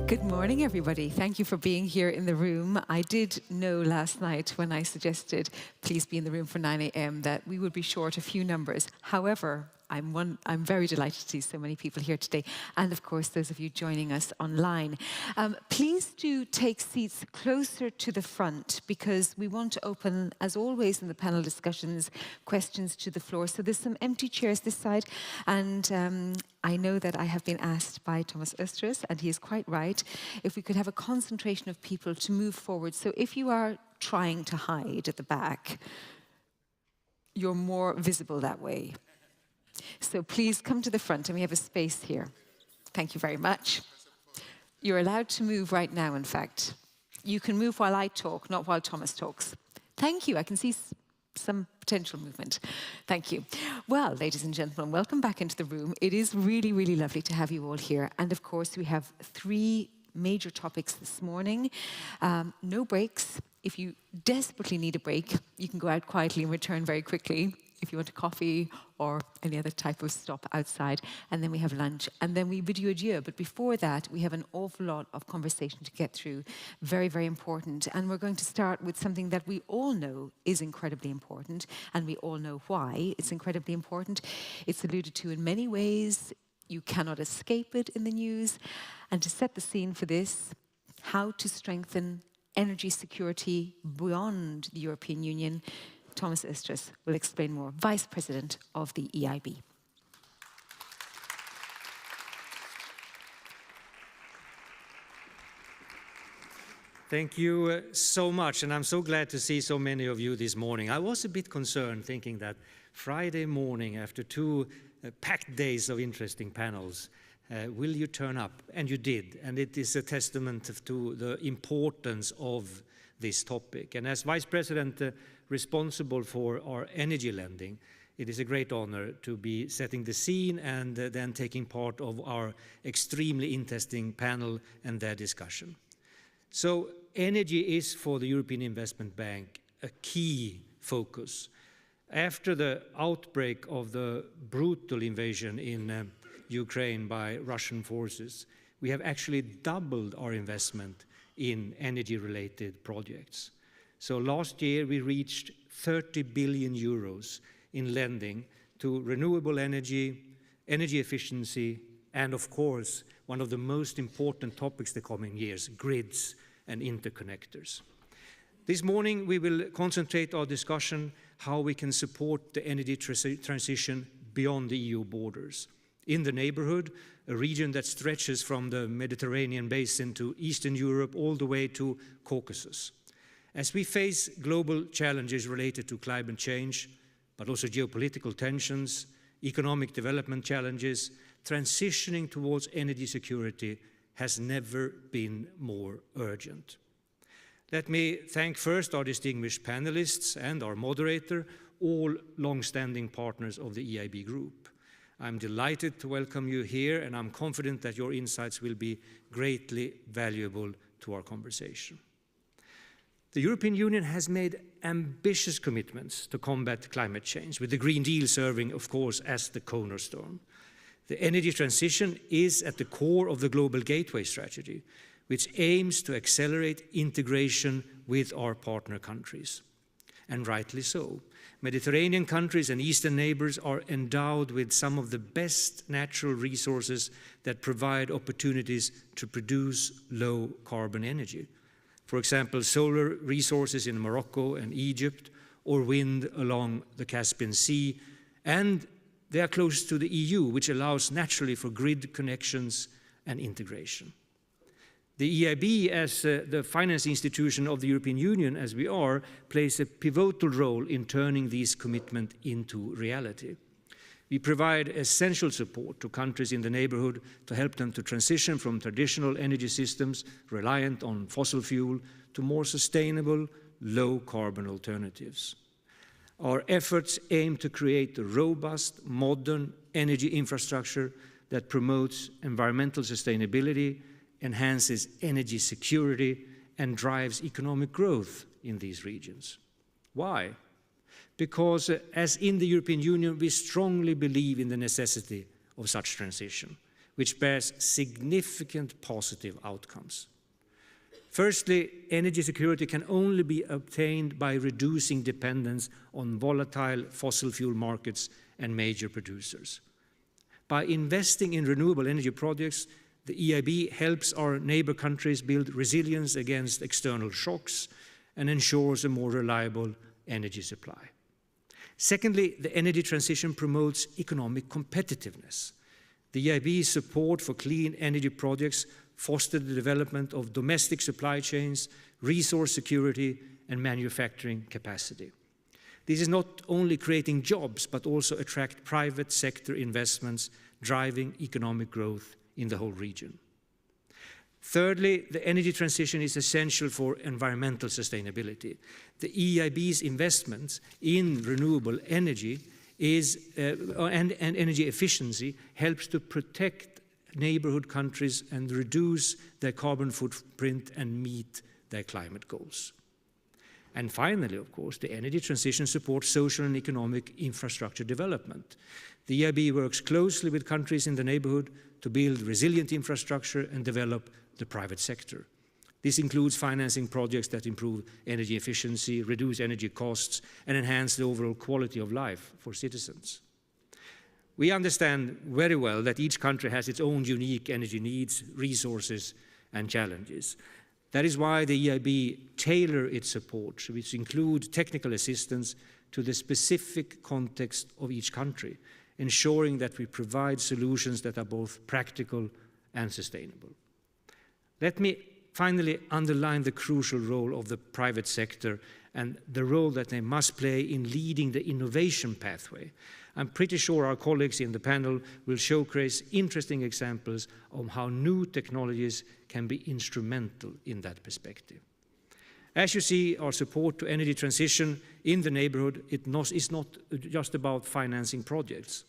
Good morning, everybody. Thank you for being here in the room. I did know last night when I suggested please be in the room for 9 a.m. that we would be short a few numbers. However, I'm very delighted to see so many people here today, and of course those of you joining us online. Please do take seats closer to the front because we want to open, as always in the panel discussions, questions to the floor. So there's some empty chairs this side, and I know that I have been asked by Thomas Östers, and he is quite right, if we could have a concentration of people to move forward. So if you are trying to hide at the back, you're more visible that way. So please come to the front, and we have a space here. Thank you very much. You're allowed to move right now, in fact. You can move while I talk, not while Thomas talks. Thank you. I can see some potential movement. Thank you. Well, ladies and gentlemen, welcome back into the room. It is really, really lovely to have you all here. And of course, we have three major topics this morning. No breaks. If you desperately need a break, you can go out quietly and return very quickly if you want a coffee or any other type of stop outside. And then we have lunch, and then we bid you adieu. But before that, we have an awful lot of conversation to get through. Very, very important. And we're going to start with something that we all know is incredibly important, and we all know why it's incredibly important. It's alluded to in many ways. You cannot escape it in the news. And to set the scene for this, how to strengthen energy security beyond the European Union, Thomas Östers will explain more, Vice President of the EIB. Thank you so much, and I'm so glad to see so many of you this morning. I was a bit concerned thinking that Friday morning, after two packed days of interesting panels, will you turn up? And you did, and it is a testament to the importance of this topic. And as Vice President responsible for our energy lending, it is a great honor to be setting the scene and then taking part of our extremely interesting panel and their discussion. So energy is for the European Investment Bank a key focus. After the outbreak of the brutal invasion in Ukraine by Russian forces, we have actually doubled our investment in energy-related projects. So last year we reached 30 billion euros in lending to renewable energy, energy efficiency, and of course, one of the most important topics the coming years, grids and interconnectors. This morning we will concentrate our discussion how we can support the energy transition beyond the EU borders. In the neighborhood, a region that stretches from the Mediterranean basin to Eastern Europe all the way to Caucasus. As we face global challenges related to climate change, but also geopolitical tensions, economic development challenges, transitioning towards energy security has never been more urgent. Let me thank first our distinguished panelists and our moderator, all long-standing partners of the EIB Group. I'm delighted to welcome you here, and I'm confident that your insights will be greatly valuable to our conversation. The European Union has made ambitious commitments to combat climate change, with the Green Deal serving, of course, as the cornerstone. The energy transition is at the core of the Global Gateway strategy, which aims to accelerate integration with our partner countries. And rightly so. Mediterranean countries and Eastern neighbors are endowed with some of the best natural resources that provide opportunities to produce low-carbon energy. For example, solar resources in Morocco and Egypt, or wind along the Caspian Sea, and they are close to the EU, which allows naturally for grid connections and integration. The EIB, as the finance institution of the European Union, as we are, plays a pivotal role in turning these commitments into reality. We provide essential support to countries in the neighborhood to help them to transition from traditional energy systems reliant on fossil fuel to more sustainable, low-carbon alternatives. Our efforts aim to create a robust, modern energy infrastructure that promotes environmental sustainability, enhances energy security, and drives economic growth in these regions. Why? Because, as in the European Union, we strongly believe in the necessity of such transition. which bears significant positive outcomes. Firstly, energy security can only be obtained by reducing dependence on volatile fossil fuel markets and major producers. By investing in renewable energy projects, the EIB helps our neighbor countries build resilience against external shocks and ensures a more reliable energy supply. Secondly, the energy transition promotes economic competitiveness. The EIB's support for clean energy projects foster the development of domestic supply chains, resource security, and manufacturing capacity. This is not only creating jobs, but also attract private sector investments, driving economic growth in the whole region. Thirdly, the energy transition is essential for environmental sustainability. The EIB's investments in renewable energy and energy efficiency helps to protect neighborhood countries and reduce their carbon footprint and meet their climate goals. And finally, of course, the energy transition supports social and economic infrastructure development. The EIB works closely with countries in the neighborhood to build resilient infrastructure and develop the private sector. This includes financing projects that improve energy efficiency, reduce energy costs, and enhance the overall quality of life for citizens. We understand very well that each country has its own unique energy needs, resources, and challenges. That is why the EIB tailors its support, which include technical assistance, to the specific context of each country, ensuring that we provide solutions that are both practical and sustainable. Let me finally underline the crucial role of the private sector and the role that they must play in leading the innovation pathway. I'm pretty sure our colleagues in the panel will showcase interesting examples of how new technologies can be instrumental in that perspective. As you see, our support to energy transition in the neighborhood is not just about financing projects.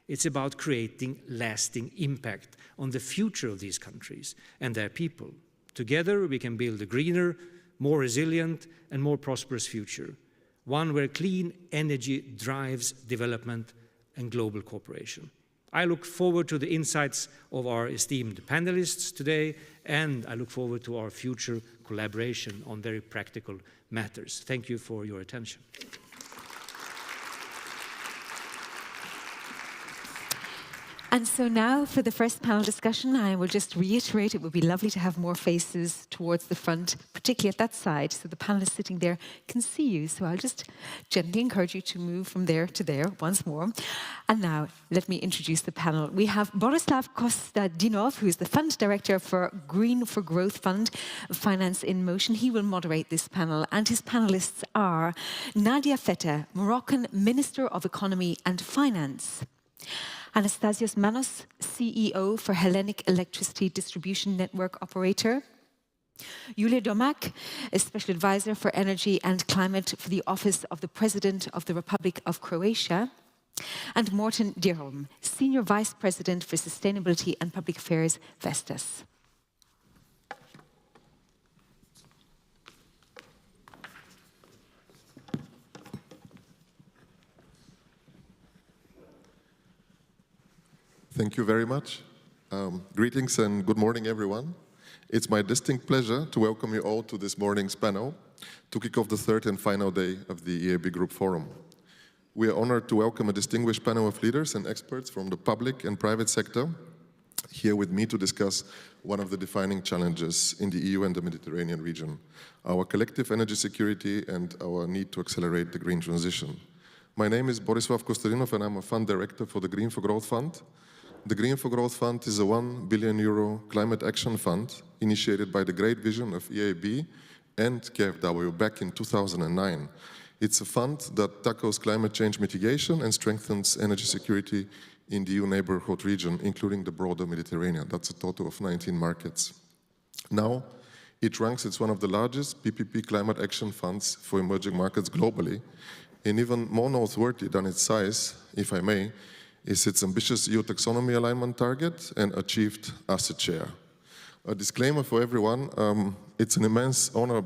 It's about creating lasting impact on the future of these countries and their people. Together, we can build a greener, more resilient, and more prosperous future, one where clean energy drives development and global cooperation. I look forward to the insights of our esteemed panelists today, and I look forward to our future collaboration on very practical matters. Thank you for your attention. And so now for the first panel discussion, I will just reiterate it would be lovely to have more faces towards the front, particularly at that side, so the panelists sitting there can see you. So I'll just gently encourage you to move from there to there once more. And now let me introduce the panel. We have Borislav Kostadinov, who is the Fund Director for Green for Growth Fund, Finance in Motion. He will moderate this panel. And his panelists are Nadia Feta, Moroccan Minister of Economy and Finance; Anastasios Manos, CEO for Hellenic Electricity Distribution Network Operator; Julia Domak, a Special Advisor for Energy and Climate for the Office of the President of the Republic of Croatia; and Morten Dierholm, Senior Vice President for Sustainability and Public Affairs, Vestas. Thank you very much. Greetings and good morning, everyone. It's my distinct pleasure to welcome you all to this morning's panel to kick off the third and final day of the EIB Group Forum. We are honored to welcome a distinguished panel of leaders and experts from the public and private sector here with me to discuss one of the defining challenges in the EU and the Mediterranean region, our collective energy security and our need to accelerate the green transition. My name is Borislav Kostadinov and I'm a Fund Director for the Green for Growth Fund. The Green for Growth Fund is a €1 billion climate action fund initiated by the great vision of EIB and KfW back in 2009. It's a fund that tackles climate change mitigation and strengthens energy security in the EU neighborhood region, including the broader Mediterranean. That's a total of 19 markets. Now, it ranks as one of the largest PPP climate action funds for emerging markets globally, and even more noteworthy than its size, if I may, is its ambitious EU taxonomy alignment target and achieved asset share. A disclaimer for everyone, it's an immense honor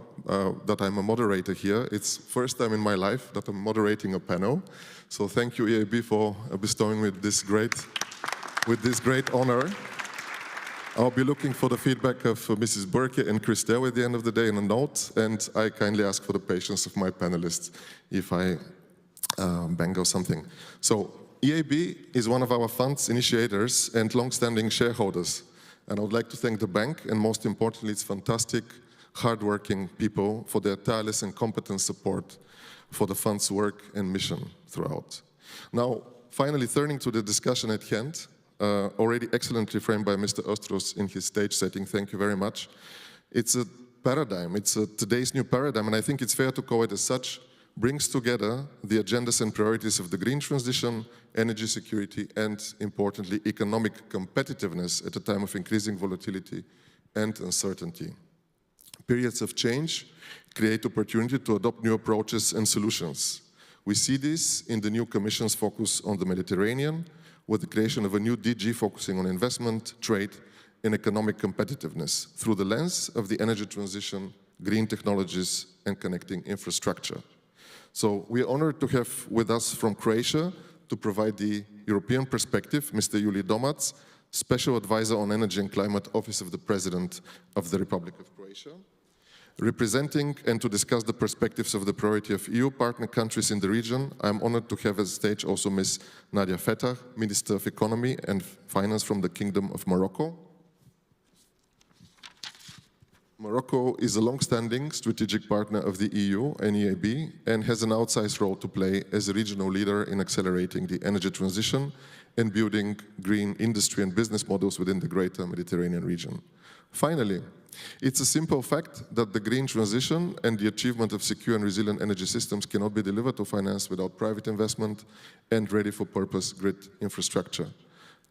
that I'm a moderator here. It's the first time in my life that I'm moderating a panel. So thank you, EIB, for bestowing me with this great honor. I'll be looking for the feedback of Mrs. Burke and Christelle at the end of the day in a note, and I kindly ask for the patience of my panelists if I bangle something. So, EIB is one of our fund's initiators and long-standing shareholders, and I would like to thank the bank and most importantly its fantastic, hard-working people for their tireless and competent support for the fund's work and mission throughout. Now, finally, turning to the discussion at hand, already excellently framed by Mr. Ostros in his stage setting, thank you very much. It's a paradigm, it's today's new paradigm, and I think it's fair to call it as such, brings together the agendas and priorities of the green transition, energy security, and importantly, economic competitiveness at a time of increasing volatility and uncertainty. Periods of change create opportunity to adopt new approaches and solutions. We see this in the new Commission's focus on the Mediterranean, with the creation of a new DG focusing on investment, trade, and economic competitiveness through the lens of the energy transition, green technologies, and connecting infrastructure. So we are honored to have with us from Croatia to provide the European perspective, Mr. Juli Domac, Special Advisor on Energy and Climate, Office of the President of the Republic of Croatia. Representing and to discuss the perspectives of the priority of EU partner countries in the region, I'm honored to have on stage also Ms. Nadia Fettah, Minister of Economy and Finance from the Kingdom of Morocco. Morocco is a long-standing strategic partner of the EU and EIB and has an outsized role to play as a regional leader in accelerating the energy transition and building green industry and business models within the greater Mediterranean region. Finally, it's a simple fact that the green transition and the achievement of secure and resilient energy systems cannot be delivered or financed without private investment and ready-for-purpose grid infrastructure.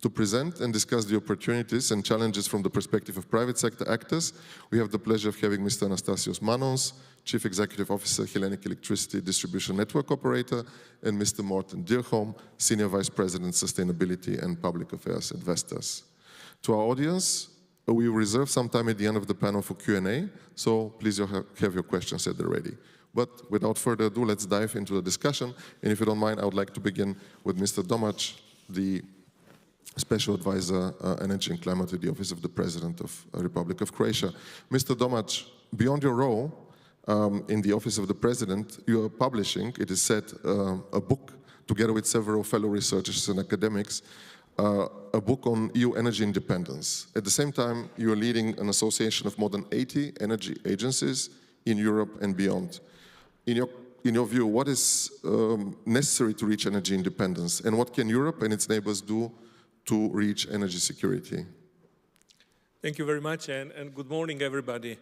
To present and discuss the opportunities and challenges from the perspective of private sector actors, we have the pleasure of having Mr. Anastasios Manos, Chief Executive Officer, Hellenic Electricity Distribution Network Operator, and Mr. Morten Deerholm, Senior Vice President, Sustainability and Public Affairs at Vestas. To our audience, we will reserve some time at the end of the panel for Q&A, so please have your questions at the ready. But without further ado, let's dive into the discussion. And if you don't mind, I would like to begin with Mr. Domac, the Special Advisor, Energy and Climate at the Office of the President of the Republic of Croatia. Mr. Domac, beyond your role in the Office of the President, you are publishing, it is said, a book together with several fellow researchers and academics, a book on EU energy independence. At the same time, you are leading an association of more than 80 energy agencies in Europe and beyond. In your view, what is necessary to reach energy independence, and what can Europe and its neighbors do to reach energy security? Thank you very much, and good morning, everybody.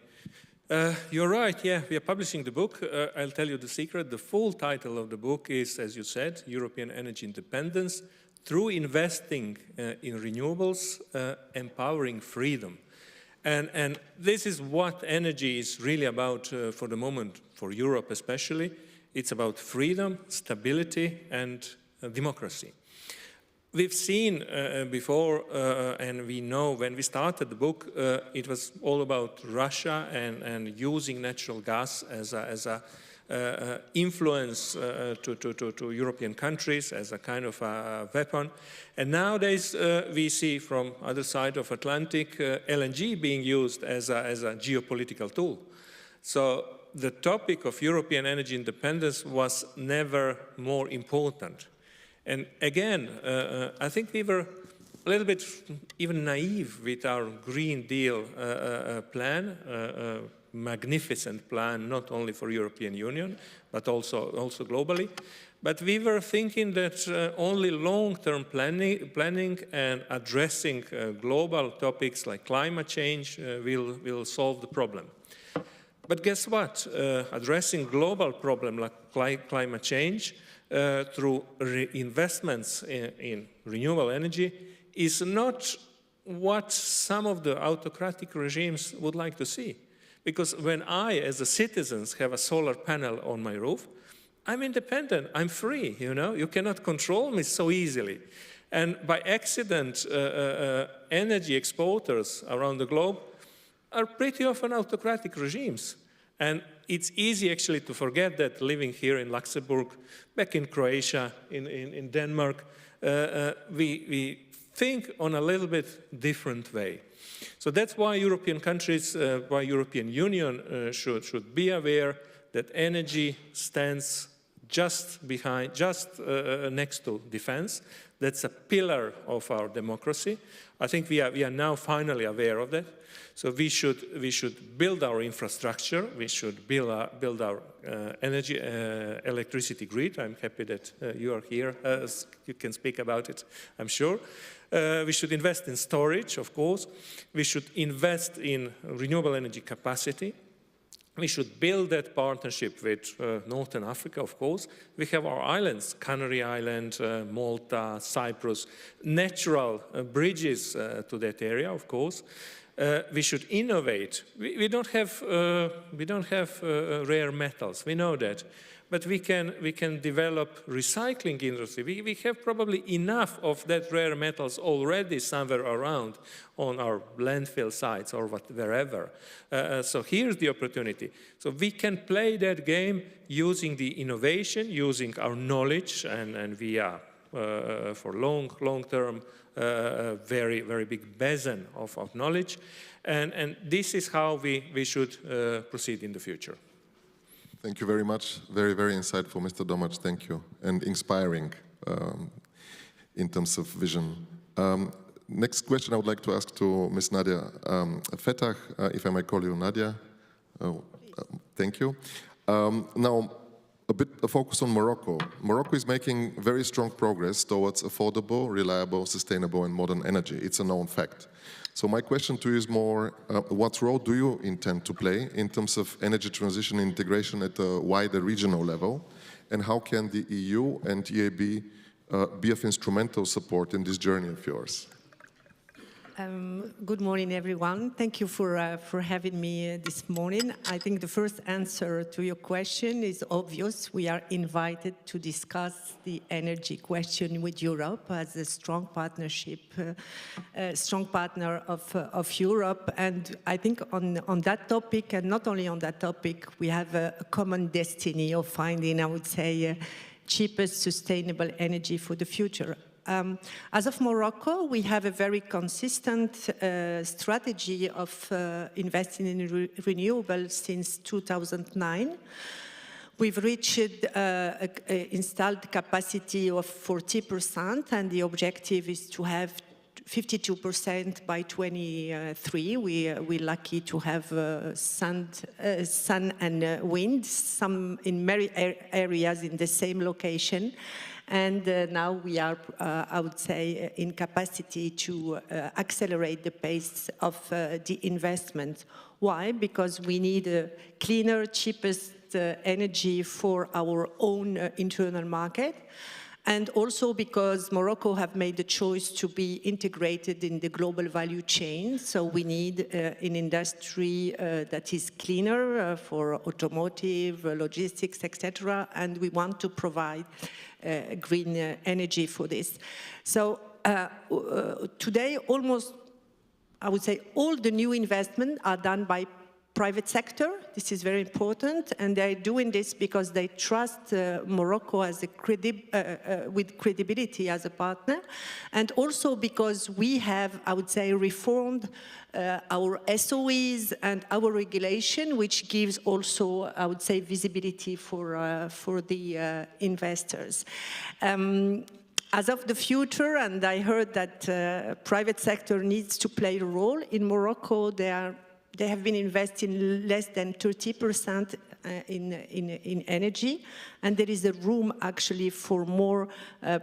You're right, yeah, we are publishing the book. I'll tell you the secret. The full title of the book is, as you said, European Energy Independence, through investing in renewables, empowering freedom. And this is what energy is really about for the moment, for Europe especially. It's about freedom, stability, and democracy. We've seen before, and we know when we started the book, it was all about Russia and using natural gas as a influence to European countries as a kind of a weapon. And nowadays we see from other side of Atlantic LNG being used as a geopolitical tool. So the topic of European energy independence was never more important. And again, I think we were a little bit even naive with our Green Deal plan, magnificent plan, not only for European Union, but also globally. But we were thinking that only long-term planning and addressing global topics like climate change will solve the problem. But guess what? Addressing global problem like climate change through investments in renewable energy is not what some of the autocratic regimes would like to see. Because when I, as a citizen, have a solar panel on my roof, I'm independent, I'm free, you know, you cannot control me so easily. And by accident, energy exporters around the globe are pretty often autocratic regimes. And it's easy actually to forget that living here in Luxembourg, back in Croatia, in Denmark, we think on a little bit different way. So that's why European countries, why European Union should be aware that energy stands just behind, next to defense. That's a pillar of our democracy. I think we are now finally aware of that. So we should build our infrastructure. We should build our energy, electricity grid. I'm happy that you are here. You can speak about it, I'm sure. We should invest in storage, of course. We should invest in renewable energy capacity. We should build that partnership with Northern Africa, of course. We have our islands, Canary Island, Malta, Cyprus, natural bridges to that area, of course. We should innovate. We don't have rare metals, we know that. But we can develop recycling industry. We have probably enough of that rare metals already somewhere around on our landfill sites or wherever. So here's the opportunity. So we can play that game using the innovation, using our knowledge, and we are for long term very, very big basin of knowledge. And this is how we should proceed in the future. Thank you very much. Very, very insightful, Mr. Domac. Thank you. And inspiring in terms of vision. Next question I would like to ask to Ms. Nadia Fettah, if I may call you Nadia. Thank you. Now, a focus on Morocco. Morocco is making very strong progress towards affordable, reliable, sustainable, and modern energy. It's a known fact. So my question to you is more, what role do you intend to play in terms of energy transition integration at a wider regional level? And how can the EU and EIB be of instrumental support in this journey of yours? Good morning, everyone. Thank you for having me this morning. I think the first answer to your question is obvious. We are invited to discuss the energy question with Europe as a strong partnership, strong partner of Europe. And I think on that topic, and not only on that topic, we have a common destiny of finding, I would say, cheapest sustainable energy for the future. As of Morocco, we have a very consistent strategy of investing in renewables since 2009. We've reached installed capacity of 40%, and the objective is to have 52% by 2023. We're lucky to have sun and wind, some in many areas in the same location. And now we are, I would say, in capacity to accelerate the pace of the investment. Why? Because we need a cleaner, cheapest energy for our own internal market. And also because Morocco have made the choice to be integrated in the global value chain. So we need an industry that is cleaner for automotive, logistics, etc. And we want to provide green energy for this. So today, almost, I would say, all the new investments are done by private sector. This is very important, and they're doing this because they trust Morocco as with credibility as a partner, and also because we have, I would say, reformed our SOEs and our regulation, which gives also, I would say, visibility for the investors. As of the future, and I heard that private sector needs to play a role in Morocco. They have been investing less than 30% in energy, and there is a room actually for more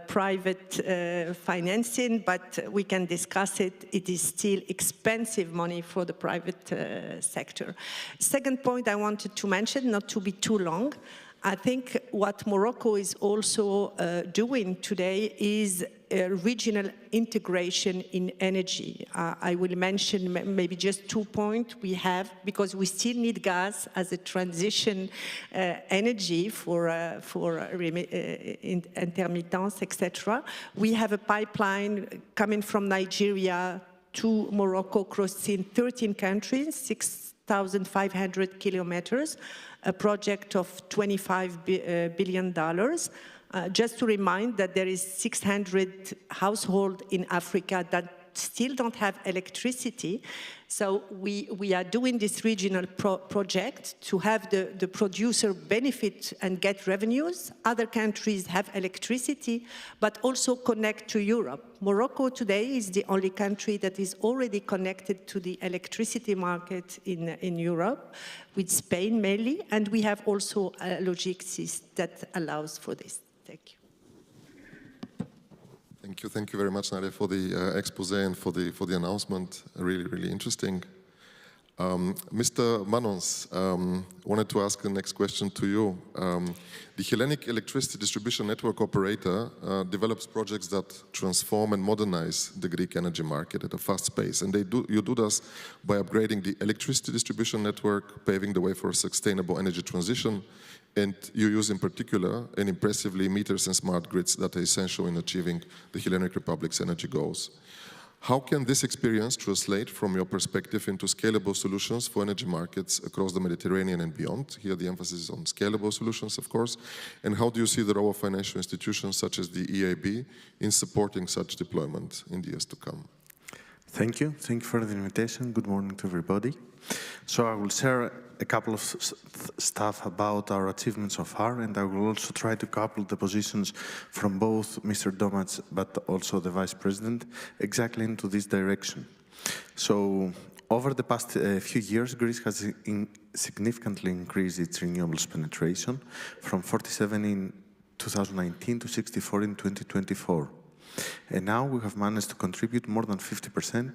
private financing, but we can discuss it. It is still expensive money for the private sector. Second point I wanted to mention, not to be too long, I think what Morocco is also doing today is regional integration in energy. I will mention maybe just 2 points we have, because we still need gas as a transition energy for intermittence, etc. We have a pipeline coming from Nigeria to Morocco, crossing 13 countries, 6,500 kilometers. a project of $25 billion. Just to remind that there is 600 households in Africa that still don't have electricity. So we are doing this regional project to have the producer benefit and get revenues. Other countries have electricity, but also connect to Europe. Morocco today is the only country that is already connected to the electricity market in Europe, with Spain mainly, and we have also a logistics that allows for this. Thank you. Thank you very much, Nadia, for the expose and for the announcement. Really interesting. Mr. Manons, wanted to ask the next question to you. The Hellenic Electricity Distribution Network Operator develops projects that transform and modernize the Greek energy market at a fast pace, and you do this by upgrading the electricity distribution network, paving the way for a sustainable energy transition, and you use in particular, and impressively, meters and smart grids that are essential in achieving the Hellenic Republic's energy goals. How can this experience translate from your perspective into scalable solutions for energy markets across the Mediterranean and beyond? Here the emphasis is on scalable solutions, of course. And how do you see the role of financial institutions such as the EIB in supporting such deployment in the years to come? Thank you. Thank you for the invitation. Good morning to everybody. So I will share a couple of stuff about our achievements so far, and I will also try to couple the positions from both Mr. Domac but also the Vice President exactly into this direction. So over the past few years, Greece has significantly increased its renewables penetration from 47 in 2019 to 64 in 2024. And now we have managed to contribute more than 50%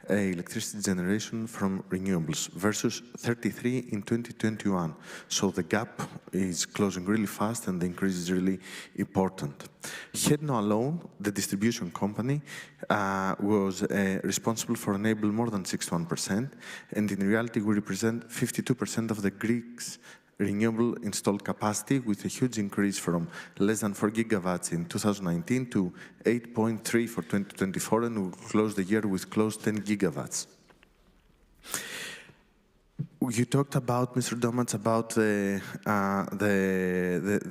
electricity generation from renewables versus 33 in 2021. So the gap is closing really fast and the increase is really important. HEDNO alone, the distribution company, was responsible for enabling more than 61%, and in reality we represent 52% of the Greeks' renewable installed capacity, with a huge increase from less than 4 gigawatts in 2019 to 8.3 for 2024, and we'll close the year with close to 10 gigawatts. You talked about, Mr. Domac, about the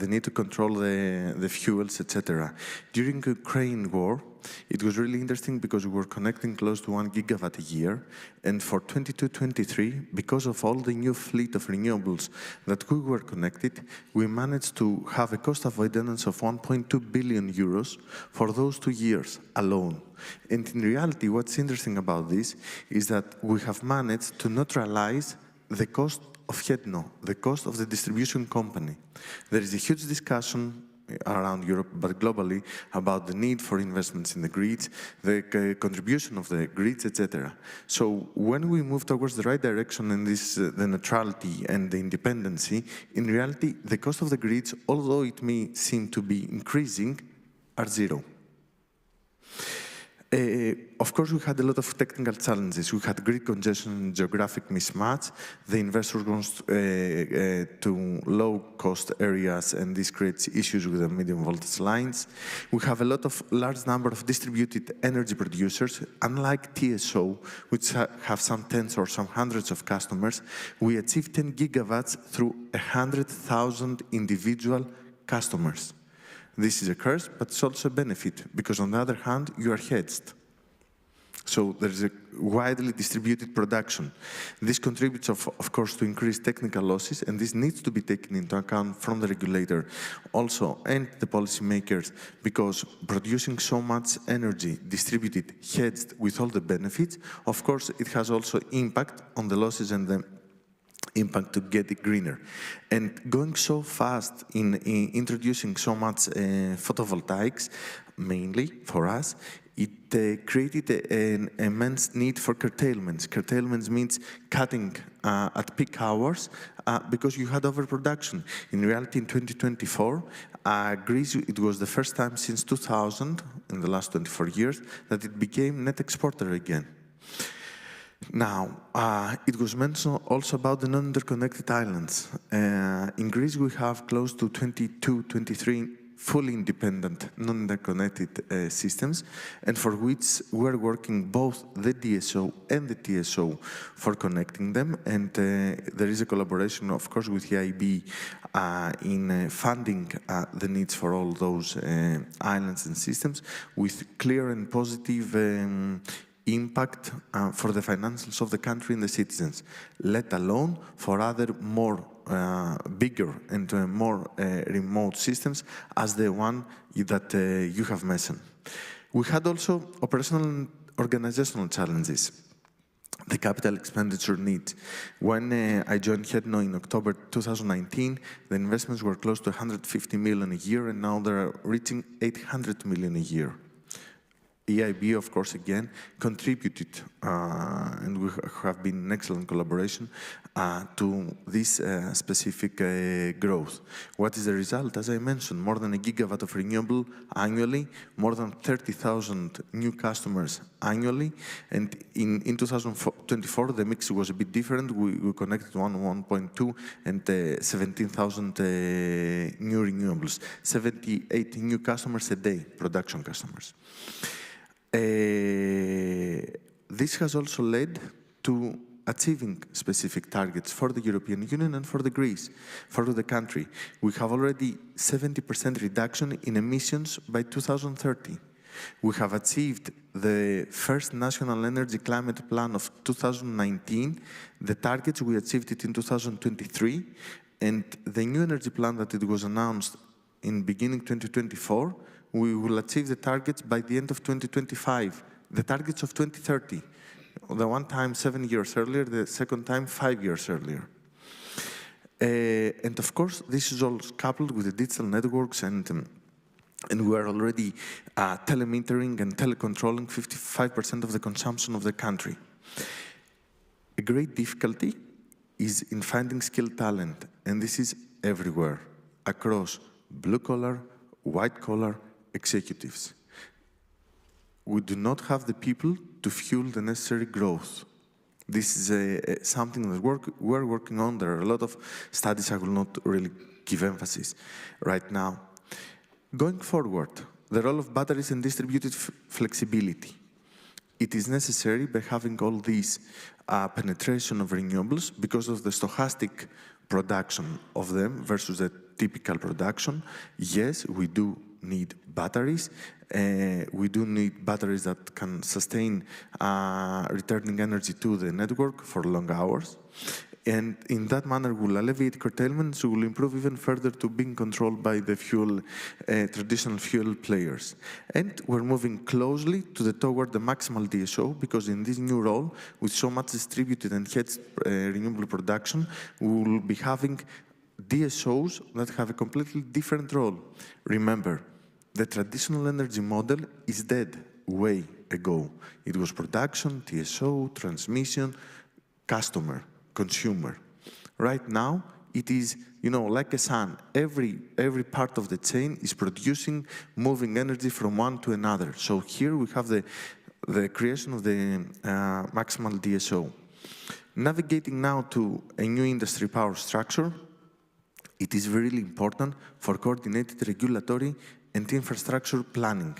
need to control the fuels, etc. During the Ukraine war, it was really interesting because we were connecting close to 1 gigawatt a year, and for 22-23, because of all the new fleet of renewables that we were connected, we managed to have a cost avoidance of 1.2 billion euros for those 2 years alone. And in reality, what's interesting about this is that we have managed to neutralize the cost of HEDNO, the cost of the distribution company. There is a huge discussion around Europe, but globally, about the need for investments in the grids, the contribution of the grids, etc. So when we move towards the right direction in this, the neutrality and the independency, in reality, the cost of the grids, although it may seem to be increasing, are zero. Of course, we had a lot of technical challenges. We had grid congestion and geographic mismatch. The investors goes to low-cost areas, and this creates issues with the medium voltage lines. We have a large number of distributed energy producers. Unlike TSO, which have some tens or some hundreds of customers, we achieve 10 gigawatts through 100,000 individual customers. This is a curse, but it's also a benefit, because on the other hand, you are hedged. So there is a widely distributed production. This contributes, of course, to increased technical losses, and this needs to be taken into account from the regulator also and the policymakers, because producing so much energy distributed, hedged with all the benefits, of course, it has also impact on the losses and the impact to get it greener. And going so fast in introducing so much photovoltaics, mainly for us, it created an immense need for curtailments. Curtailments means cutting at peak hours because you had overproduction. In reality, in 2024, Greece, it was the first time since 2000, in the last 24 years, that it became net exporter again. Now, it was mentioned also about the non-interconnected islands. In Greece, we have close to 22, 23 fully independent, non-interconnected systems, and for which we're working both the DSO and the TSO for connecting them. And there is a collaboration, of course, with EIB in funding the needs for all those islands and systems with clear and positive impact for the financials of the country and the citizens, let alone for other more bigger and more remote systems as the one that you have mentioned. We had also operational and organizational challenges. The capital expenditure needs. When I joined HEDNO in October 2019, the investments were close to 150 million a year, and now they're reaching 800 million a year. EIB, of course, again, contributed, and we have been in excellent collaboration to this specific growth. What is the result? As I mentioned, more than 1 gigawatt of renewable annually, more than 30,000 new customers annually, and in 2024, the mix was a bit different. We connected 1.2 and 17,000 new renewables, 78 new customers a day, production customers. This has also led to achieving specific targets for the European Union and for the country. We have already 70% reduction in emissions by 2030. We have achieved the first National Energy Climate Plan of 2019. The targets, we achieved it in 2023. And the new energy plan that it was announced in beginning 2024, we will achieve the targets by the end of 2025, the targets of 2030. The one time 7 years earlier, the second time 5 years earlier. And of course, this is all coupled with the digital networks, and we are already telemetering and telecontrolling 55% of the consumption of the country. A great difficulty is in finding skilled talent, and this is everywhere, across blue-collar, white-collar, executives. We do not have the people to fuel the necessary growth. This is something that we're working on. There are a lot of studies. I will not really give emphasis right now. Going forward, the role of batteries and distributed flexibility. It is necessary by having all these penetration of renewables because of the stochastic production of them versus the typical production. Yes, we do need batteries. We do need batteries that can sustain returning energy to the network for long hours. And in that manner, we'll alleviate curtailments, we will improve even further to being controlled by the traditional fuel players. And we're moving closely toward the maximal DSO, because in this new role, with so much distributed and hedged renewable production, we will be having DSOs that have a completely different role. Remember, the traditional energy model is dead way ago. It was production, TSO, transmission, customer, consumer. Right now, it is, like a sun. Every part of the chain is producing, moving energy from one to another. So here we have the creation of the maximal DSO. Navigating now to a new industry power structure, it is really important for coordinated regulatory and infrastructure planning.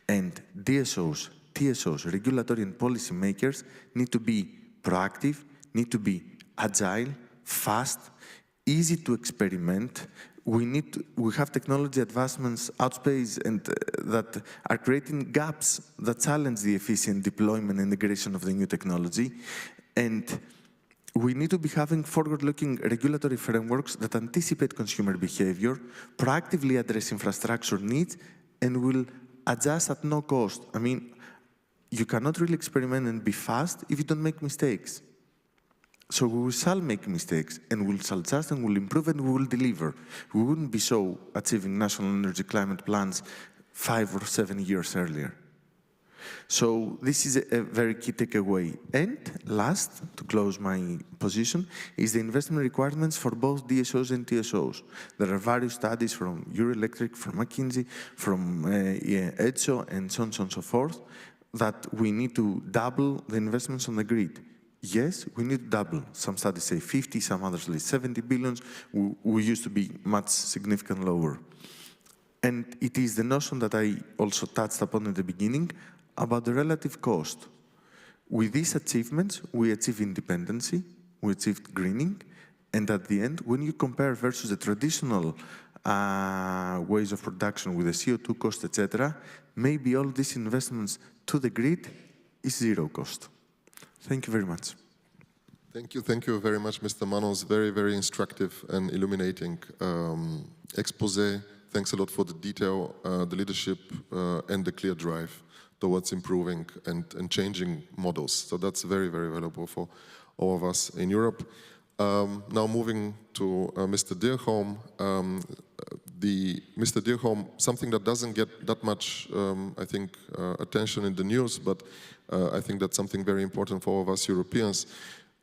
And DSOs, TSOs, regulatory and policy makers need to be proactive, need to be agile, fast, easy to experiment. We have technology advancements outspace and that are creating gaps that challenge the efficient deployment and integration of the new technology. And we need to be having forward-looking regulatory frameworks that anticipate consumer behavior, proactively address infrastructure needs, and will adjust at no cost. I mean, you cannot really experiment and be fast if you don't make mistakes. So we shall make mistakes, and we'll adjust, and we'll improve, and we will deliver. We wouldn't be so achieving national energy climate plans 5 or 7 years earlier. So this is a very key takeaway. And last, to close my position, is the investment requirements for both DSOs and TSOs. There are various studies from Euroelectric, from McKinsey, from EDSO, and so on and so forth, that we need to double the investments on the grid. Yes, we need to double. Some studies say 50, some others say 70 billions. We used to be much significantly lower. And it is the notion that I also touched upon in the beginning about the relative cost. With these achievements, we achieve independency, we achieved greening, and at the end, when you compare versus the traditional ways of production with the CO2 cost, etc., maybe all these investments to the grid is zero cost. Thank you very much. Thank you very much, Mr. Manos. Very, very instructive and illuminating expose. Thanks a lot for the detail, the leadership, and the clear drive towards improving and changing models. So that's very, very valuable for all of us in Europe. Now moving to Mr. Deerholm. Mr. Deerholm, something that doesn't get that much, I think, attention in the news, but I think that's something very important for all of us Europeans.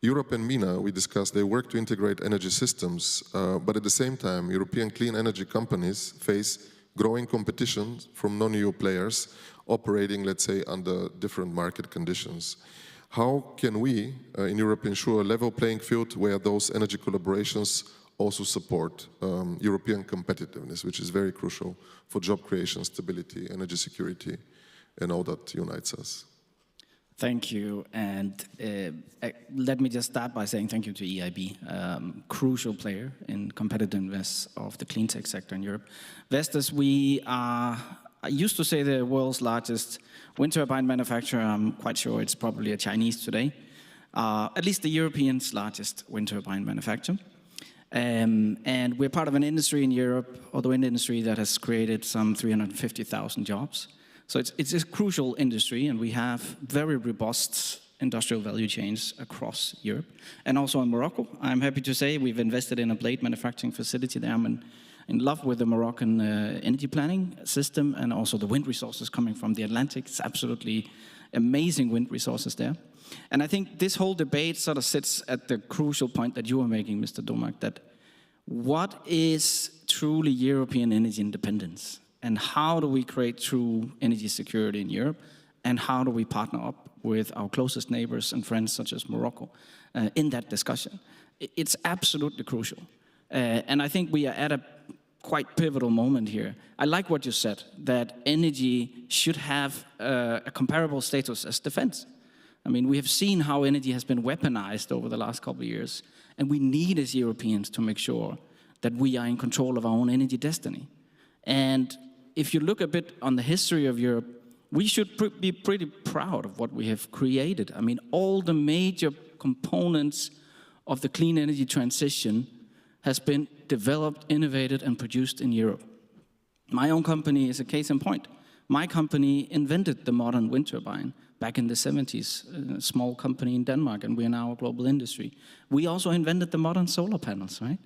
Europe and MENA, we discussed, they work to integrate energy systems, but at the same time, European clean energy companies face growing competition from non-EU players operating, let's say, under different market conditions. How can we, in Europe, ensure a level playing field where those energy collaborations also support European competitiveness, which is very crucial for job creation, stability, energy security, and all that unites us? Thank you, and let me just start by saying thank you to EIB, crucial player in competitiveness of the clean tech sector in Europe. Vestas, we are, I used to say the world's largest wind turbine manufacturer. I'm quite sure it's probably a Chinese today. At least the European's largest wind turbine manufacturer. And we're part of an industry in Europe, or the wind industry, that has created some 350,000 jobs. So it's a crucial industry, and we have very robust industrial value chains across Europe. And also in Morocco, I'm happy to say we've invested in a blade manufacturing facility there. I'm in love with the Moroccan energy planning system, and also the wind resources coming from the Atlantic. It's absolutely amazing wind resources there. And I think this whole debate sort of sits at the crucial point that you were making, Mr. Domak, that what is truly European energy independence? And how do we create true energy security in Europe? And how do we partner up with our closest neighbors and friends, such as Morocco, in that discussion? It's absolutely crucial. And I think we are at a quite pivotal moment here. I like what you said, that energy should have a comparable status as defense. I mean, we have seen how energy has been weaponized over the last couple of years, and we need, as Europeans, to make sure that we are in control of our own energy destiny. And if you look a bit on the history of Europe, we should be pretty proud of what we have created. I mean, all the major components of the clean energy transition has been developed, innovated, and produced in Europe. My own company is a case in point. My company invented the modern wind turbine back in the 70s, a small company in Denmark, and we are now a global industry. We also invented the modern solar panels, right?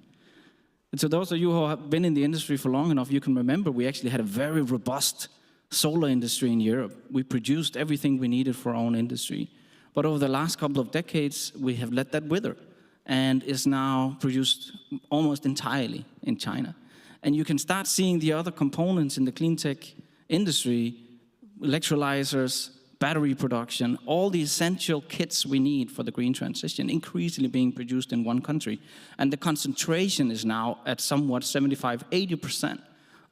And so those of you who have been in the industry for long enough, you can remember we actually had a very robust solar industry in Europe. We produced everything we needed for our own industry. But over the last couple of decades, we have let that wither and is now produced almost entirely in China. And you can start seeing the other components in the clean tech industry, electrolyzers, battery production, all the essential kits we need for the green transition, increasingly being produced in one country. And the concentration is now at somewhat 75–80%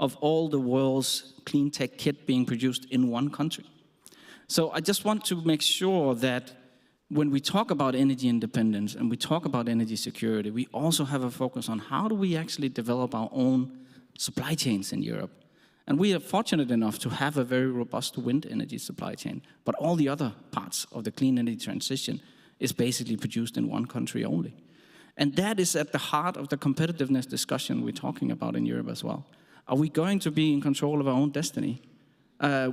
of all the world's clean tech kit being produced in one country. So I just want to make sure that when we talk about energy independence and we talk about energy security, we also have a focus on how do we actually develop our own supply chains in Europe. And we are fortunate enough to have a very robust wind energy supply chain, but all the other parts of the clean energy transition is basically produced in one country only. And that is at the heart of the competitiveness discussion we're talking about in Europe as well. Are we going to be in control of our own destiny?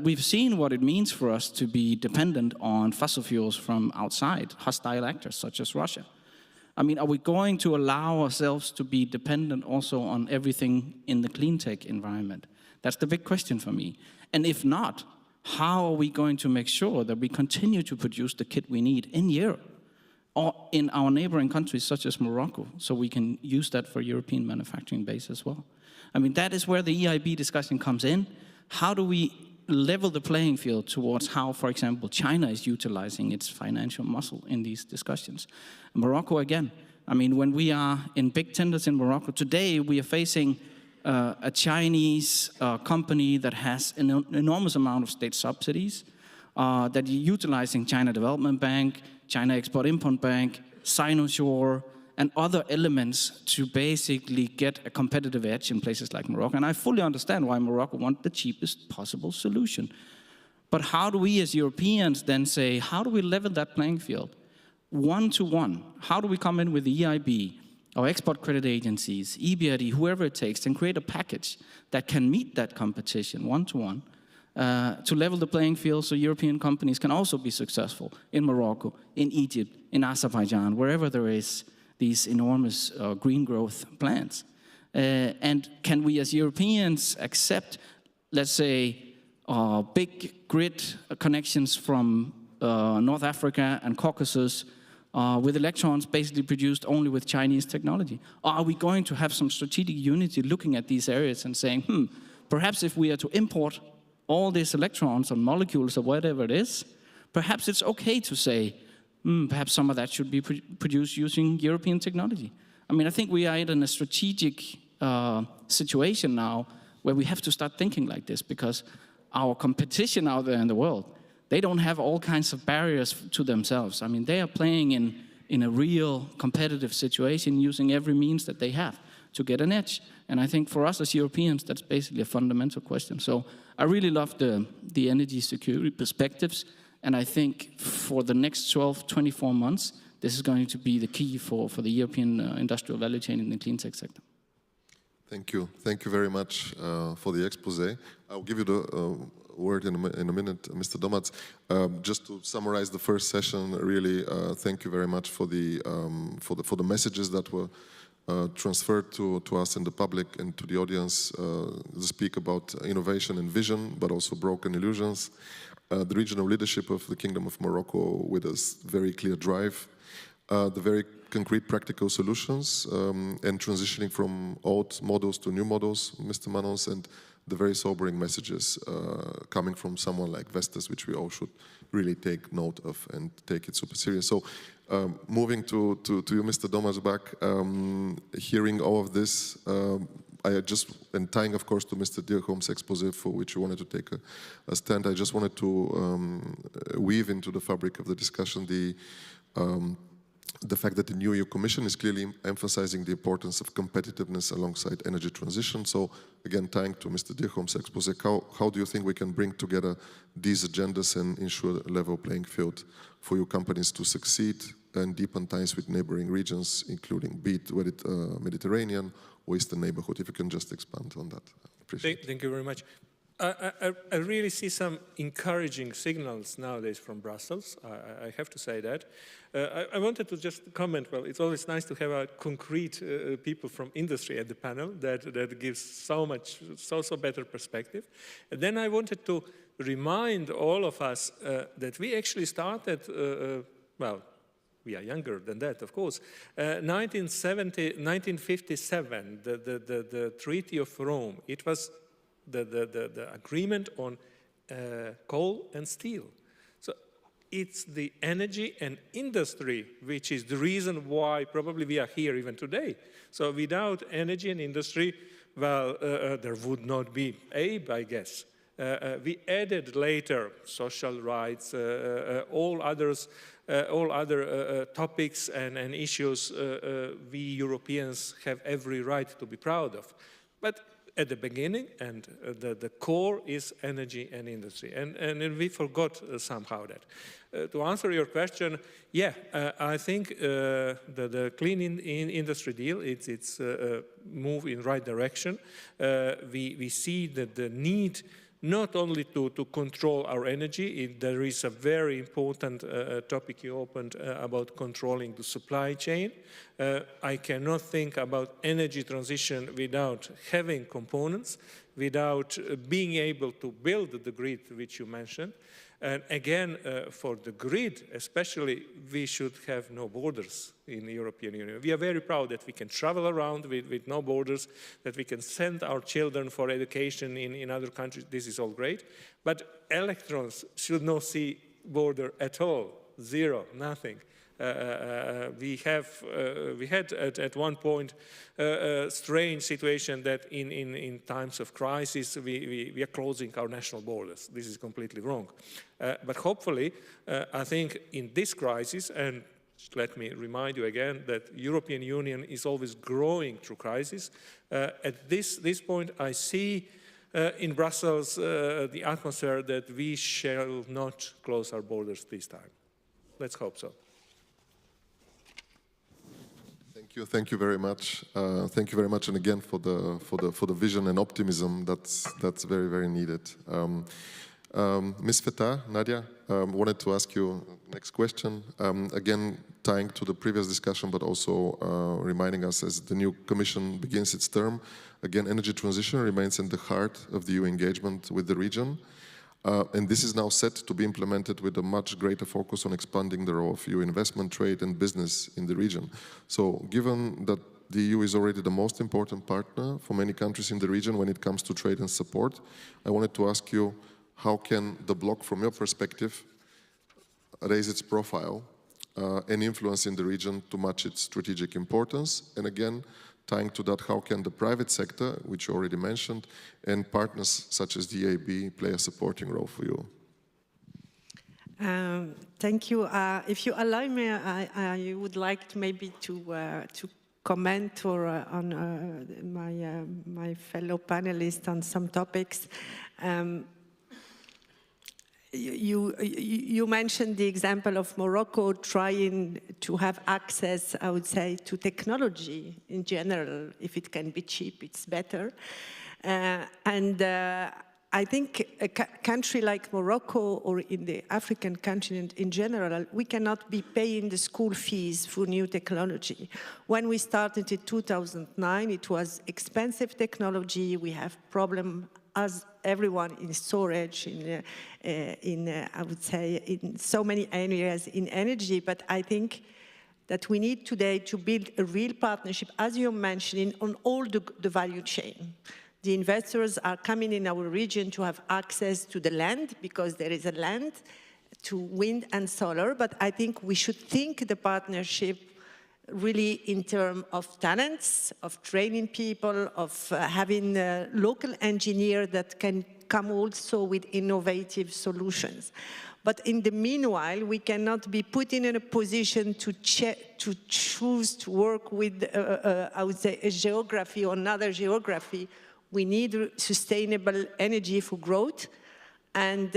We've seen what it means for us to be dependent on fossil fuels from outside, hostile actors such as Russia. I mean, are we going to allow ourselves to be dependent also on everything in the clean tech environment? That's the big question for me. And if not, how are we going to make sure that we continue to produce the kit we need in Europe or in our neighboring countries such as Morocco, so we can use that for European manufacturing base as well? I mean, that is where the EIB discussion comes in. How do we level the playing field towards how, for example, China is utilizing its financial muscle in these discussions? Morocco, again, I mean, when we are in big tenders in Morocco, today we are facing a Chinese company that has an enormous amount of state subsidies, that you're utilizing China Development Bank, China Export-Import Bank, Sinosure, and other elements to basically get a competitive edge in places like Morocco. And I fully understand why Morocco wants the cheapest possible solution. But how do we as Europeans then say, how do we level that playing field? One-to-one. How do we come in with the EIB, our export credit agencies, EBRD, whoever it takes, and create a package that can meet that competition one-to-one to level the playing field so European companies can also be successful in Morocco, in Egypt, in Azerbaijan, wherever there is these enormous green growth plans. And can we as Europeans accept, let's say, big grid connections from North Africa and Caucasus with electrons basically produced only with Chinese technology? Or are we going to have some strategic unity looking at these areas and saying, perhaps if we are to import all these electrons or molecules or whatever it is, perhaps it's okay to say, perhaps some of that should be produced using European technology. I mean, I think we are in a strategic situation now where we have to start thinking like this, because our competition out there in the world, they don't have all kinds of barriers to themselves. I mean, they are playing in a real competitive situation using every means that they have to get an edge. And I think for us as Europeans, that's basically a fundamental question. So I really love the energy security perspectives. And I think for the next 12, 24 months, this is going to be the key for the European industrial value chain in the clean tech sector. Thank you. Thank you very much for the expose. I'll give you the word in a minute, Mr. Domatz. Just to summarize the first session, really, thank you very much for the messages that were transferred to us and the public and to the audience. Speak about innovation and vision, but also broken illusions. The regional leadership of the Kingdom of Morocco with a very clear drive, the very concrete practical solutions, and transitioning from old models to new models, Mr. Manos, and the very sobering messages coming from someone like Vestas, which we all should really take note of and take it super serious. So moving to you, Mr. Domas, back, hearing all of this, and tying, of course, to Mr. Dirkhoff's expose, for which you wanted to take a stand, I just wanted to weave into the fabric of the discussion the fact that the new EU Commission is clearly emphasizing the importance of competitiveness alongside energy transition. So again, tying to Mr. Dirkhoff's expose, how do you think we can bring together these agendas and ensure a level playing field for your companies to succeed and deepen ties with neighboring regions, including be it Mediterranean or Eastern neighborhood? If you can just expand on that, I appreciate it. Thank you very much. I really see some encouraging signals nowadays from Brussels. I have to say that. I wanted to just comment, well, it's always nice to have concrete people from industry at the panel that gives so better perspective. And then I wanted to remind all of us that we actually started, well, we are younger than that, of course. 1957, the Treaty of Rome, it was the agreement on coal and steel. So it's the energy and industry which is the reason why probably we are here even today. So without energy and industry, well, there would not be EIB, I guess. We added later social rights, all other topics and issues we Europeans have every right to be proud of. But at the beginning, and the core is energy and industry. And we forgot somehow that. To answer your question, yeah, I think the clean industry deal, it's move in right direction. We see that the need not only to control our energy, there is a very important topic you opened about controlling the supply chain. I cannot think about energy transition without having components, without being able to build the grid which you mentioned. And again, for the grid especially, we should have no borders in the European Union. We are very proud that we can travel around with no borders, that we can send our children for education in other countries. This is all great. But electrons should not see border at all, zero, nothing. We had at one point a strange situation that in times of crisis we are closing our national borders. This is completely wrong. But hopefully, I think in this crisis, and let me remind you again that European Union is always growing through crisis. At this point, I see in Brussels the atmosphere that we shall not close our borders this time. Let's hope so. Thank you very much. Thank you very much, and again for the vision and optimism that's very, very needed. Ms. Feta, Nadia, wanted to ask you next question. Again, tying to the previous discussion, but also reminding us as the new Commission begins its term. Again, energy transition remains in the heart of the EU engagement with the region. And this is now set to be implemented with a much greater focus on expanding the role of EU investment, trade and business in the region. So given that the EU is already the most important partner for many countries in the region when it comes to trade and support, I wanted to ask you, how can the bloc, from your perspective, raise its profile and influence in the region to match its strategic importance? And again, tying to that, how can the private sector, which you already mentioned, and partners such as the EIB play a supporting role for you? Thank you. If you allow me, I would like to maybe to comment on my fellow panelists on some topics. You mentioned the example of Morocco trying to have access, I would say, to technology in general. If it can be cheap, it's better. I think a country like Morocco or in the African continent in general, we cannot be paying the school fees for new technology. When we started in 2009, it was expensive technology. We have problem as everyone in storage, I would say, in so many areas in energy. But I think that we need today to build a real partnership, as you're mentioning, on all the value chain. The investors are coming in our region to have access to the land, because there is a land, to wind and solar. But I think we should think the partnership really in terms of talents, of training people, of having a local engineer that can come also with innovative solutions. But in the meanwhile, we cannot be put in a position to choose to work with, I would say, a geography or another geography. We need sustainable energy for growth. And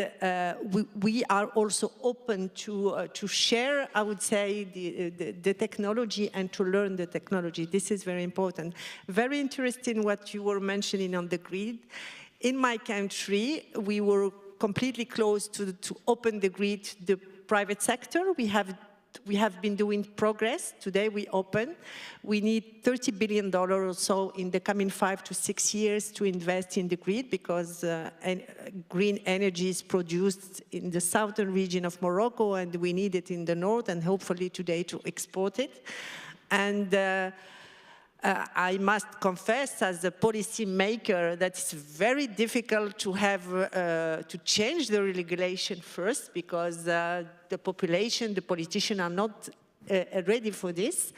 we are also open to share, I would say, the technology and to learn the technology. This is very important. Very interesting what you were mentioning on the grid. In my country, we were completely closed to open the grid to the private sector. We have been doing progress. Today we open. We need $30 billion or so in the coming 5 to 6 years to invest in the grid, because green energy is produced in the southern region of Morocco, and we need it in the north, and hopefully today to export it. And I must confess, as a policy maker, that it's very difficult to have to change the regulation first, because the population, the politicians are not ready for this.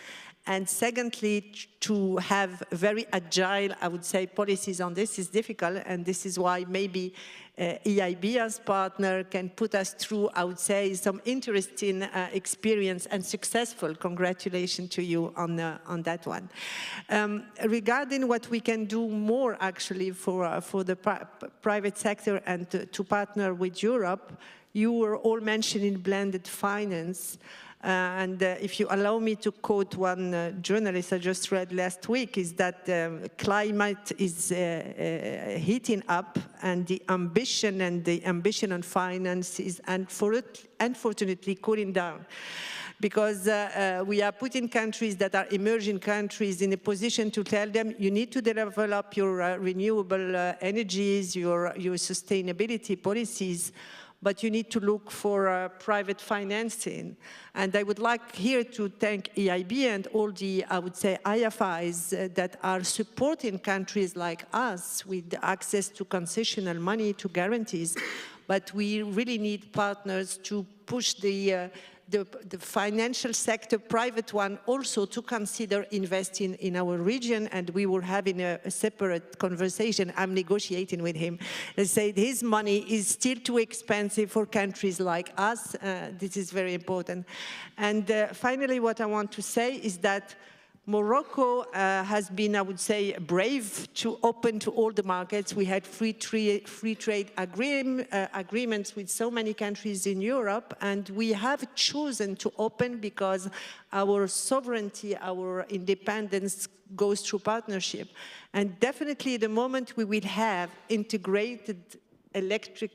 And secondly, to have very agile, I would say, policies on this is difficult, and this is why maybe EIB as partner can put us through, I would say, some interesting experience and successful. Congratulations to you on that one. Regarding what we can do more actually for the private sector and to partner with Europe, you were all mentioning blended finance. And if you allow me to quote one journalist I just read last week, is that climate is heating up, and the ambition on finance is unfortunately cooling down. Because we are putting countries that are emerging countries in a position to tell them, you need to develop your renewable energies, your sustainability policies, but you need to look for private financing. And I would like here to thank EIB and all the, I would say, IFIs that are supporting countries like us with access to concessional money, to guarantees. But we really need partners to push the the financial sector, private one, also to consider investing in our region, and we were having a separate conversation. I'm negotiating with him. They said his money is still too expensive for countries like us. This is very important. And finally, what I want to say is that Morocco has been, I would say, brave to open to all the markets. We had free trade agreements with so many countries in Europe, and we have chosen to open because our sovereignty, our independence goes through partnership. And definitely the moment we will have integrated electric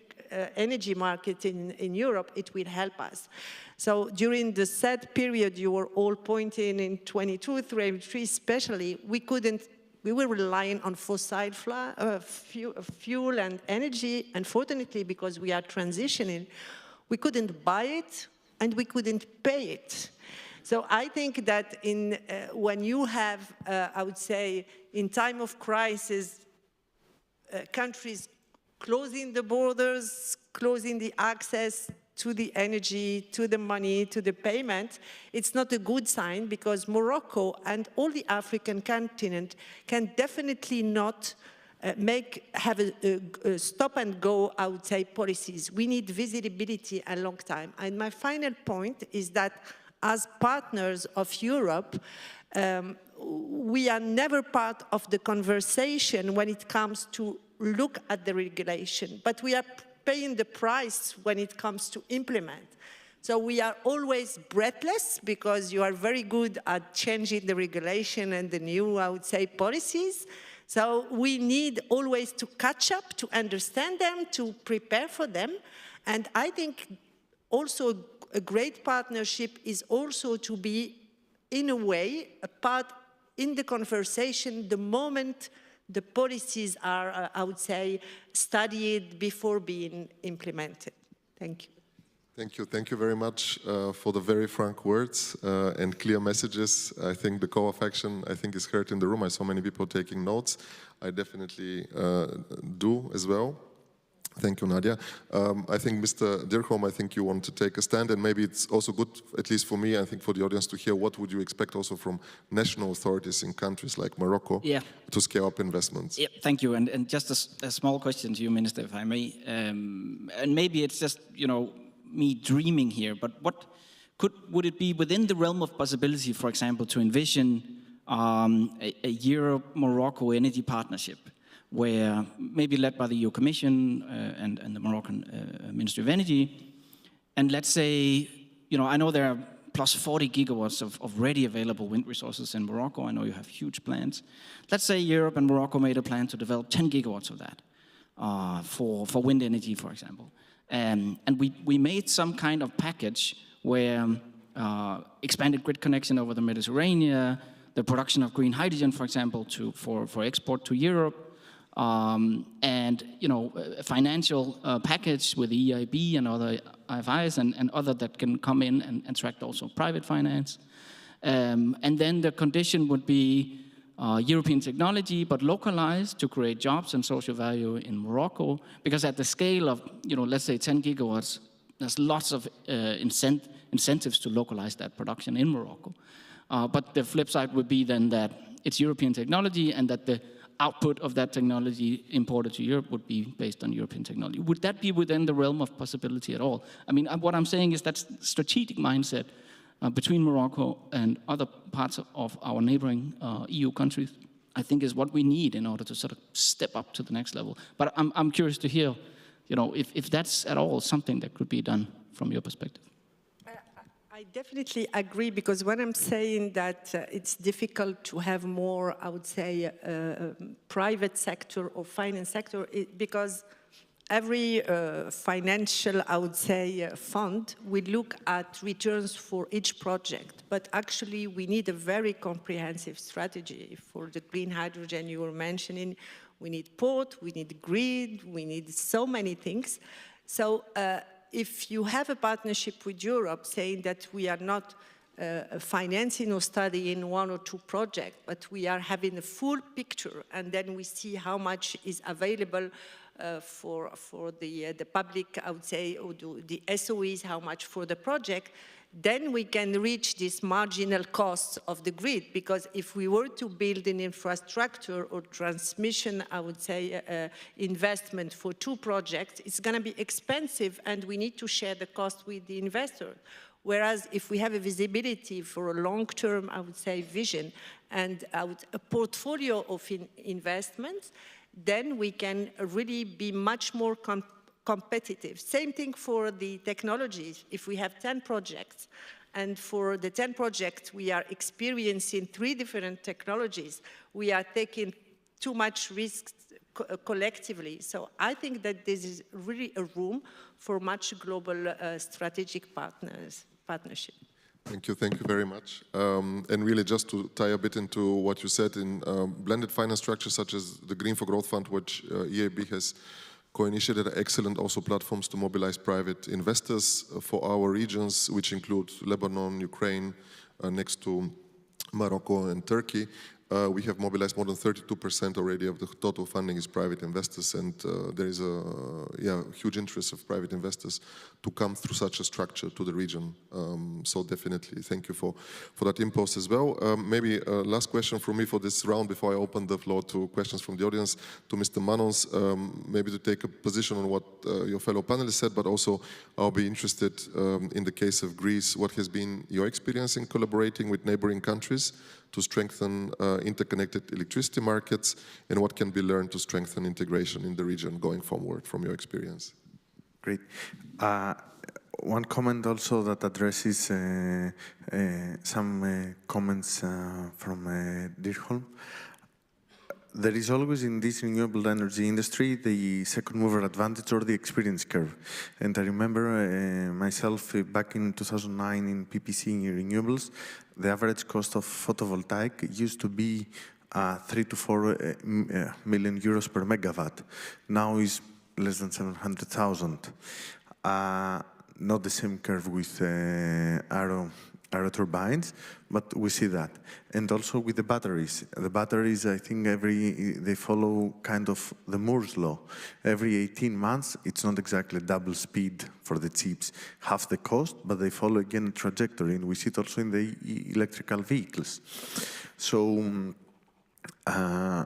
energy market in Europe, it will help us. So during the sad period you were all pointing in 22, 23 especially, we were relying on fossil fuel and energy. Unfortunately, because we are transitioning, we couldn't buy it and we couldn't pay it. So I think that when you have, I would say, in time of crisis, countries closing the borders, closing the access to the energy, to the money, to the payment, it's not a good sign, because Morocco and all the African continent can definitely not have a stop and go, I would say, policies. We need visibility a long time. And my final point is that as partners of Europe, we are never part of the conversation when it comes to look at the regulation, but we are paying the price when it comes to implement. So we are always breathless because you are very good at changing the regulation and the new, I would say, policies. So we need always to catch up, to understand them, to prepare for them. And I think also a great partnership is also to be, in a way, a part in the conversation the moment the policies are, I would say, studied before being implemented. Thank you. Thank you. Thank you very much for the very frank words and clear messages. I think the call of action, I think, is heard in the room. I saw many people taking notes. I definitely do as well. Thank you, Nadia. I think, Mr. Dirkholm, I think you want to take a stand, and maybe it's also good, at least for me, I think for the audience, to hear what would you expect also from national authorities in countries like Morocco to scale up investments. Yeah, thank you. And just a small question to you, Minister, if I may. And maybe it's just, me dreaming here, but would it be within the realm of possibility, for example, to envision a Europe-Morocco energy partnership, where maybe led by the EU Commission and the Moroccan Ministry of Energy, and let's say, I know there are plus 40 gigawatts of ready available wind resources in Morocco. I know you have huge plans. Let's say Europe and Morocco made a plan to develop 10 gigawatts of that for wind energy, for example. And we made some kind of package where expanded grid connection over the Mediterranean, the production of green hydrogen, for example, for export to Europe, and a financial package with the EIB and other IFIs and other that can come in and attract also private finance. And then the condition would be European technology, but localized to create jobs and social value in Morocco, because at the scale of, let's say 10 gigawatts, there's lots of incentives to localize that production in Morocco. But the flip side would be then that it's European technology and that the output of that technology imported to Europe would be based on European technology. Would that be within the realm of possibility at all? I mean, what I'm saying is that strategic mindset between Morocco and other parts of our neighboring EU countries, I think, is what we need in order to sort of step up to the next level. But I'm curious to hear, if that's at all something that could be done from your perspective. I definitely agree, because when I'm saying that it's difficult to have more, I would say, private sector or finance sector, because every financial, I would say, fund will look at returns for each project. But actually, we need a very comprehensive strategy for the green hydrogen you were mentioning. We need port, we need grid, we need so many things. So if you have a partnership with Europe saying that we are not financing or studying one or two projects, but we are having a full picture, and then we see how much is available for the public, I would say, or the SOEs, how much for the project, then we can reach this marginal cost of the grid, because if we were to build an infrastructure or transmission, I would say, investment for 2 projects, it's going to be expensive and we need to share the cost with the investor. Whereas if we have a visibility for a long-term, I would say, vision and a portfolio of investments, then we can really be much more competitive. Same thing for the technologies. If we have 10 projects, and for the 10 projects we are experiencing 3 different technologies, we are taking too much risk collectively. So I think that this is really a room for much global strategic partnership. Thank you very much. And really just to tie a bit into what you said, in blended finance structures such as the Green for Growth Fund, which EIB has co-initiated, excellent also platforms to mobilize private investors for our regions, which include Lebanon, Ukraine, next to Morocco and Turkey. We have mobilized more than 32% already of the total funding is private investors, and there is a huge interest of private investors to come through such a structure to the region. So definitely thank you for that impulse as well. Maybe last question from me for this round before I open the floor to questions from the audience to Mr. Manos, maybe to take a position on what your fellow panelists said, but also I'll be interested in the case of Greece, what has been your experience in collaborating with neighboring countries to strengthen interconnected electricity markets, and what can be learned to strengthen integration in the region going forward from your experience? Great. One comment also that addresses some comments from Dirkholm. There is always in this renewable energy industry the second mover advantage or the experience curve. And I remember myself back in 2009 in PPC in renewables, the average cost of photovoltaic used to be 3 to 4 million euros per megawatt. Now is less than 700,000. Not the same curve with aero turbines, but we see that. And also with the batteries. The batteries, I think they follow kind of the Moore's law. Every 18 months, it's not exactly double speed for the chips, half the cost, but they follow again a trajectory, and we see it also in the electrical vehicles. So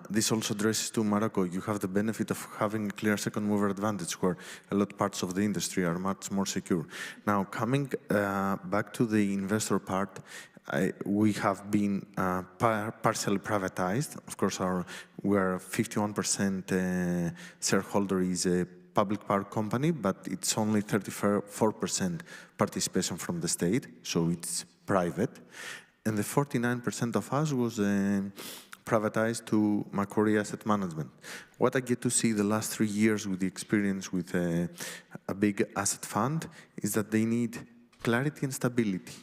this also addresses to Morocco. You have the benefit of having a clear second mover advantage where a lot of parts of the industry are much more secure. Now, coming back to the investor part, we have been partially privatized. Of course, we are 51% shareholder is a public power company, but it's only 34% participation from the state, so it's private. And the 49% of us was privatized to Macquarie Asset Management. What I get to see the last 3 years with the experience with a big asset fund is that they need clarity and stability.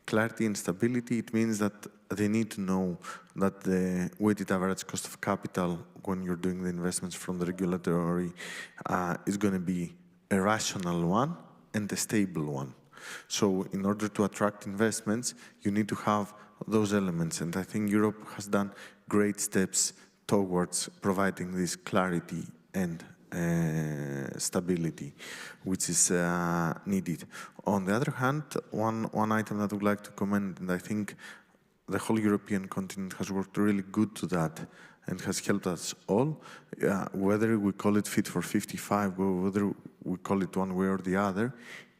Clarity and stability, it means that they need to know that the weighted average cost of capital when you're doing the investments from the regulatory is going to be a rational one and a stable one. So in order to attract investments, you need to have those elements. And I think Europe has done great steps towards providing this clarity and stability, which is needed. On the other hand, one item that I would like to comment, and I think the whole European continent has worked really good to that and has helped us all, whether we call it Fit for 55, or whether we call it one way or the other,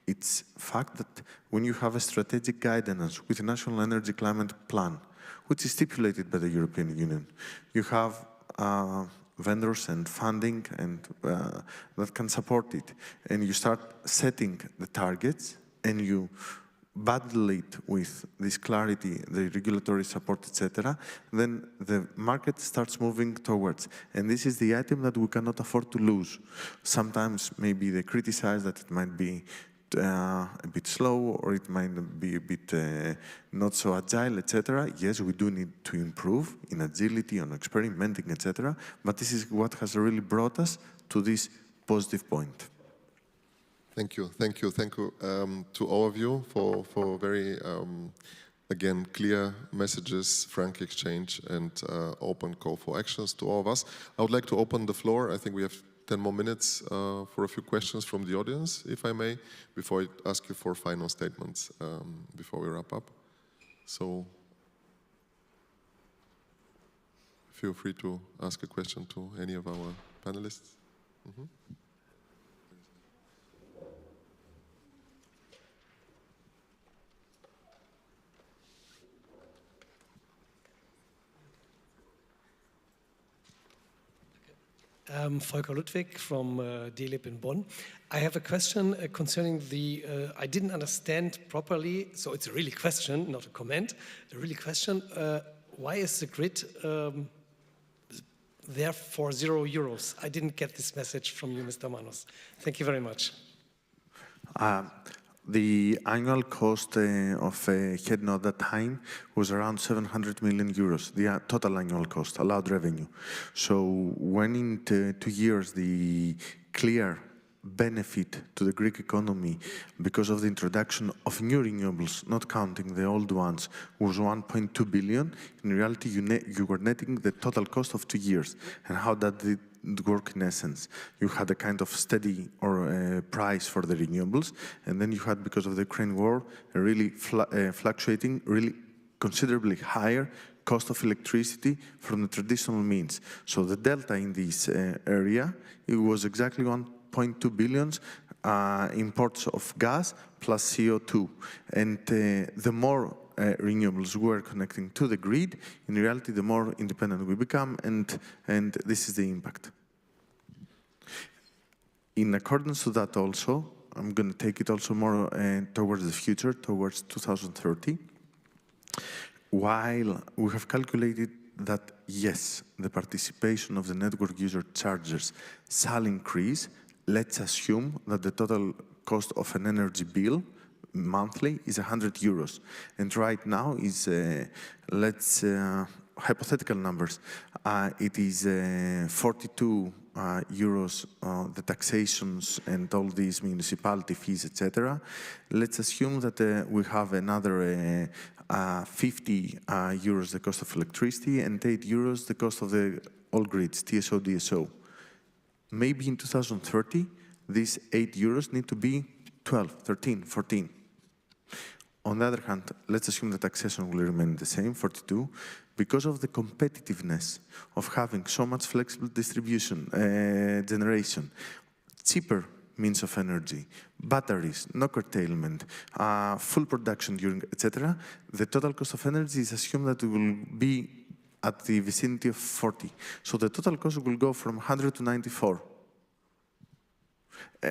it's fact that when you have a strategic guidance with a national energy climate plan, which is stipulated by the European Union, you have vendors and funding and that can support it. And you start setting the targets and you bundle it with this clarity, the regulatory support, etc., then the market starts moving towards. And this is the item that we cannot afford to lose. Sometimes maybe they criticize that it might be a bit slow, or it might be a bit not so agile, etc. Yes, we do need to improve in agility, on experimenting, etc. But this is what has really brought us to this positive point. Thank you to all of you for very, again, clear messages, frank exchange, and open call for actions to all of us. I would like to open the floor. I think we have 10 more minutes for a few questions from the audience, if I may, before I ask you for final statements before we wrap up. So feel free to ask a question to any of our panelists. Mm-hmm. Volker Ludwig from DLIB in Bonn. I have a question concerning the, I didn't understand properly, so it's a really question, not a comment, a really question. Why is the grid there for €0? I didn't get this message from you, Mr. Manos. Thank you very much. The annual cost of head node at that time was around 700 million euros, the total annual cost, allowed revenue. So when in 2 years the clear benefit to the Greek economy because of the introduction of new renewables, not counting the old ones, was 1.2 billion, in reality you were netting the total cost of 2 years. And how that did work in essence? You had a kind of steady or price for the renewables, and then you had, because of the Ukraine war, a really fluctuating, really considerably higher cost of electricity from the traditional means. So the delta in this area, it was exactly 1.2 billion imports of gas plus CO2. And the more renewables were connecting to the grid, in reality, the more independent we become, and this is the impact. In accordance to that also, I'm going to take it also more towards the future, towards 2030, while we have calculated that, yes, the participation of the network user chargers shall increase, let's assume that the total cost of an energy bill monthly is 100 euros. And right now is, let's, hypothetical numbers, it is 42 euros, the taxations and all these municipality fees, etc. Let's assume that we have another 50 euros the cost of electricity and 8 euros the cost of the all grids, TSO, DSO. Maybe in 2030, these 8 euros need to be 12, 13, 14. On the other hand, let's assume the taxation will remain the same, 42, because of the competitiveness of having so much flexible distribution, generation, cheaper means of energy, batteries, no curtailment, full production during, etc. The total cost of energy is assumed that it will be at the vicinity of 40. So the total cost will go from 100 to 94.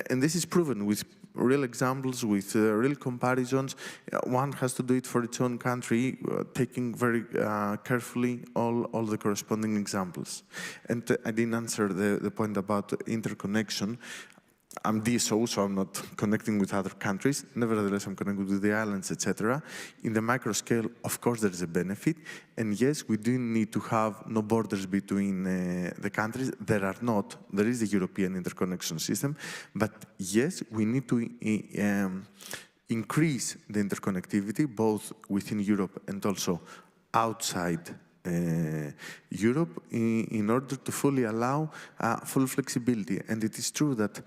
And this is proven with real examples, with real comparisons. One has to do it for its own country, taking very carefully all the corresponding examples. And I didn't answer the point about interconnection. I'm DSO, so I'm not connecting with other countries. Nevertheless, I'm connected with the islands, etc. In the micro scale, of course, there is a benefit. And yes, we do need to have no borders between the countries. There are not. There is the European interconnection system. But yes, we need to increase the interconnectivity, both within Europe and also outside Europe, in order to fully allow full flexibility. And it is true that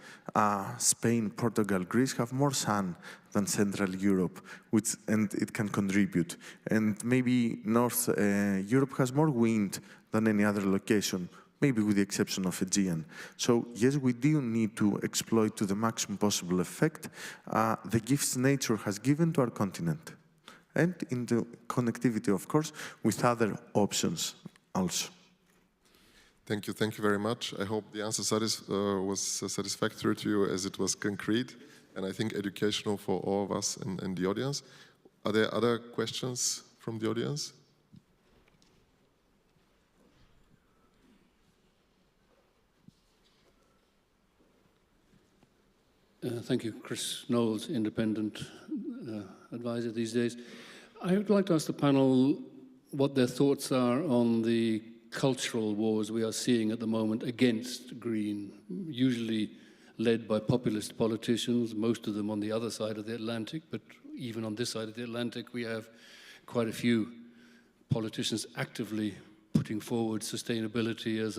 Spain, Portugal, Greece have more sun than Central Europe, and it can contribute. And maybe North Europe has more wind than any other location, maybe with the exception of Aegean. So yes, we do need to exploit to the maximum possible effect the gifts nature has given to our continent. And in the connectivity, of course, with other options also. Thank you very much. I hope the answer was satisfactory to you, as it was concrete and I think educational for all of us and the audience. Are there other questions from the audience? Thank you, Chris Knowles, independent advisor these days. I would like to ask the panel what their thoughts are on the cultural wars we are seeing at the moment against green, usually led by populist politicians, most of them on the other side of the Atlantic, but even on this side of the Atlantic we have quite a few politicians actively putting forward sustainability as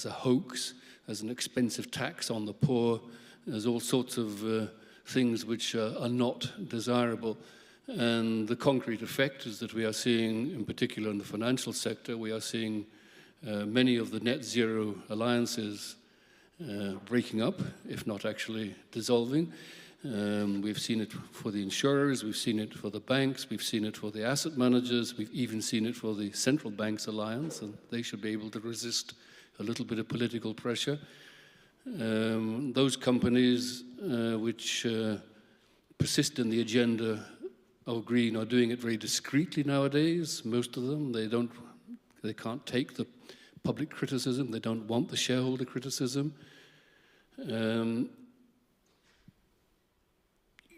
a hoax, as an expensive tax on the poor, as all sorts of things which are not desirable. And the concrete effect is that we are seeing, in particular in the financial sector, we are seeing many of the net zero alliances breaking up, if not actually dissolving. We've seen it for the insurers, we've seen it for the banks, we've seen it for the asset managers, we've even seen it for the central banks alliance, and they should be able to resist a little bit of political pressure. Those companies which persist in the agenda of green are doing it very discreetly nowadays. Most of them, they can't take the public criticism, they don't want the shareholder criticism.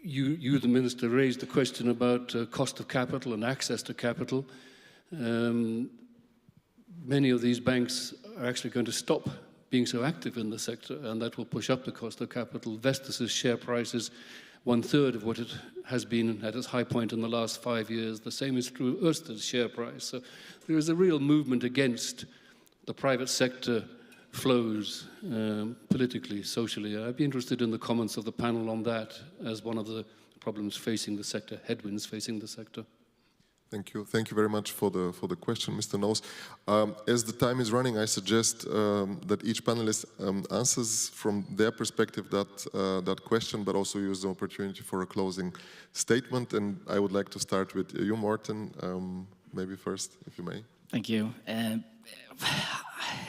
You, the Minister, raised the question about cost of capital and access to capital. Many of these banks are actually going to stop being so active in the sector, and that will push up the cost of capital. Vestas' share price is 1/3 of what it has been at its high point in the last 5 years. The same is true of Ørsted's share price. So there is a real movement against the private sector flows politically, socially. I'd be interested in the comments of the panel on that as one of the problems facing the sector, headwinds facing the sector. Thank you. Thank you very much for the question, Mr. Knowles. As the time is running, I suggest that each panelist answers from their perspective that question, but also use the opportunity for a closing statement. And I would like to start with you, Martin, maybe first, if you may. Thank you.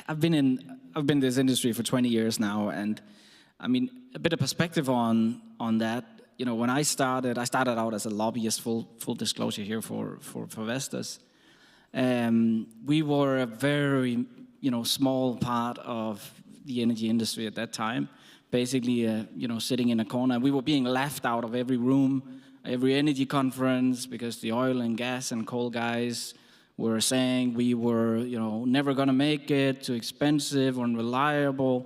I've been in this industry for 20 years now, and I mean, a bit of perspective on that. You know, when I started out as a lobbyist, full disclosure here for Vestas. We were a very, small part of the energy industry at that time. Basically, sitting in a corner. We were being laughed out of every room, every energy conference, because the oil and gas and coal guys were saying we were, never going to make it, too expensive, unreliable.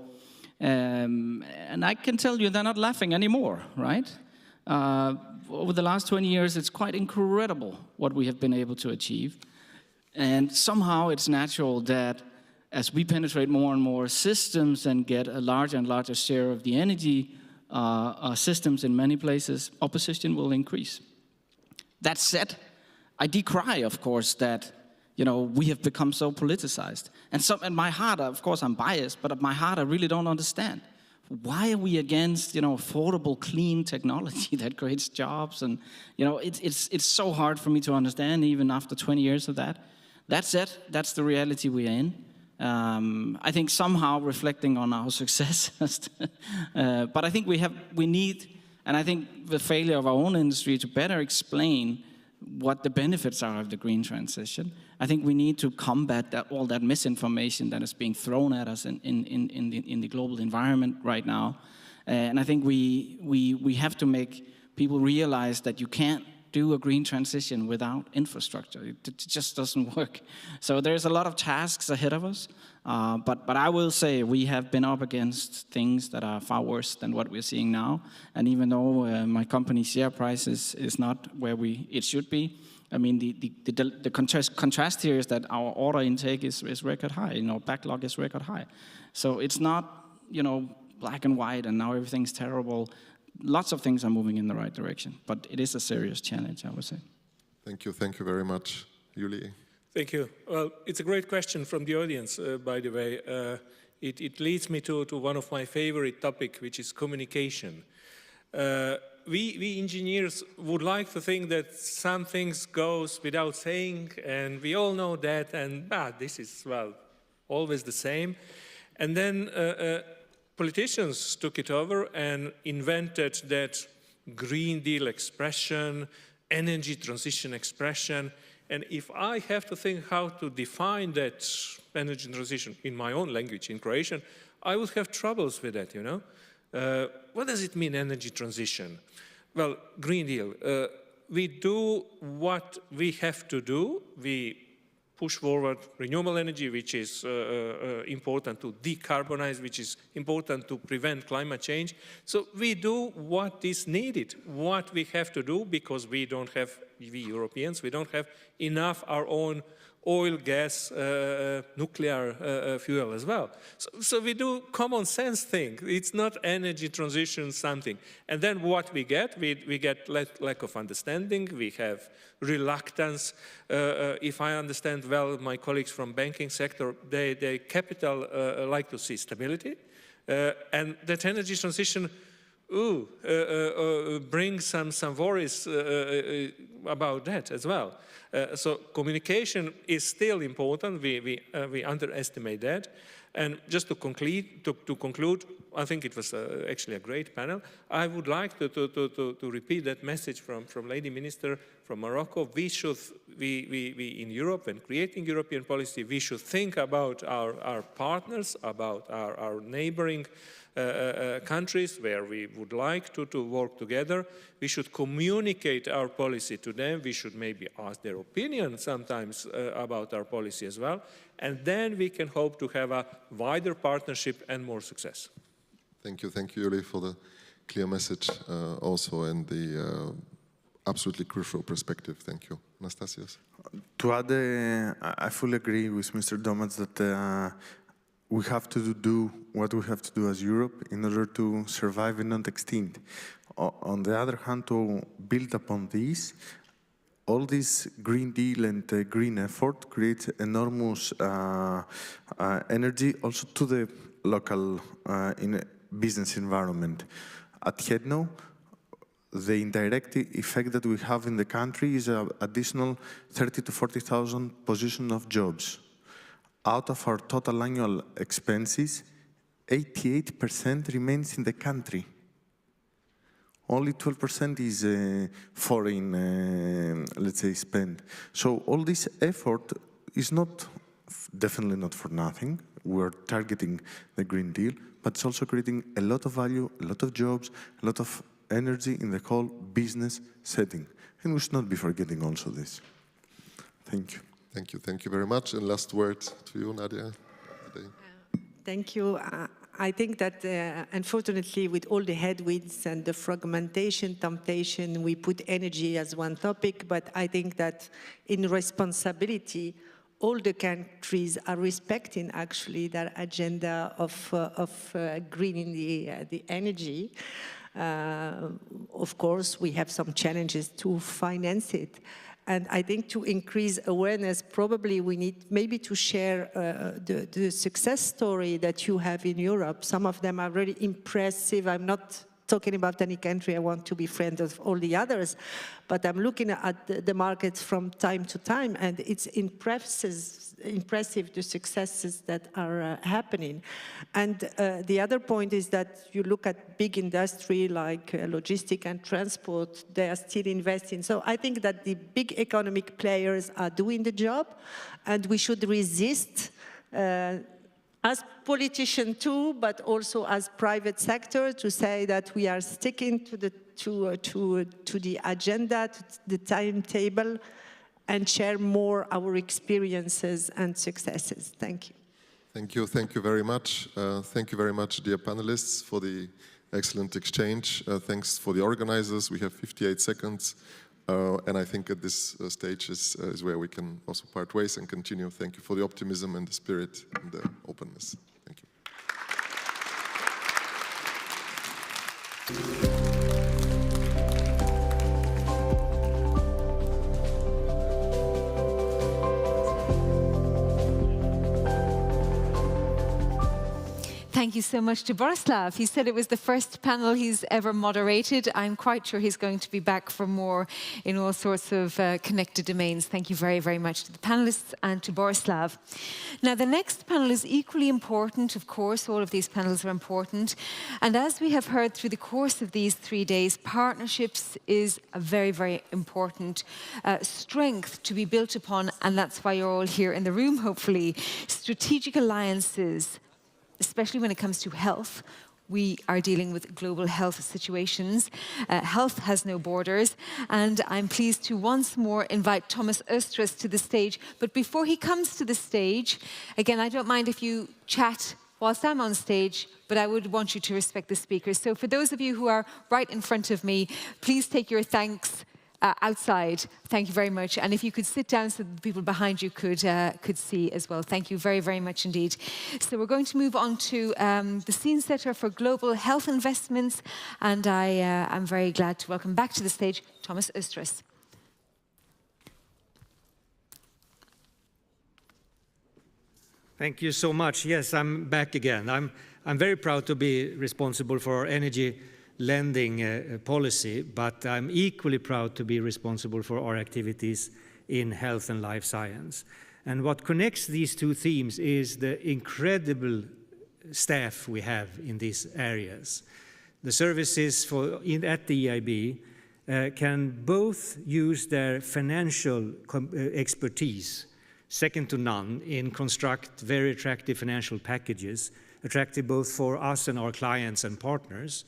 And I can tell you they're not laughing anymore, right? Over the last 20 years, it's quite incredible what we have been able to achieve. And somehow it's natural that as we penetrate more and more systems and get a larger and larger share of the energy systems in many places, opposition will increase. That said, I decry, of course, that we have become so politicized. And so, in my heart, of course, I'm biased, but at my heart, I really don't understand. Why are we against, affordable, clean technology that creates jobs? And, it's so hard for me to understand, even after 20 years of that. That said, that's the reality we are in. I think somehow reflecting on our success, but I think we need, and I think the failure of our own industry to better explain what the benefits are of the green transition. I think we need to combat all that misinformation that is being thrown at us in the global environment right now. And I think we have to make people realize that you can't do a green transition without infrastructure. It just doesn't work. So there's a lot of tasks ahead of us. But I will say we have been up against things that are far worse than what we're seeing now. And even though my company's share price is not where it should be, I mean, the contrast here is that our order intake is record high. Backlog is record high. So it's not, black and white and now everything's terrible. Lots of things are moving in the right direction, but it is a serious challenge, I would say. Thank you very much. Julie. Thank you. Well, it's a great question from the audience, by the way. It leads me to one of my favorite topics, which is communication. We engineers would like to think that some things goes without saying, and we all know that, and this is, always the same. And then politicians took it over and invented that Green Deal expression, energy transition expression. And if I have to think how to define that energy transition in my own language, in Croatian, I would have troubles with that, What does it mean, energy transition? Well, Green Deal. We do what we have to do. We push forward renewable energy, which is important to decarbonize, which is important to prevent climate change. So we do what is needed, what we have to do, because we Europeans, we don't have enough our own oil, gas, nuclear fuel as well. So we do common sense thing. It's not energy transition something. And then what we get? We get lack of understanding. We have reluctance. If I understand well, my colleagues from banking sector, they capital like to see stability. And that energy transition brings some worries about that as well. So communication is still important. We underestimate that. And just to conclude, I think it was actually a great panel. I would like to repeat that message from Lady Minister from Morocco. We in Europe, when creating European policy, we should think about our partners, about our neighboring countries where we would like to work together. We should communicate our policy to them. We should maybe ask their opinion sometimes about our policy as well. And then we can hope to have a wider partnership and more success. Thank you, Yuri, for the clear message also and the absolutely crucial perspective. Thank you. Anastasios? To add, I fully agree with Mr. Domac that we have to do what we have to do as Europe in order to survive and not extinct. On the other hand, to build upon this, all this Green Deal and green effort creates enormous energy also to the local business environment. At Hedno, the indirect effect that we have in the country is an additional 30 to 40,000 positions of jobs. Out of our total annual expenses, 88% remains in the country. Only 12% is foreign, let's say, spend. So all this effort is definitely not for nothing. We're targeting the Green Deal, but it's also creating a lot of value, a lot of jobs, a lot of energy in the whole business setting. And we should not be forgetting also this. Thank you. Thank you very much. And last word to you, Nadia. Thank you. I think that unfortunately with all the headwinds and the fragmentation, temptation, we put energy as one topic, but I think that in responsibility, all the countries are respecting actually their agenda of greening the energy. Of course, we have some challenges to finance it. And I think to increase awareness, probably we need maybe to share the success story that you have in Europe. Some of them are really impressive. I'm not talking about any country. I want to be friend of all the others. But I'm looking at the markets from time to time, and it's impressive the successes that are happening. And the other point is that you look at big industry like logistics and transport, they are still investing. So I think that the big economic players are doing the job, and we should resist as politicians too, but also as private sector, to say that we are sticking to the agenda, to the timetable, and share more our experiences and successes. Thank you. Thank you very much. Thank you very much, dear panelists, for the excellent exchange. Thanks for the organizers. We have 58 seconds. And I think at this stage is where we can also part ways and continue. Thank you for the optimism and the spirit and the openness. Thank you. Thank you so much to Borislav. He said it was the first panel he's ever moderated. I'm quite sure he's going to be back for more in all sorts of connected domains. Thank you very, very much to the panelists and to Borislav. Now, the next panel is equally important. Of course, all of these panels are important. And as we have heard through the course of these 3 days, partnerships is a very, very important strength to be built upon. And that's why you're all here in the room, hopefully. Strategic alliances, especially when it comes to health. We are dealing with global health situations. Health has no borders. And I'm pleased to once more invite Thomas Östras to the stage. But before he comes to the stage, again, I don't mind if you chat whilst I'm on stage, but I would want you to respect the speakers. So for those of you who are right in front of me, please take your thanks outside. Thank you very much. And if you could sit down so the people behind you could see as well. Thank you very, very much indeed. So we're going to move on to the scene setter for global health investments. And I'm very glad to welcome back to the stage Thomas Östros. Thank you so much. Yes, I'm back again. I'm very proud to be responsible for our energy lending policy, but I'm equally proud to be responsible for our activities in health and life science. And what connects these two themes is the incredible staff we have in these areas. The services at the EIB can both use their financial expertise, second to none, in construct very attractive financial packages, attractive both for us and our clients and partners,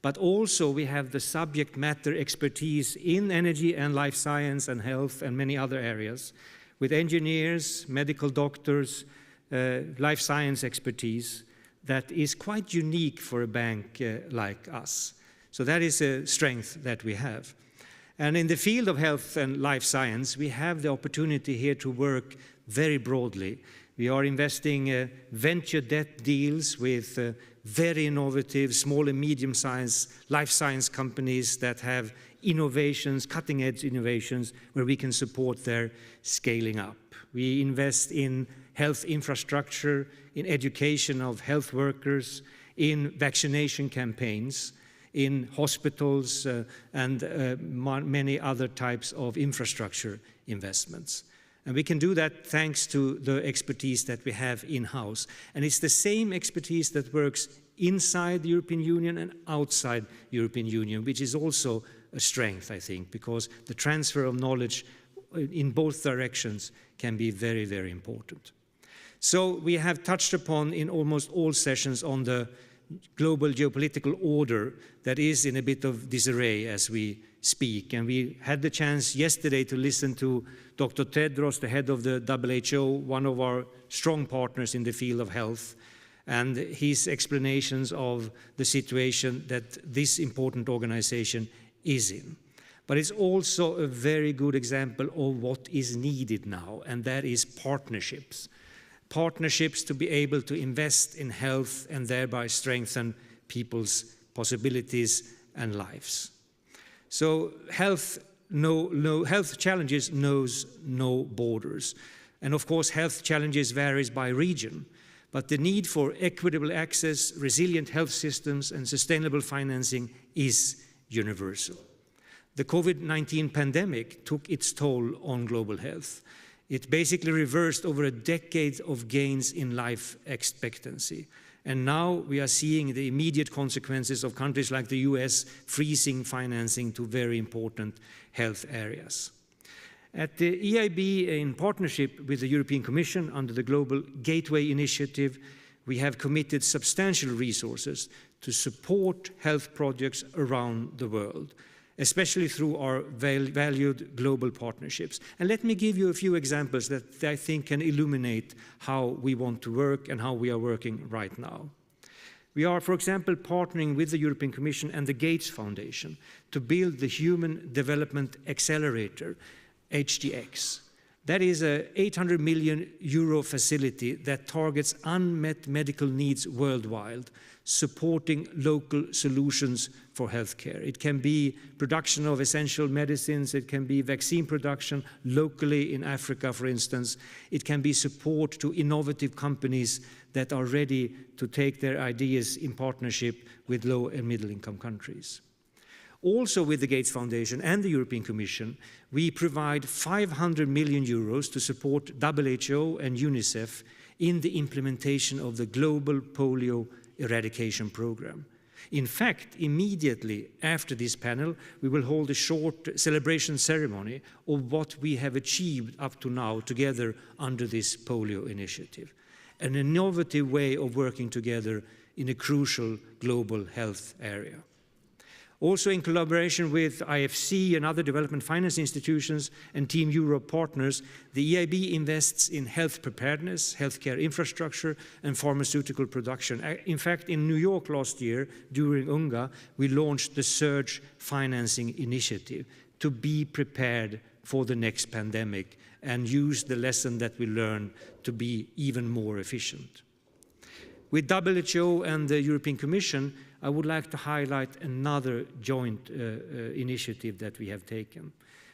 but also we have the subject matter expertise in energy and life science and health and many other areas, with engineers, medical doctors, life science expertise that is quite unique for a bank like us. So that is a strength that we have. And in the field of health and life science, we have the opportunity here to work very broadly. We are investing venture debt deals with very innovative small and medium-sized life science companies that have innovations, cutting-edge innovations, where we can support their scaling up. We invest in health infrastructure, in education of health workers, in vaccination campaigns, in hospitals and many other types of infrastructure investments. And we can do that thanks to the expertise that we have in-house. And it's the same expertise that works inside the European Union and outside the European Union, which is also a strength, I think, because the transfer of knowledge in both directions can be very, very important. So we have touched upon in almost all sessions on the global geopolitical order that is in a bit of disarray as we speak. And we had the chance yesterday to listen to Dr. Tedros, the head of the WHO, one of our strong partners in the field of health, and his explanations of the situation that this important organization is in. But it's also a very good example of what is needed now, and that is partnerships. Partnerships to be able to invest in health and thereby strengthen people's possibilities and lives. So health challenges knows no borders. And of course, health challenges varies by region. But the need for equitable access, resilient health systems, and sustainable financing is universal. The COVID-19 pandemic took its toll on global health. It basically reversed over a decade of gains in life expectancy. And now we are seeing the immediate consequences of countries like the US freezing financing to very important health areas. At the EIB, in partnership with the European Commission under the Global Gateway Initiative, we have committed substantial resources to support health projects around the world, especially through our valued global partnerships. And let me give you a few examples that I think can illuminate how we want to work and how we are working right now. We are, for example, partnering with the European Commission and the Gates Foundation to build the Human Development Accelerator, HDX. That is an 800 million euro facility that targets unmet medical needs worldwide, supporting local solutions for healthcare. It can be production of essential medicines, it can be vaccine production locally in Africa, for instance. It can be support to innovative companies that are ready to take their ideas in partnership with low and middle income countries. Also with the Gates Foundation and the European Commission, we provide 500 million euros to support WHO and UNICEF in the implementation of the global polio eradication program. In fact, immediately after this panel, we will hold a short celebration ceremony of what we have achieved up to now together under this polio initiative. An innovative way of working together in a crucial global health area. Also in collaboration with IFC and other development finance institutions and Team Europe partners, the EIB invests in health preparedness, healthcare infrastructure, and pharmaceutical production. In fact, in New York last year, during UNGA, we launched the Surge Financing Initiative to be prepared for the next pandemic and use the lesson that we learn to be even more efficient. With WHO and the European Commission, I would like to highlight another joint initiative that we have taken.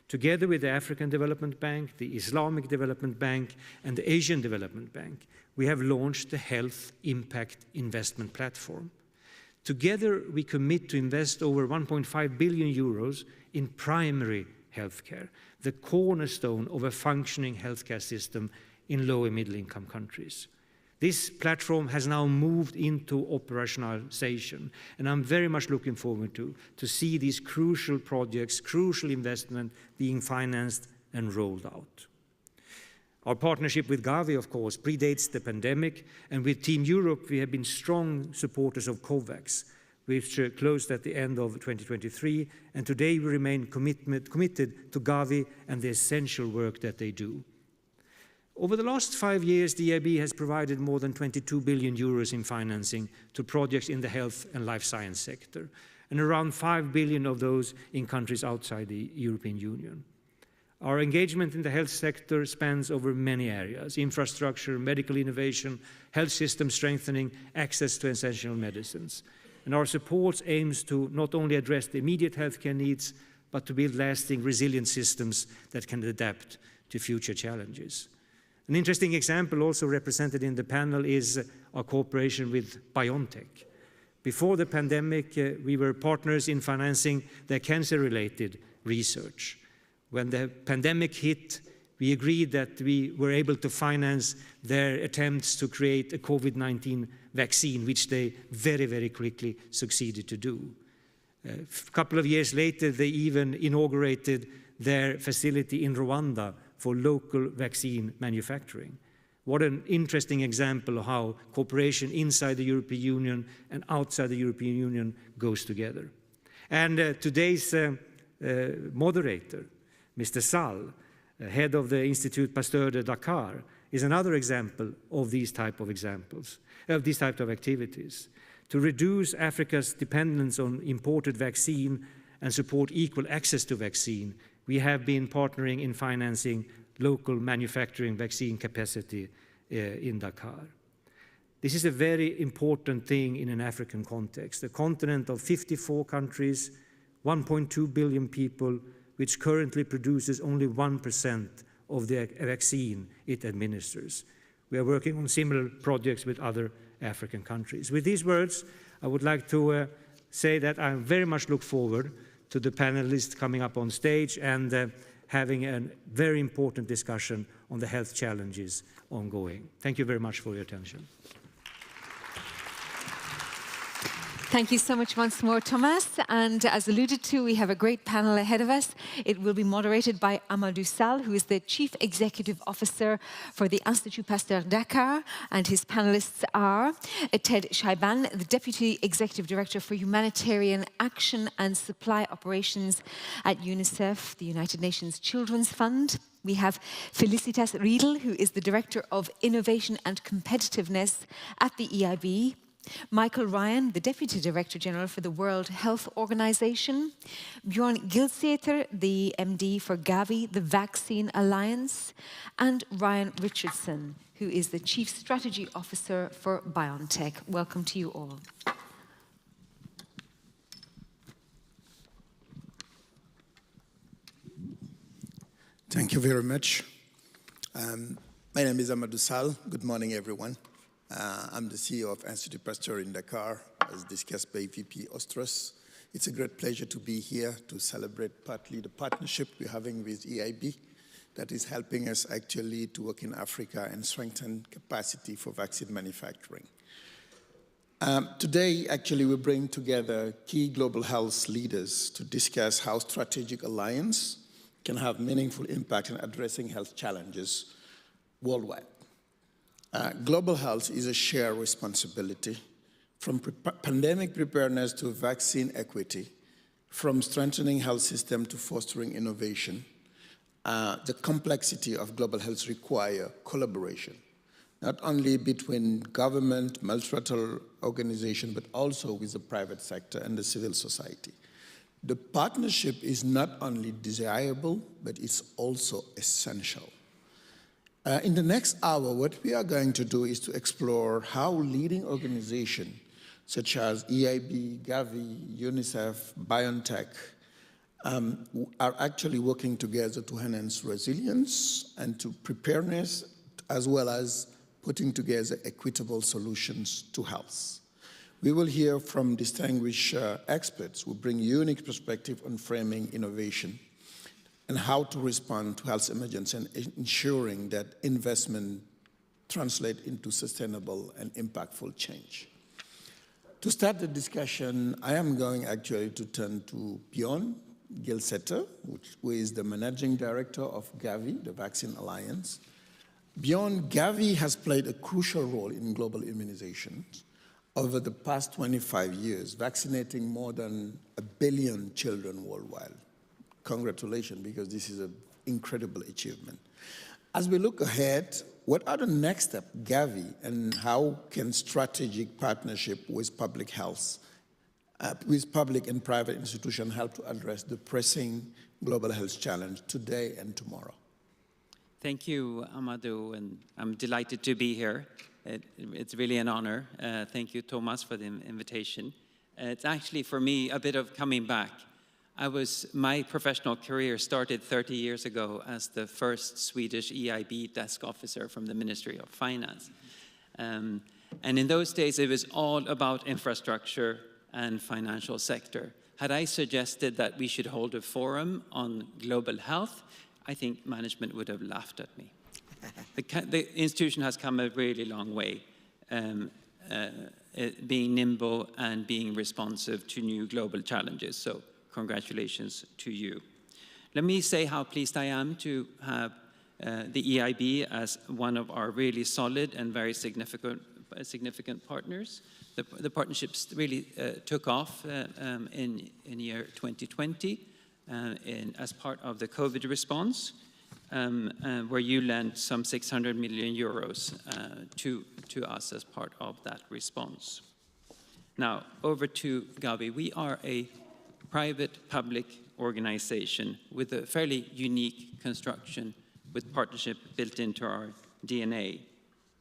Together with the African Development Bank, the Islamic Development Bank, and the Asian Development Bank, we have launched the Health Impact Investment Platform. Together, we commit to invest over 1.5 billion euros in primary healthcare, the cornerstone of a functioning healthcare system in low and middle-income countries. This platform has now moved into operationalization, and I'm very much looking forward to see these crucial projects, crucial investment being financed and rolled out. Our partnership with Gavi, of course, predates the pandemic, and with Team Europe, we have been strong supporters of COVAX, which closed at the end of 2023, and today we remain committed to Gavi and the essential work that they do. Over the last 5 years, the EIB has provided more than 22 billion euros in financing to projects in the health and life science sector, and around 5 billion of those in countries outside the European Union. Our engagement in the health sector spans over many areas: infrastructure, medical innovation, health system strengthening, access to essential medicines. And our support aims to not only address the immediate healthcare needs, but to build lasting, resilient systems that can adapt to future challenges. An interesting example also represented in the panel is our cooperation with BioNTech. Before the pandemic, we were partners in financing their cancer-related research. When the pandemic hit, we agreed that we were able to finance their attempts to create a COVID-19 vaccine, which they very, very quickly succeeded to do. A couple of years later, they even inaugurated their facility in Rwanda for local vaccine manufacturing. What an interesting example of how cooperation inside the European Union and outside the European Union goes together. And today's moderator, Mr. Sall, head of the Institut Pasteur de Dakar, is another example of these type of activities. To reduce Africa's dependence on imported vaccine and support equal access to vaccine, we have been partnering in financing local manufacturing vaccine capacity in Dakar. This is a very important thing in an African context, a continent of 54 countries, 1.2 billion people, which currently produces only 1% of the vaccine it administers. We are working on similar projects with other African countries. With these words, I would like to say that I very much look forward to the panelists coming up on stage and having a very important discussion on the health challenges ongoing. Thank you very much for your attention. Thank you so much once more, Thomas. And as alluded to, we have a great panel ahead of us. It will be moderated by Amadou Sall, who is the Chief Executive Officer for the Institut Pasteur Dakar. And his panelists are Ted Shaiban, the Deputy Executive Director for Humanitarian Action and Supply Operations at UNICEF, the United Nations Children's Fund. We have Felicitas Riedel, who is the Director of Innovation and Competitiveness at the EIB. Michael Ryan, the Deputy Director General for the World Health Organization. Bjorn Gilseter, the MD for Gavi, the Vaccine Alliance. And Ryan Richardson, who is the Chief Strategy Officer for BioNTech. Welcome to you all. Thank you very much. My name is Amadou Sall. Good morning, everyone. I'm the CEO of Institut Pasteur in Dakar, as discussed by VP Ostros. It's a great pleasure to be here to celebrate partly the partnership we're having with EIB that is helping us actually to work in Africa and strengthen capacity for vaccine manufacturing. Today, actually, we bring together key global health leaders to discuss how strategic alliance can have meaningful impact in addressing health challenges worldwide. Global health is a shared responsibility, from pandemic preparedness to vaccine equity, from strengthening health system to fostering innovation. The complexity of global health requires collaboration, not only between government, multilateral organizations, but also with the private sector and the civil society. The partnership is not only desirable, but it's also essential. In the next hour, what we are going to do is to explore how leading organizations such as EIB, Gavi, UNICEF, BioNTech are actually working together to enhance resilience and to preparedness, as well as putting together equitable solutions to health. We will hear from distinguished experts who bring unique perspective on framing innovation and how to respond to health emergency and ensuring that investment translate into sustainable and impactful change. To start the discussion, I am going actually to turn to Bjorn Gilsetter, who is the Managing Director of Gavi, the Vaccine Alliance. Beyond Gavi has played a crucial role in global immunization over the past 25 years, vaccinating more than 1 billion children worldwide. Congratulations, because this is an incredible achievement. As we look ahead, what are the next steps, Gavi, and how can strategic partnership with public health, with public and private institutions help to address the pressing global health challenge today and tomorrow? Thank you, Amadou, and I'm delighted to be here. It's really an honor. Thank you, Thomas, for the invitation. It's actually, for me, a bit of coming back. My professional career started 30 years ago as the first Swedish EIB desk officer from the Ministry of Finance. And in those days, it was all about infrastructure and financial sector. Had I suggested that we should hold a forum on global health, I think management would have laughed at me. The institution has come a really long way, being nimble and being responsive to new global challenges. So congratulations to you. Let me say how pleased I am to have the EIB as one of our really solid and very significant partners. The partnerships really took off in year 2020 as part of the COVID response, where you lent some 600 million euros to us as part of that response. Now, over to Gavi. We are a private-public organization with a fairly unique construction with partnership built into our DNA.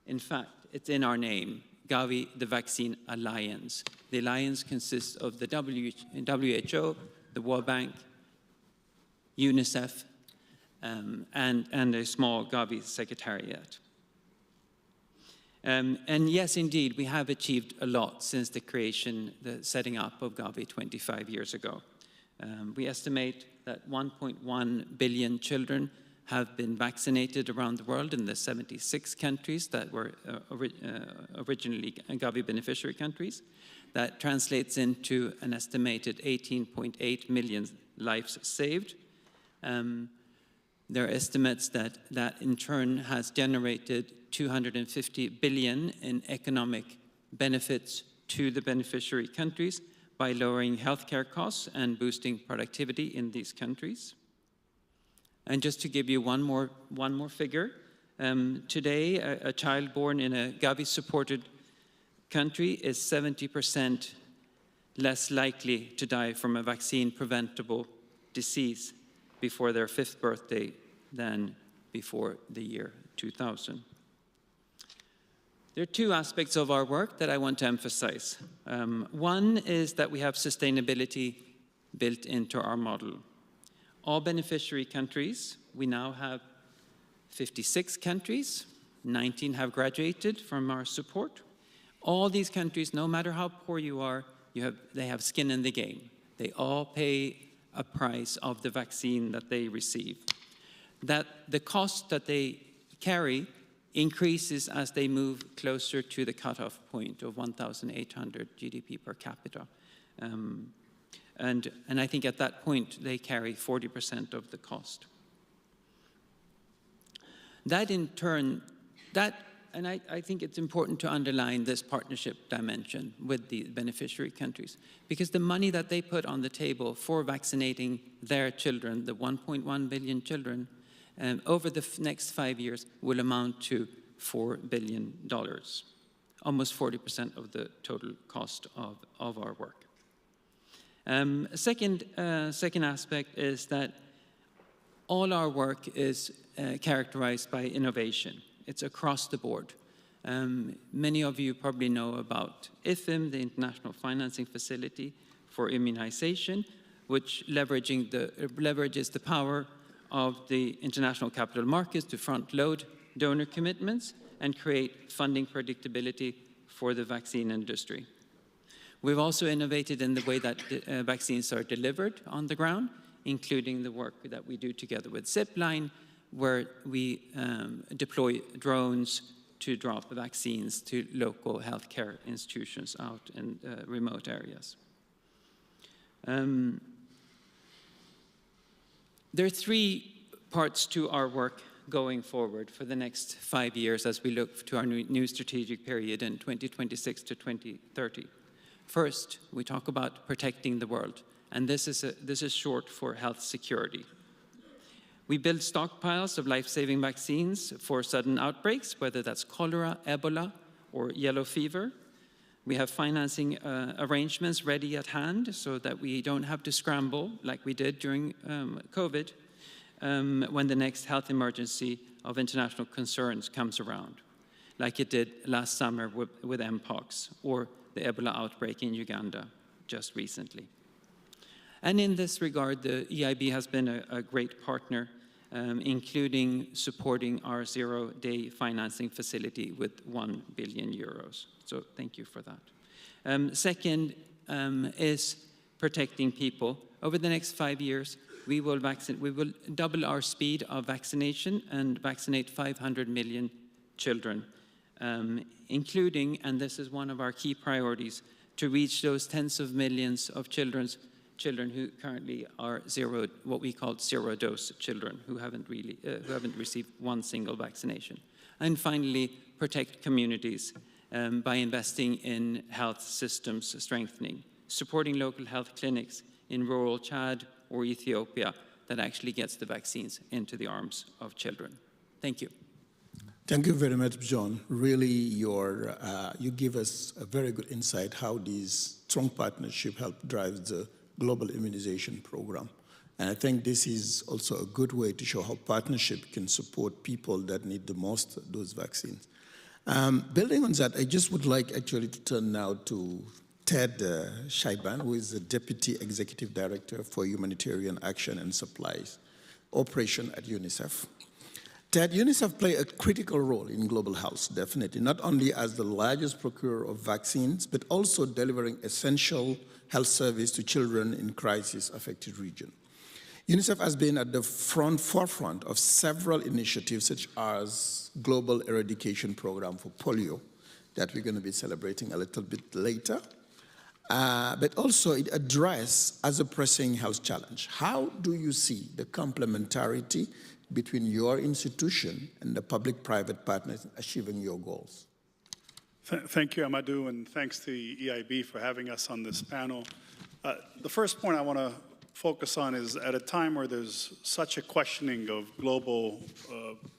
In fact, it's in our name, Gavi, the Vaccine Alliance. The alliance consists of the WHO, the World Bank, UNICEF, and a small Gavi secretariat. And yes, indeed, we have achieved a lot since the setting up of Gavi 25 years ago. We estimate that 1.1 billion children have been vaccinated around the world in the 76 countries that were originally Gavi beneficiary countries. That translates into an estimated 18.8 million lives saved. There are estimates that in turn has generated 250 billion in economic benefits to the beneficiary countries by lowering healthcare costs and boosting productivity in these countries. And just to give you one more figure, today a child born in a Gavi-supported country is 70% less likely to die from a vaccine-preventable disease before their 5th birthday than before the year 2000. There are two aspects of our work that I want to emphasize. One is that we have sustainability built into our model. All beneficiary countries, we now have 56 countries, 19 have graduated from our support. All these countries, no matter how poor you are, they have skin in the game. They all pay a price of the vaccine that they receive. That the cost that they carry increases as they move closer to the cutoff point of 1,800 GDP per capita. And I think at that point, they carry 40% of the cost. That in turn, and I think it's important to underline this partnership dimension with the beneficiary countries, because the money that they put on the table for vaccinating their children, the 1.1 billion children, over the next 5 years will amount to $4 billion, almost 40% of the total cost of our work. Second aspect is that all our work is characterized by innovation. It's across the board. Many of you probably know about IFIM, the International Financing Facility for Immunization, which leverages the power of the international capital markets to front-load donor commitments and create funding predictability for the vaccine industry. We've also innovated in the way that vaccines are delivered on the ground, including the work that we do together with Zipline, where we deploy drones to drop vaccines to local healthcare institutions out in remote areas. There are three parts to our work going forward for the next 5 years as we look to our new strategic period in 2026 to 2030. First, we talk about protecting the world, and this is short for health security. We build stockpiles of life-saving vaccines for sudden outbreaks, whether that's cholera, Ebola, or yellow fever. We have financing arrangements ready at hand so that we don't have to scramble like we did during COVID when the next health emergency of international concerns comes around, like it did last summer with Mpox or the Ebola outbreak in Uganda just recently. And in this regard, the EIB has been a great partner, including supporting our zero-day financing facility with 1 billion euros. So thank you for that. Second is protecting people. Over the next 5 years, we will double our speed of vaccination and vaccinate 500 million children, including, and this is one of our key priorities, to reach those tens of millions of children who currently are what we call zero-dose children, who haven't received one single vaccination. And finally, protect communities by investing in health systems strengthening, supporting local health clinics in rural Chad or Ethiopia that actually gets the vaccines into the arms of children. Thank you. Thank you very much, John. Really, you give us a very good insight how these strong partnerships help drive the global immunization program. And I think this is also a good way to show how partnership can support people that need the most those vaccines. Building on that, I just would like actually to turn now to Ted Scheiban, who is the Deputy Executive Director for Humanitarian Action and Supplies Operation at UNICEF. Ted, UNICEF plays a critical role in global health, definitely, not only as the largest procurer of vaccines, but also delivering essential health service to children in crisis-affected regions. UNICEF has been at the forefront of several initiatives, such as Global Eradication Program for polio, that we're going to be celebrating a little bit later. But also it addresses as a pressing health challenge. How do you see the complementarity between your institution and the public-private partners achieving your goals? Thank you, Amadou, and thanks to EIB for having us on this panel. The first point I want to focus on is at a time where there's such a questioning of global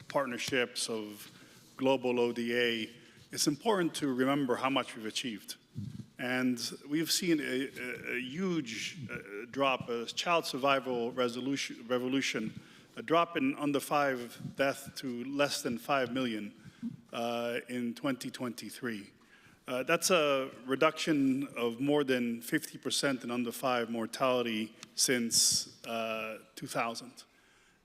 partnerships, of global ODA, it's important to remember how much we've achieved. And we've seen a huge drop, a child survival revolution, a drop in under 5 deaths to less than 5 million in 2023. That's a reduction of more than 50% in under 5 mortality since 2000.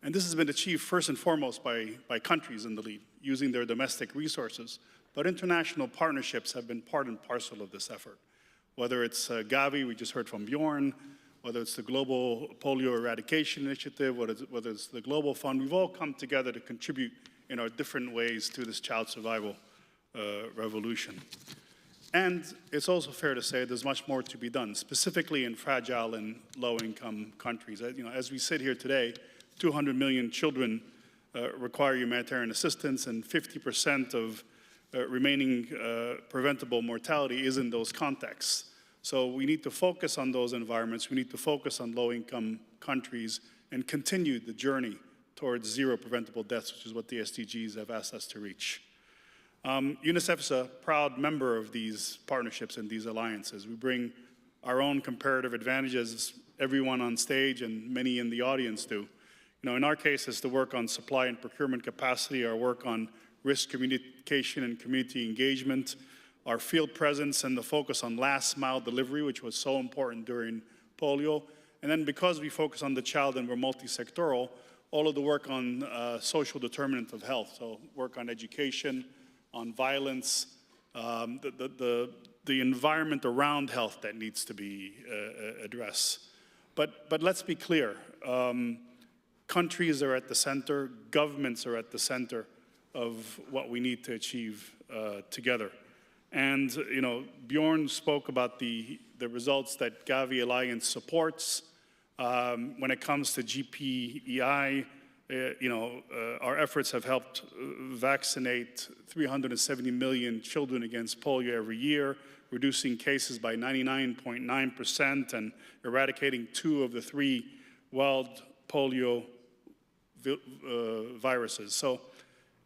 And this has been achieved first and foremost by countries in the lead, using their domestic resources. But international partnerships have been part and parcel of this effort. Whether it's Gavi, we just heard from Bjorn, whether it's the Global Polio Eradication Initiative, whether it's the Global Fund, we've all come together to contribute in our different ways to this child survival revolution. And it's also fair to say there's much more to be done, specifically in fragile and low-income countries. As we sit here today, 200 million children require humanitarian assistance, and 50% of remaining preventable mortality is in those contexts. So we need to focus on those environments. We need to focus on low-income countries and continue the journey towards zero preventable deaths, which is what the SDGs have asked us to reach. UNICEF is a proud member of these partnerships and these alliances. We bring our own comparative advantages, everyone on stage and many in the audience do. In our case, it's the work on supply and procurement capacity, our work on risk communication and community engagement, our field presence and the focus on last mile delivery, which was so important during polio. And then because we focus on the child and we're multi-sectoral, all of the work on social determinant of health, so work on education, on violence, the environment around health that needs to be addressed. But let's be clear, countries are at the center, governments are at the center of what we need to achieve together. And Bjorn spoke about the results that Gavi Alliance supports. When it comes to GPEI, our efforts have helped vaccinate 370 million children against polio every year, reducing cases by 99.9% and eradicating 2 of the 3 wild polio viruses. So,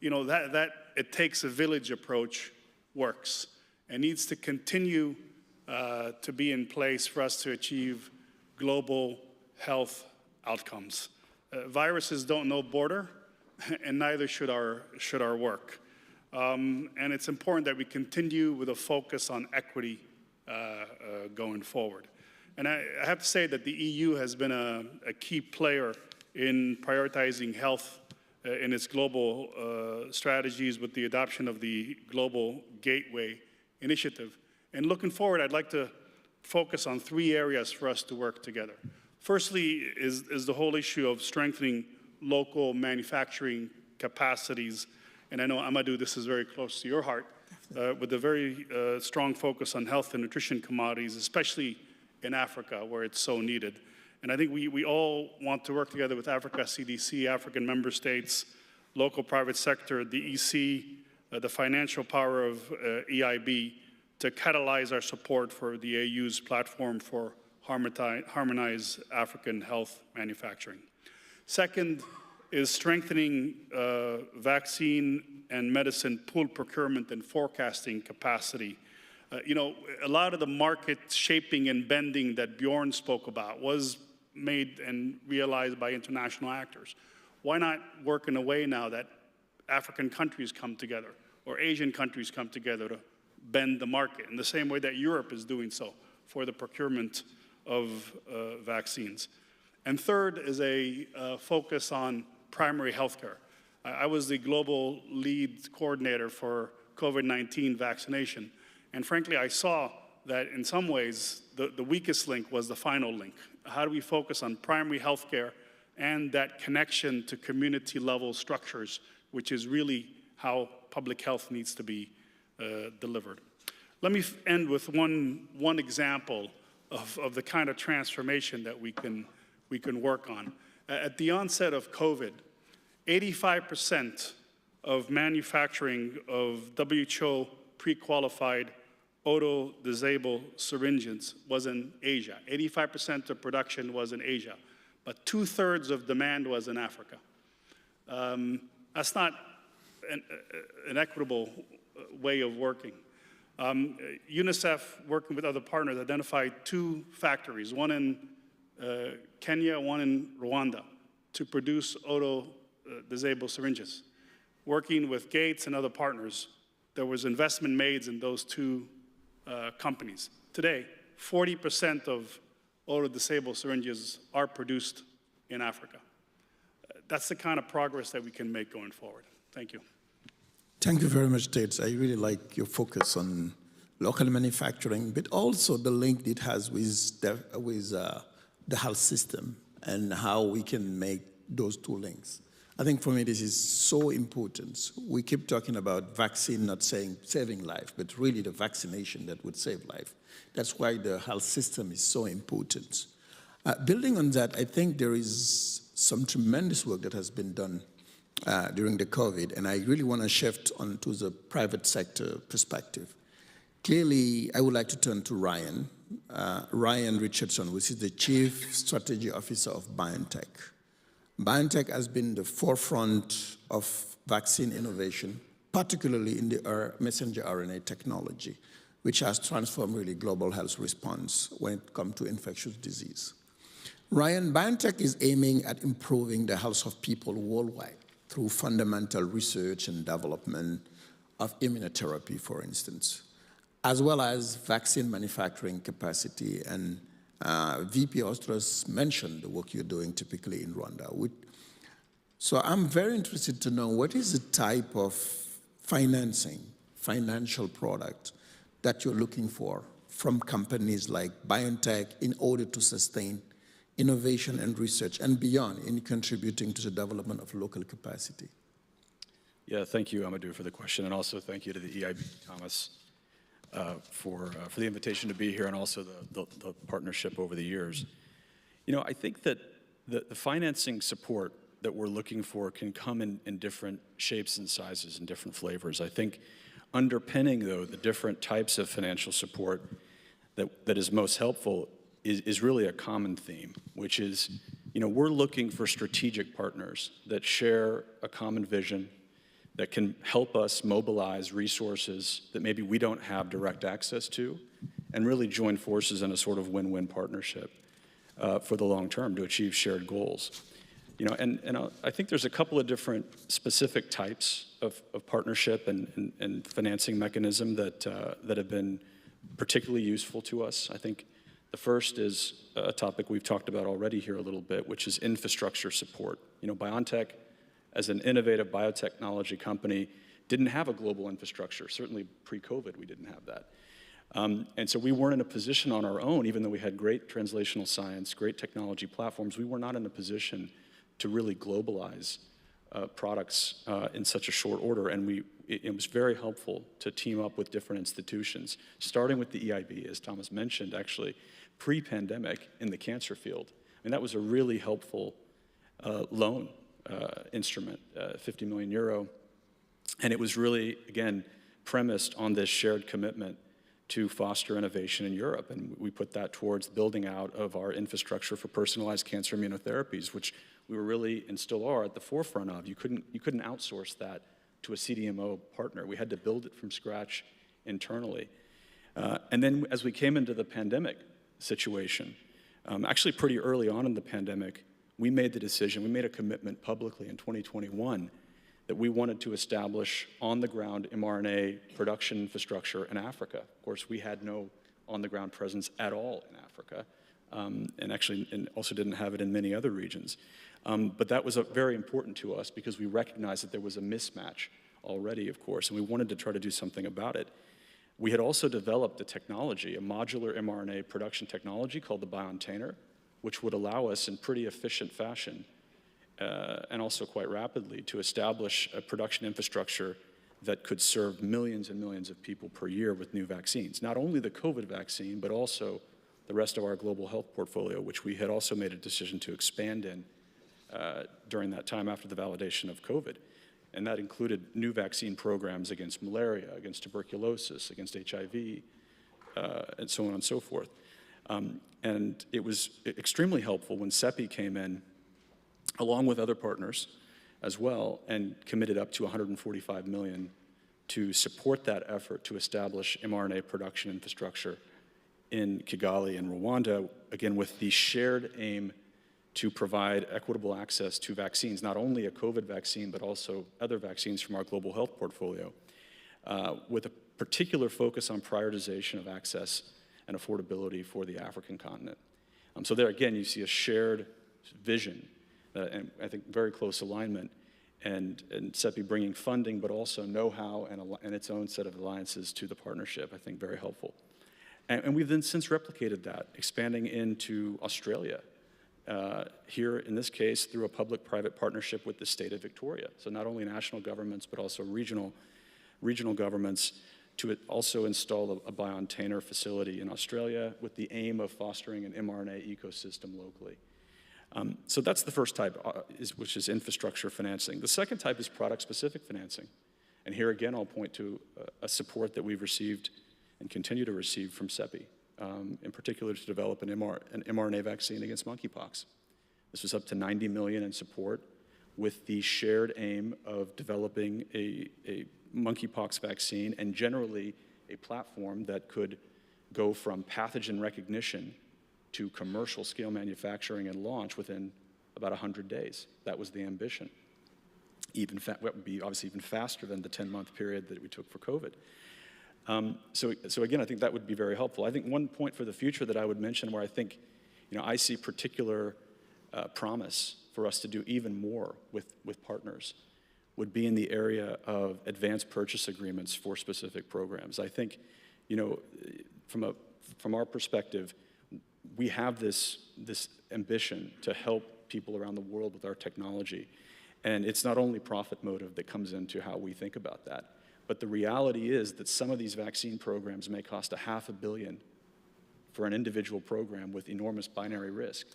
that it takes a village approach works and needs to continue to be in place for us to achieve global health outcomes. Viruses don't know border, and neither should our work. And it's important that we continue with a focus on equity going forward. And I have to say that the EU has been a key player in prioritizing health in its global strategies with the adoption of the Global Gateway Initiative. And looking forward, I'd like to focus on 3 areas for us to work together. Firstly is the whole issue of strengthening local manufacturing capacities. And I know, Amadou, this is very close to your heart, with a very strong focus on health and nutrition commodities, especially in Africa, where it's so needed. And I think we all want to work together with Africa CDC, African member states, local private sector, the EC, the financial power of EIB, to catalyze our support for the AU's platform for harmonize African health manufacturing. Second is strengthening vaccine and medicine pool procurement and forecasting capacity. A lot of the market shaping and bending that Bjorn spoke about was made and realized by international actors. Why not work in a way now that African countries come together or Asian countries come together to bend the market in the same way that Europe is doing so for the procurement of vaccines? And third is a focus on primary healthcare. I was the global lead coordinator for COVID-19 vaccination. And frankly, I saw that in some ways, the weakest link was the final link. How do we focus on primary healthcare and that connection to community level structures, which is really how public health needs to be delivered. Let me end with one example of the kind of transformation that we can work on. At the onset of COVID, 85% of manufacturing of WHO pre-qualified auto-disable syringes was in Asia. 85% of production was in Asia, but 2/3 of demand was in Africa. That's not an equitable way of working. UNICEF, working with other partners, identified 2 factories, one in Kenya, one in Rwanda, to produce auto-disable syringes. Working with Gates and other partners, there was investment made in those 2 companies. Today, 40% of auto-disable syringes are produced in Africa. That's the kind of progress that we can make going forward. Thank you. Thank you very much, Tate. I really like your focus on local manufacturing, but also the link it has with the health system and how we can make those 2 links. I think for me this is so important. We keep talking about vaccine not saying saving life, but really the vaccination that would save life. That's why the health system is so important. Building on that, I think there is some tremendous work that has been done during the COVID, and I really want to shift onto the private sector perspective. Clearly, I would like to turn to Ryan Richardson, which is the Chief Strategy Officer of BioNTech. BioNTech has been the forefront of vaccine innovation, particularly in the messenger RNA technology. which has transformed really global health response when it comes to infectious disease. BioNTech is aiming at improving the health of people worldwide through fundamental research and development of immunotherapy, for instance, as well as vaccine manufacturing capacity. And VP Ostras mentioned the work you're doing typically in Rwanda. So I'm very interested to know what is the type of financial product that you're looking for from companies like BioNTech in order to sustain innovation and research and beyond in contributing to the development of local capacity. Yeah, thank you, Amadou, for the question, and also thank you to the EIB, Thomas, for the invitation to be here, and also the partnership over the years. You know, I think that the financing support that we're looking for can come in different shapes and sizes and different flavors. I think underpinning, though, the different types of financial support that is most helpful is really a common theme, which is, you know, we're looking for strategic partners that share a common vision, that can help us mobilize resources that maybe we don't have direct access to, and really join forces in a sort of win-win partnership for the long term to achieve shared goals. You know, and I think there's a couple of different specific types of partnership and financing mechanism that have been particularly useful to us. I think the first is a topic we've talked about already here a little bit, which is infrastructure support. You know, BioNTech, as an innovative biotechnology company, didn't have a global infrastructure. Certainly pre-COVID, we didn't have that. And so we weren't in a position on our own, even though we had great translational science, great technology platforms, we were not in a position to really globalize products in such a short order. And it was very helpful to team up with different institutions, starting with the EIB, as Thomas mentioned, actually, pre-pandemic in the cancer field. And that was a really helpful loan instrument, 50 million euro. And it was really, again, premised on this shared commitment to foster innovation in Europe. And we put that towards building out of our infrastructure for personalized cancer immunotherapies, which we were really, and still are, at the forefront of. You couldn't outsource that to a CDMO partner. We had to build it from scratch internally. And then as we came into the pandemic situation, actually pretty early on in the pandemic, we made the decision, we made a commitment publicly in 2021 that we wanted to establish on-the-ground mRNA production infrastructure in Africa. Of course, we had no on-the-ground presence at all in Africa, and also didn't have it in many other regions. But that was very important to us because we recognized that there was a mismatch already, of course, and we wanted to try to do something about it. We had also developed a technology, a modular mRNA production technology called the BioNTainer, which would allow us in pretty efficient fashion and also quite rapidly to establish a production infrastructure that could serve millions and millions of people per year with new vaccines. Not only the COVID vaccine, but also the rest of our global health portfolio, which we had also made a decision to expand in during that time after the validation of COVID. And that included new vaccine programs against malaria, against tuberculosis, against HIV, and so on and so forth. And it was extremely helpful when CEPI came in, along with other partners as well, and committed up to 145 million to support that effort to establish mRNA production infrastructure in Kigali and Rwanda, again, with the shared aim to provide equitable access to vaccines, not only a COVID vaccine, but also other vaccines from our global health portfolio, with a particular focus on prioritization of access and affordability for the African continent. So there, again, you see a shared vision, and I think very close alignment, and CEPI bringing funding, but also know-how and its own set of alliances to the partnership, I think very helpful. And we've then since replicated that, expanding into Australia, here in this case through a public-private partnership with the state of Victoria. So not only national governments, but also regional governments to also install a BioNTainer facility in Australia with the aim of fostering an mRNA ecosystem locally. So that's the first type, which is infrastructure financing. The second type is product-specific financing. And here again, I'll point to a support that we've received and continue to receive from CEPI, in particular to develop an mRNA vaccine against monkeypox. This was up to 90 million in support with the shared aim of developing a monkeypox vaccine and generally a platform that could go from pathogen recognition to commercial scale manufacturing and launch within about 100 days. That was the ambition. That would be obviously even faster than the 10-month period that we took for COVID. So again, I think that would be very helpful. I think one point for the future that I would mention where I think, I see particular promise for us to do even more with partners would be in the area of advanced purchase agreements for specific programs. I think, from our perspective, we have this ambition to help people around the world with our technology. And it's not only profit motive that comes into how we think about that, but the reality is that some of these vaccine programs may cost $500 million for an individual program with enormous binary risk.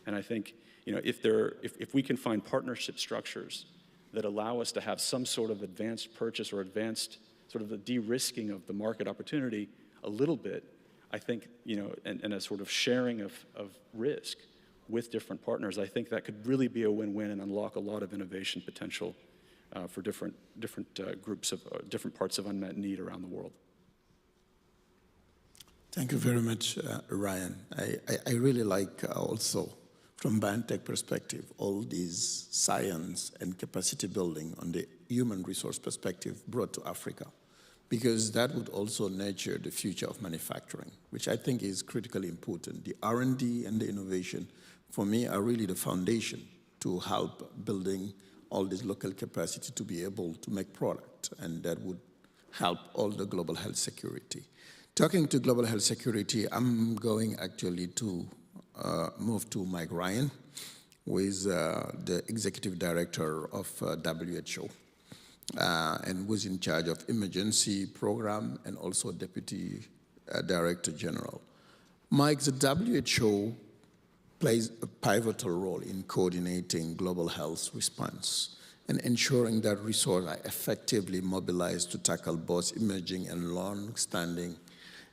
And I think, if we can find partnership structures that allow us to have some sort of advanced purchase or advanced sort of the de-risking of the market opportunity a little bit, I think, and a sort of sharing of risk with different partners, I think that could really be a win-win and unlock a lot of innovation potential for different groups of different parts of unmet need around the world. Thank you very much, Ryan. I really like also, from BioNTech perspective, all these science and capacity building on the human resource perspective brought to Africa, because that would also nurture the future of manufacturing, which I think is critically important. The R&D and the innovation, for me, are really the foundation to help building all this local capacity to be able to make product, and that would help all the global health security. Talking to global health security, I'm going actually to move to Mike Ryan, who is the executive director of WHO, and was in charge of emergency program and also deputy director general. Mike, the WHO plays a pivotal role in coordinating global health response and ensuring that resources are effectively mobilized to tackle both emerging and long-standing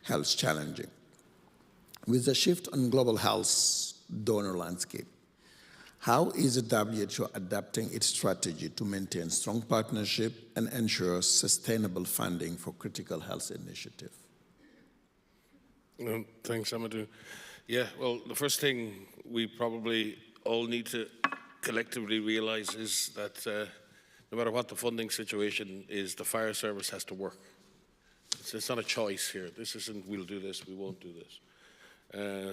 health challenges. With the shift on global health donor landscape, how is the WHO adapting its strategy to maintain strong partnership and ensure sustainable funding for critical health initiatives? Thanks, Amadou. Yeah, well, the first thing we probably all need to collectively realize is that no matter what the funding situation is, the fire service has to work. It's not a choice here. This isn't, we'll do this, we won't do this.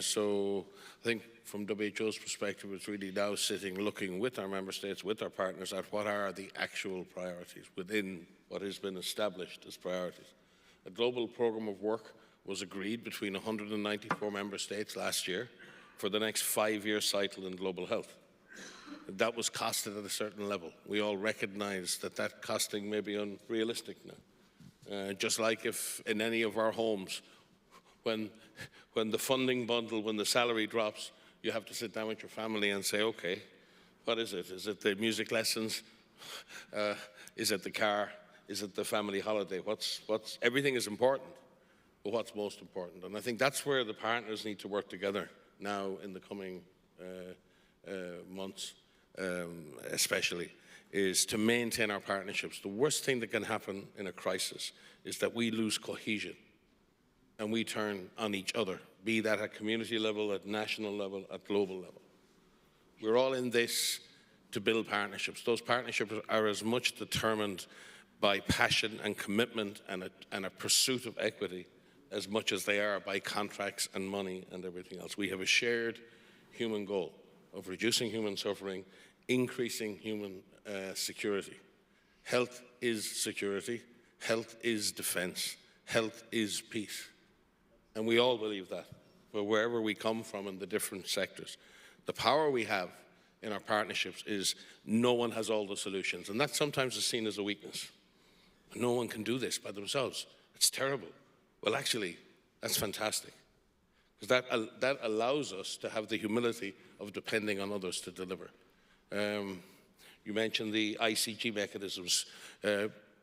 So I think from WHO's perspective, it's really now sitting, looking with our member states, with our partners, at what are the actual priorities within what has been established as priorities. A global program of work was agreed between 194 member states last year for the next 5-year cycle in global health. That was costed at a certain level. We all recognize that that costing may be unrealistic now. Just like if in any of our homes, when the funding bundle, when the salary drops, you have to sit down with your family and say, okay, what is it? Is it the music lessons? Is it the car? Is it the family holiday? Everything is important, but what's most important? And I think that's where the partners need to work together now in the coming months, especially, is to maintain our partnerships. The worst thing that can happen in a crisis is that we lose cohesion and we turn on each other, be that at community level, at national level, at global level. We're all in this to build partnerships. Those partnerships are as much determined by passion and commitment and a pursuit of equity as much as they are by contracts and money and everything else. We have a shared human goal of reducing human suffering, increasing human security. Health is security. Health is defense. Health is peace. And we all believe that, but wherever we come from in the different sectors. The power we have in our partnerships is no one has all the solutions, and that sometimes is seen as a weakness. No one can do this by themselves. It's terrible. Well, actually, that's fantastic, because that allows us to have the humility of depending on others to deliver. You mentioned the ICG mechanisms.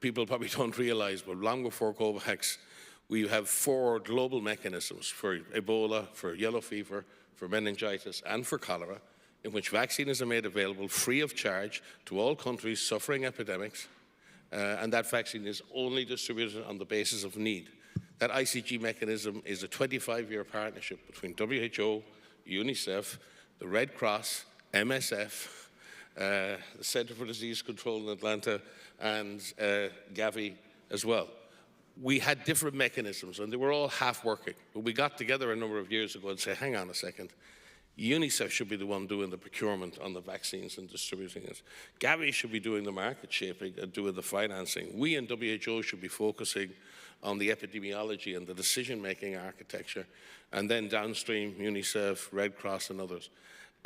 People probably don't realize, but long before COVAX, we have 4 global mechanisms for Ebola, for yellow fever, for meningitis, and for cholera, in which vaccine is made available free of charge to all countries suffering epidemics, and that vaccine is only distributed on the basis of need. That ICG mechanism is a 25-year partnership between WHO, UNICEF, the Red Cross, MSF, the Center for Disease Control in Atlanta, and Gavi as well. We had different mechanisms, and they were all half working. But we got together a number of years ago and said, hang on a second, UNICEF should be the one doing the procurement on the vaccines and distributing it. Gavi should be doing the market shaping and doing the financing. We in WHO should be focusing on the epidemiology and the decision-making architecture, and then downstream, UNICEF, Red Cross, and others.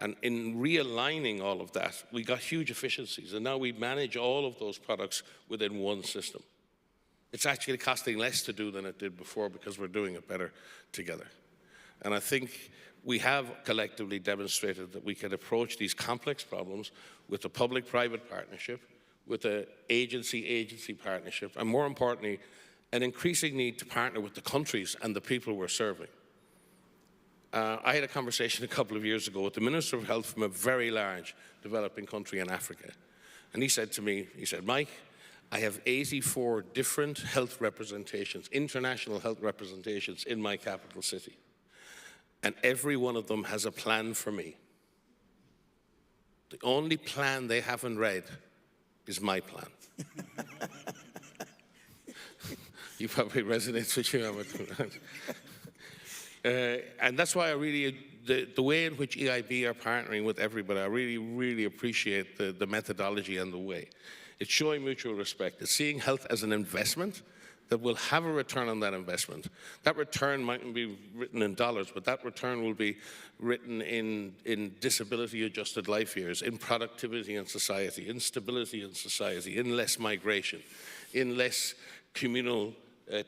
And in realigning all of that, we got huge efficiencies, and now we manage all of those products within one system. It's actually costing less to do than it did before because we're doing it better together. And I think we have collectively demonstrated that we can approach these complex problems with a public-private partnership, with an agency-agency partnership, and more importantly, an increasing need to partner with the countries and the people we're serving. I had a conversation a couple of years ago with the Minister of Health from a very large developing country in Africa. And he said to me, he said, Mike, I have 84 different health representations, international health representations in my capital city. And every one of them has a plan for me. The only plan they haven't read is my plan. You probably resonates with you, and that's why I really, the way in which EIB are partnering with everybody, I really, really appreciate the methodology and the way. It's showing mutual respect. It's seeing health as an investment that will have a return on that investment. That return mightn't be written in dollars, but that return will be written in disability-adjusted life years, in productivity in society, in stability in society, in less migration, in less communal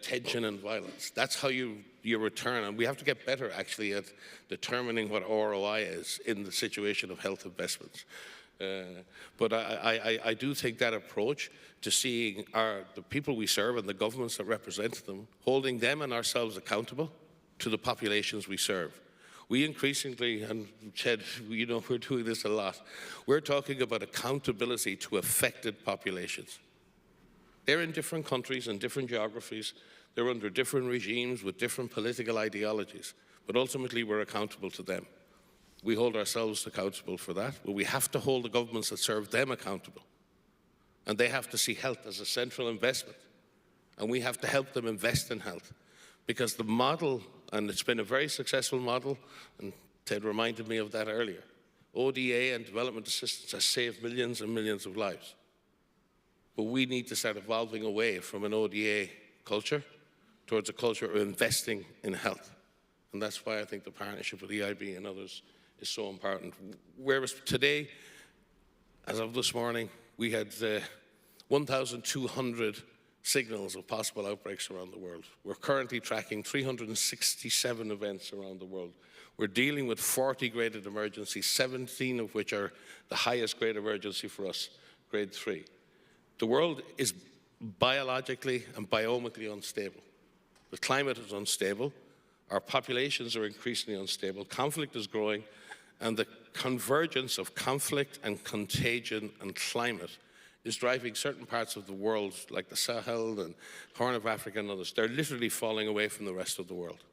tension and violence. That's how you return, and we have to get better actually at determining what ROI is in the situation of health investments. But I do think that approach to seeing the people we serve and the governments that represent them, holding them and ourselves accountable to the populations we serve. We increasingly, and Ched, you know, we're doing this a lot, we're talking about accountability to affected populations. They're in different countries and different geographies. They're under different regimes with different political ideologies. But ultimately, we're accountable to them. We hold ourselves accountable for that, but we have to hold the governments that serve them accountable. And they have to see health as a central investment. And we have to help them invest in health. Because the model, and it's been a very successful model, and Ted reminded me of that earlier, ODA and development assistance has saved millions and millions of lives. But we need to start evolving away from an ODA culture towards a culture of investing in health. And that's why I think the partnership with EIB and others is so important. Whereas today, as of this morning, we had 1,200 signals of possible outbreaks around the world. We're currently tracking 367 events around the world. We're dealing with 40 graded emergencies, 17 of which are the highest grade emergency for us, grade 3. The world is biologically and biomically unstable. The climate is unstable. Our populations are increasingly unstable. Conflict is growing. And the convergence of conflict and contagion and climate is driving certain parts of the world, like the Sahel and Horn of Africa and others, they're literally falling away from the rest of the world.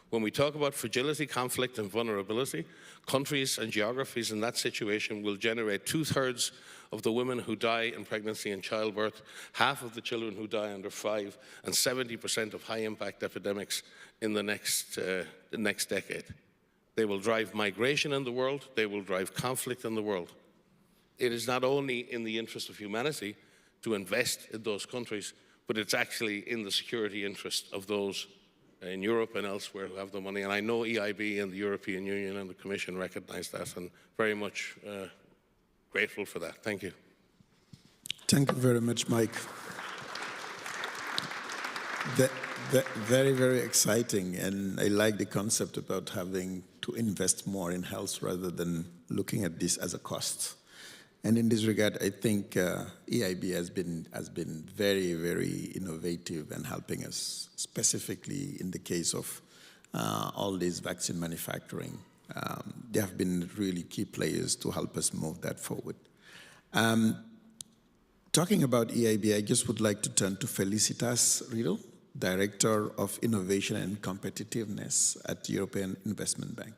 When we talk about fragility, conflict, and vulnerability, countries and geographies in that situation will generate 2/3 of the women who die in pregnancy and childbirth, half of the children who die under 5, and 70% of high-impact epidemics in the next decade. They will drive migration in the world. They will drive conflict in the world. It is not only in the interest of humanity to invest in those countries, but it's actually in the security interest of those in Europe and elsewhere who have the money. And I know EIB and the European Union and the Commission recognize that, and very much grateful for that. Thank you. Thank you very much, Mike. Very, very exciting, and I like the concept about having to invest more in health rather than looking at this as a cost. And in this regard, I think EIB has been very, very innovative and helping us, specifically in the case of all this vaccine manufacturing. They have been really key players to help us move that forward. Talking about EIB, I just would like to turn to Felicitas Riedel, Director of Innovation and Competitiveness at European Investment Bank.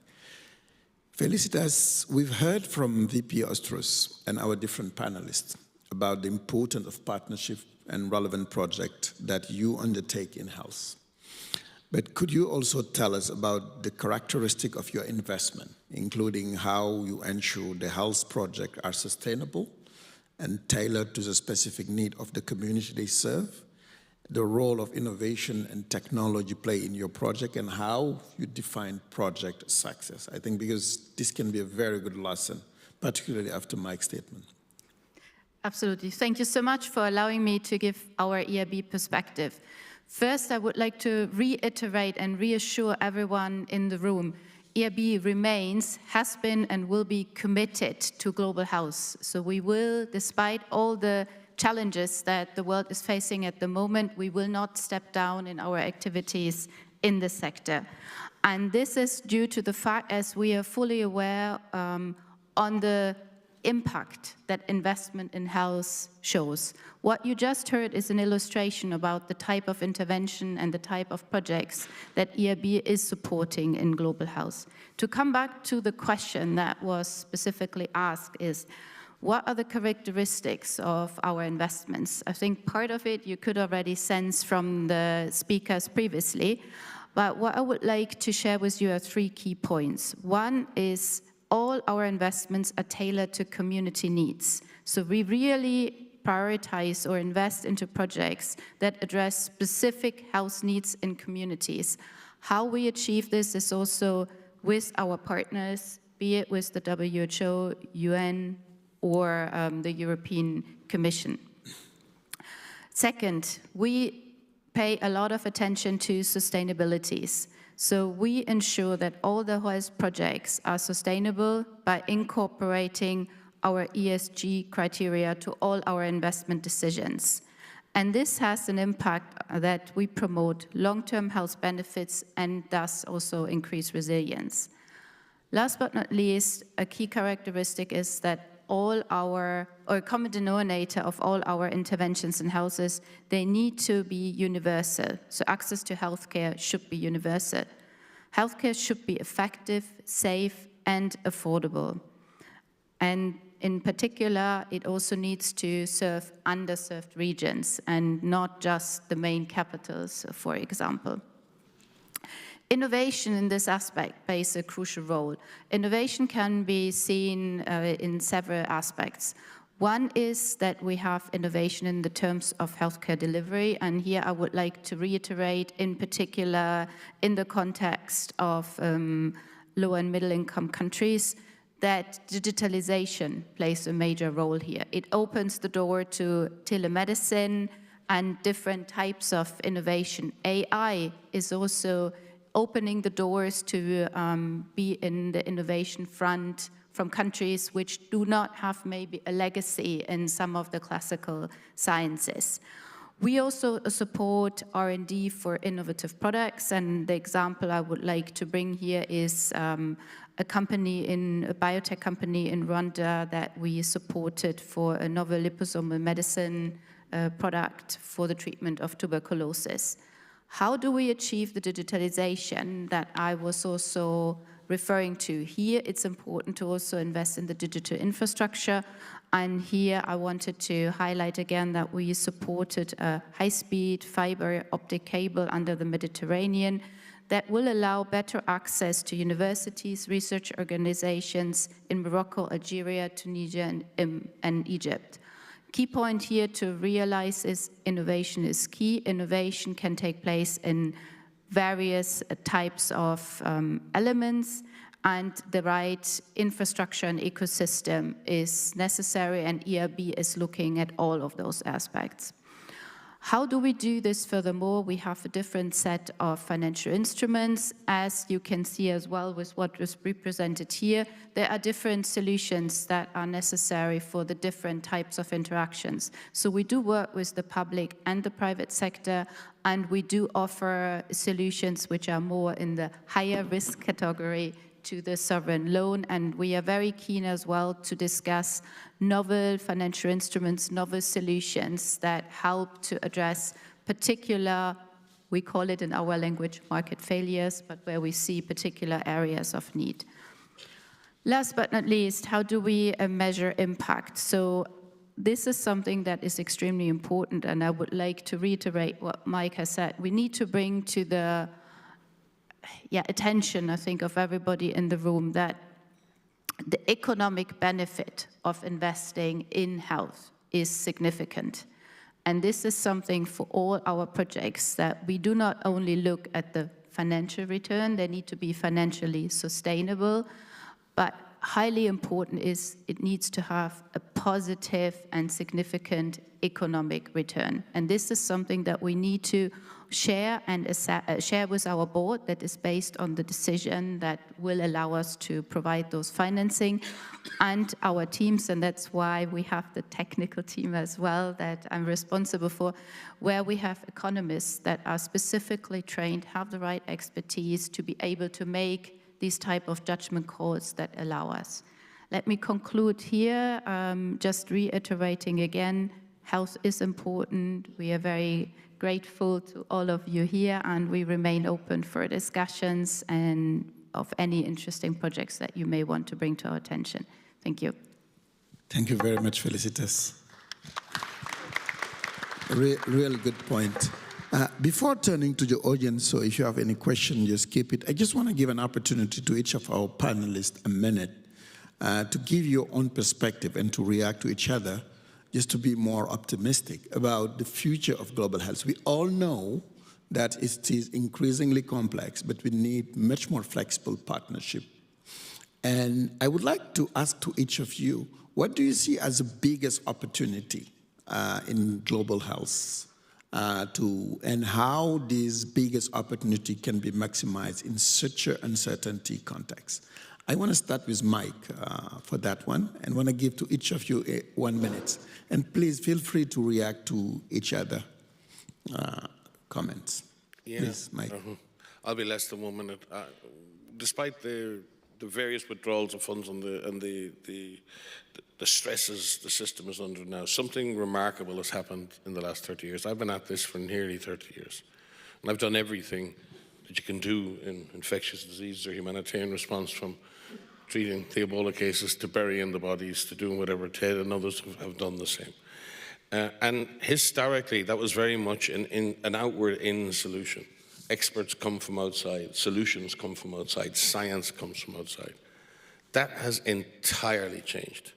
Felicitas, we've heard from VP Ostros and our different panelists about the importance of partnership and relevant projects that you undertake in-house. But could you also tell us about the characteristic of your investment, including how you ensure the health projects are sustainable and tailored to the specific need of the community they serve, the role of innovation and technology play in your project, and how you define project success? I think because this can be a very good lesson, particularly after Mike's statement. Absolutely. Thank you so much for allowing me to give our EIB perspective. First, I would like to reiterate and reassure everyone in the room, EIB remains, has been, and will be committed to global health. So we will, despite all the challenges that the world is facing at the moment, we will not step down in our activities in the sector. And this is due to the fact, as we are fully aware, on the impact that investment in health shows. What you just heard is an illustration about the type of intervention and the type of projects that EIB is supporting in global health. To come back to the question that was specifically asked is, what are the characteristics of our investments? I think part of it you could already sense from the speakers previously, but what I would like to share with you are 3 key points. One is all our investments are tailored to community needs. So we really prioritize or invest into projects that address specific health needs in communities. How we achieve this is also with our partners, be it with the WHO, UN, or the European Commission. Second, we pay a lot of attention to sustainabilities. So we ensure that all the health projects are sustainable by incorporating our ESG criteria to all our investment decisions. And this has an impact that we promote long-term health benefits and thus also increase resilience. Last but not least, a key characteristic is that all our, or common denominator of all our interventions in health is they need to be universal. So access to healthcare should be universal. Healthcare should be effective, safe, and affordable. And in particular, it also needs to serve underserved regions and not just the main capitals, for example. Innovation in this aspect plays a crucial role. Innovation can be seen in several aspects. One is that we have innovation in the terms of healthcare delivery, and here I would like to reiterate, in particular, in the context of low and middle income countries, that digitalization plays a major role here. It opens the door to telemedicine and different types of innovation. AI is also opening the doors to be in the innovation front from countries which do not have maybe a legacy in some of the classical sciences. We also support R&D for innovative products, and the example I would like to bring here is a biotech company in Rwanda that we supported for a novel liposomal medicine product for the treatment of tuberculosis. How do we achieve the digitalization that I was also referring to? Here, it's important to also invest in the digital infrastructure. And here, I wanted to highlight again that we supported a high-speed fiber optic cable under the Mediterranean that will allow better access to universities, research organizations in Morocco, Algeria, Tunisia, and Egypt. Key point here to realize is innovation is key. Innovation can take place in various types of elements, and the right infrastructure and ecosystem is necessary, and EIB is looking at all of those aspects. How do we do this furthermore? We have a different set of financial instruments. As you can see as well with what was represented here, there are different solutions that are necessary for the different types of interactions. So we do work with the public and the private sector, and we do offer solutions which are more in the higher risk category to the sovereign loan, and we are very keen as well to discuss novel financial instruments, novel solutions that help to address particular We call it in our language market failures, but where we see particular areas of need. Last but not least, how do we measure impact? So this is something that is extremely important, and I would like to reiterate what Mike has said. We need to bring to the attention, I think, of everybody in the room that the economic benefit of investing in health is significant. And this is something for all our projects, that we do not only look at the financial return, they need to be financially sustainable, but highly important is it needs to have a positive and significant economic return. And this is something that we need to share and share with our board, that is based on the decision that will allow us to provide those financing, and our teams, and that's why we have the technical team as well that I'm responsible for, where we have economists that are specifically trained, have the right expertise to be able to make these type of judgment calls that allow us. Let me conclude here, just reiterating again, health is important. We are very grateful to all of you here, and we remain open for discussions and of any interesting projects that you may want to bring to our attention. Thank you. Thank you very much, Felicitas. Real good point. Before turning to the audience, so if you have any question, just keep it. I just want to give an opportunity to each of our panelists a minute to give your own perspective and to react to each other, just to be more optimistic about the future of global health. We all know that it is increasingly complex, but we need much more flexible partnership. And I would like to ask to each of you, what do you see as the biggest opportunity in global health? And how this biggest opportunity can be maximized in such an uncertainty context. I want to start with Mike for that one, and want to give to each of you 1 minute. And please feel free to react to each other comments. Yeah. Please, Mike. I'll be less than 1 minute. Despite the various withdrawals of funds and the stresses the system is under now, something remarkable has happened in the last 30 years. I've been at this for nearly 30 years. And I've done everything that you can do in infectious diseases or humanitarian response, from treating the Ebola cases to burying the bodies to doing whatever Ted and others have done the same. And historically, that was very much an outward-in solution. Experts come from outside, solutions come from outside, science comes from outside. That has entirely changed.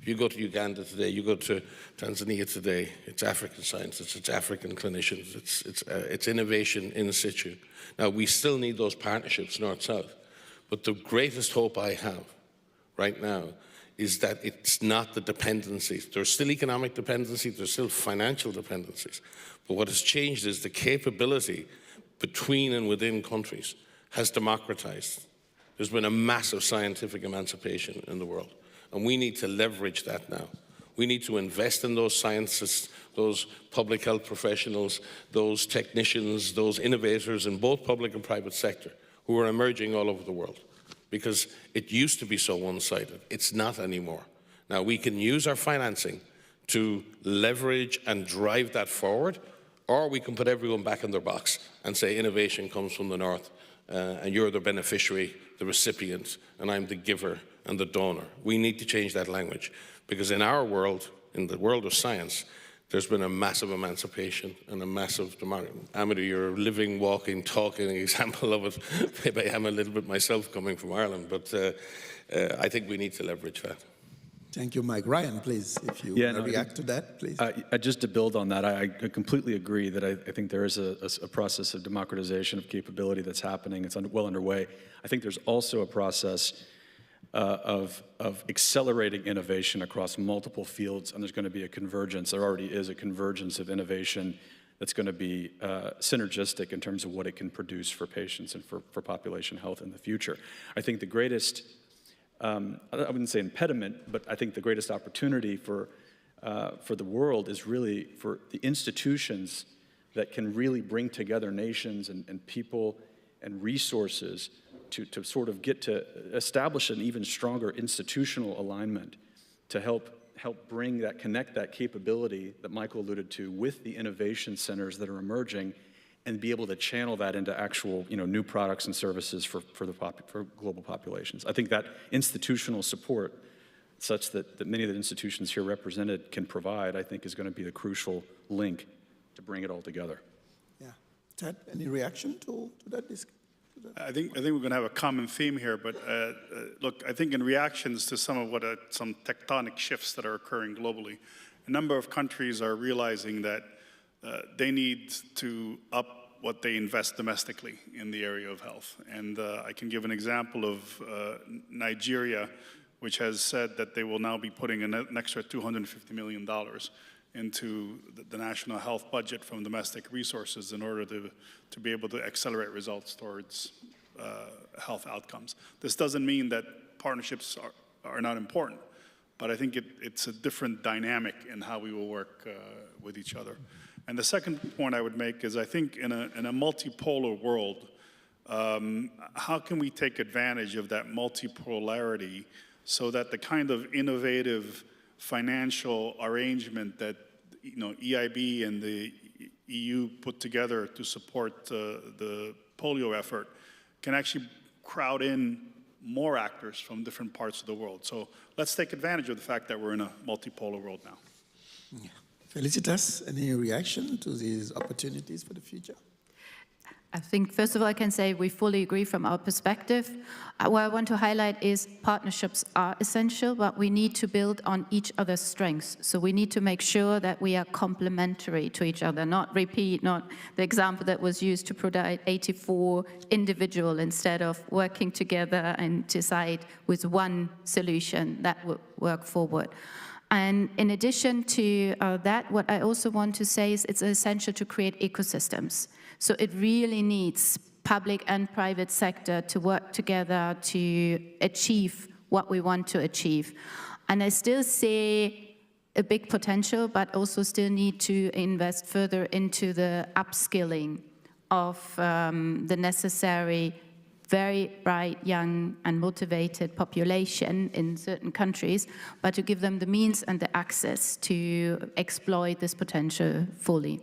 If you go to Uganda today, you go to Tanzania today, it's African scientists, it's African clinicians, it's innovation in situ. Now, we still need those partnerships north-south, but the greatest hope I have right now is that it's not the dependencies. There's still economic dependencies, there's still financial dependencies, but what has changed is the capability between and within countries has democratized. There's been a massive scientific emancipation in the world, and we need to leverage that now. We need to invest in those scientists, those public health professionals, those technicians, those innovators in both public and private sector who are emerging all over the world, because it used to be so one-sided. It's not anymore. Now, we can use our financing to leverage and drive that forward, or we can put everyone back in their box and say innovation comes from the north, and you're the beneficiary, the recipient, and I'm the giver and the donor. We need to change that language, because in our world, in the world of science, there's been a massive emancipation and a massive democracy. Amadou, you're a living, walking, talking example of it. Maybe I am a little bit myself coming from Ireland, but I think we need to leverage that. Thank you, Mike. Ryan, please, if you want to react to that, please. Just to build on that, I completely agree that I think there is a process of democratization of capability that's happening. It's well underway. I think there's also a process of accelerating innovation across multiple fields, and there's going to be a convergence. There already is a convergence of innovation that's going to be synergistic in terms of what it can produce for patients and for population health in the future. I think the greatest, I wouldn't say impediment, but I think the greatest opportunity for the world is really for the institutions that can really bring together nations and people and resources to sort of get to establish an even stronger institutional alignment to help bring that, connect that capability that Michael alluded to with the innovation centers that are emerging, and be able to channel that into actual, new products and services for global populations. I think that institutional support, such that many of the institutions here represented can provide, I think is going to be the crucial link to bring it all together. Yeah. Ted, any reaction to that? I think we're going to have a common theme here, but look, I think in reactions to some tectonic shifts that are occurring globally, a number of countries are realizing that they need to up what they invest domestically in the area of health. And I can give an example of Nigeria, which has said that they will now be putting an extra $250 million into the national health budget from domestic resources in order to be able to accelerate results towards health outcomes. This doesn't mean that partnerships are not important, but I think it's a different dynamic in how we will work with each other. And the second point I would make is I think in a multipolar world, how can we take advantage of that multipolarity so that the kind of innovative financial arrangement that EIB and the EU put together to support the polio effort can actually crowd in more actors from different parts of the world. So let's take advantage of the fact that we're in a multipolar world now. Yeah. Felicitas, any reaction to these opportunities for the future? I think, first of all, I can say we fully agree from our perspective. What I want to highlight is partnerships are essential, but we need to build on each other's strengths. So we need to make sure that we are complementary to each other, not the example that was used to provide 84 individual instead of working together and decide with one solution that would work forward. And in addition to that, what I also want to say is it's essential to create ecosystems. So it really needs public and private sector to work together to achieve what we want to achieve. And I still see a big potential, but also still need to invest further into the upskilling of the necessary very bright, young, and motivated population in certain countries, but to give them the means and the access to exploit this potential fully.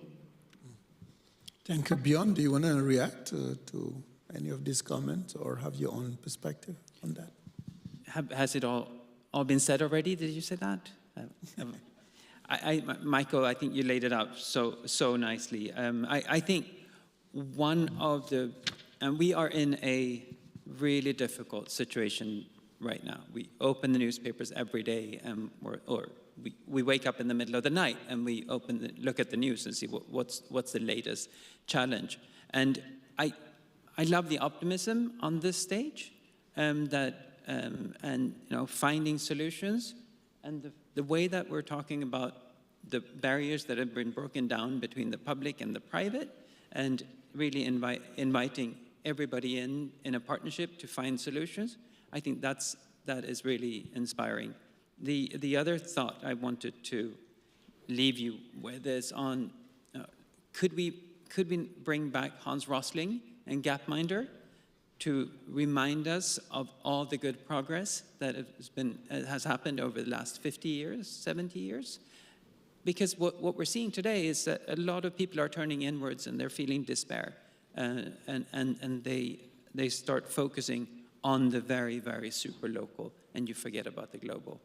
Thank you. Bjorn, do you want to react to any of these comments or have your own perspective on that? Has it all been said already? Did you say that? Michael, I think you laid it out so nicely. I think one of the and we are in a really difficult situation right now. We open the newspapers every day, or we wake up in the middle of the night and we look at the news and see what's the latest challenge. And I love the optimism on this stage, and finding solutions, and the way that we're talking about the barriers that have been broken down between the public and the private, and really inviting everybody in a partnership to find solutions. I think that is really inspiring. The other thought I wanted to leave you with is on could we bring back Hans Rosling and Gapminder to remind us of all the good progress that has happened over the last 50 years, 70 years? Because what we're seeing today is that a lot of people are turning inwards and they're feeling despair. And they start focusing on the very, very super local, and you forget about the global.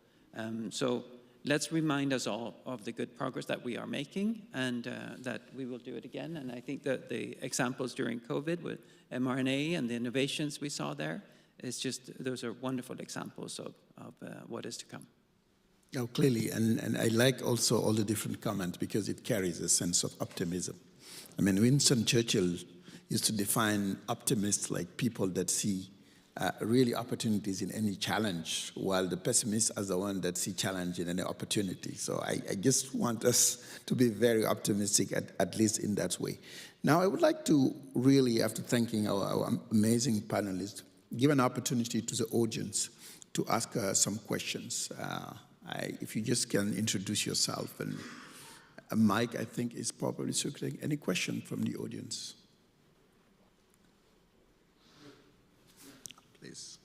So let's remind us all of the good progress that we are making, and that we will do it again. And I think that the examples during COVID with mRNA and the innovations we saw there, those are wonderful examples of what is to come. Oh, clearly, and I like also all the different comments because it carries a sense of optimism. I mean, Winston Churchill used to define optimists like people that see really opportunities in any challenge, while the pessimists are the one that see challenge in any opportunity. So I just want us to be very optimistic, at least in that way. Now, I would like to really, after thanking our amazing panelists, give an opportunity to the audience to ask some questions. If you just can introduce yourself, and Mike, I think, is probably circulating. Any question from the audience? Please.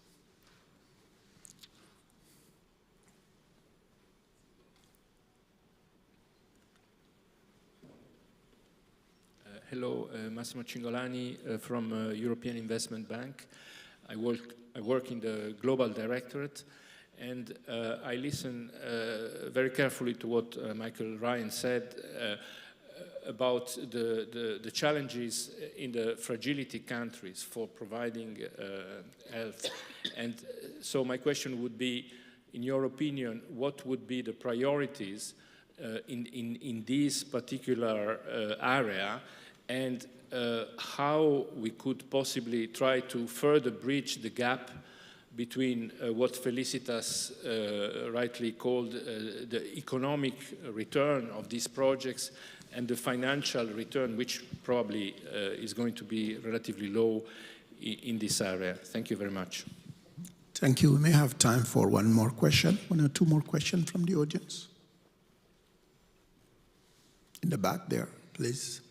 Hello, Massimo Cingolani from European Investment Bank. I work in the Global Directorate, and I listen very carefully to what Michael Ryan said about the challenges in the fragility countries for providing health. And so my question would be, in your opinion, what would be the priorities in this particular area, and how we could possibly try to further bridge the gap between what Felicitas rightly called the economic return of these projects and the financial return, which probably is going to be relatively low in this area. Thank you very much. Thank you. We may have time for one more question, one or two more questions from the audience. In the back there, please.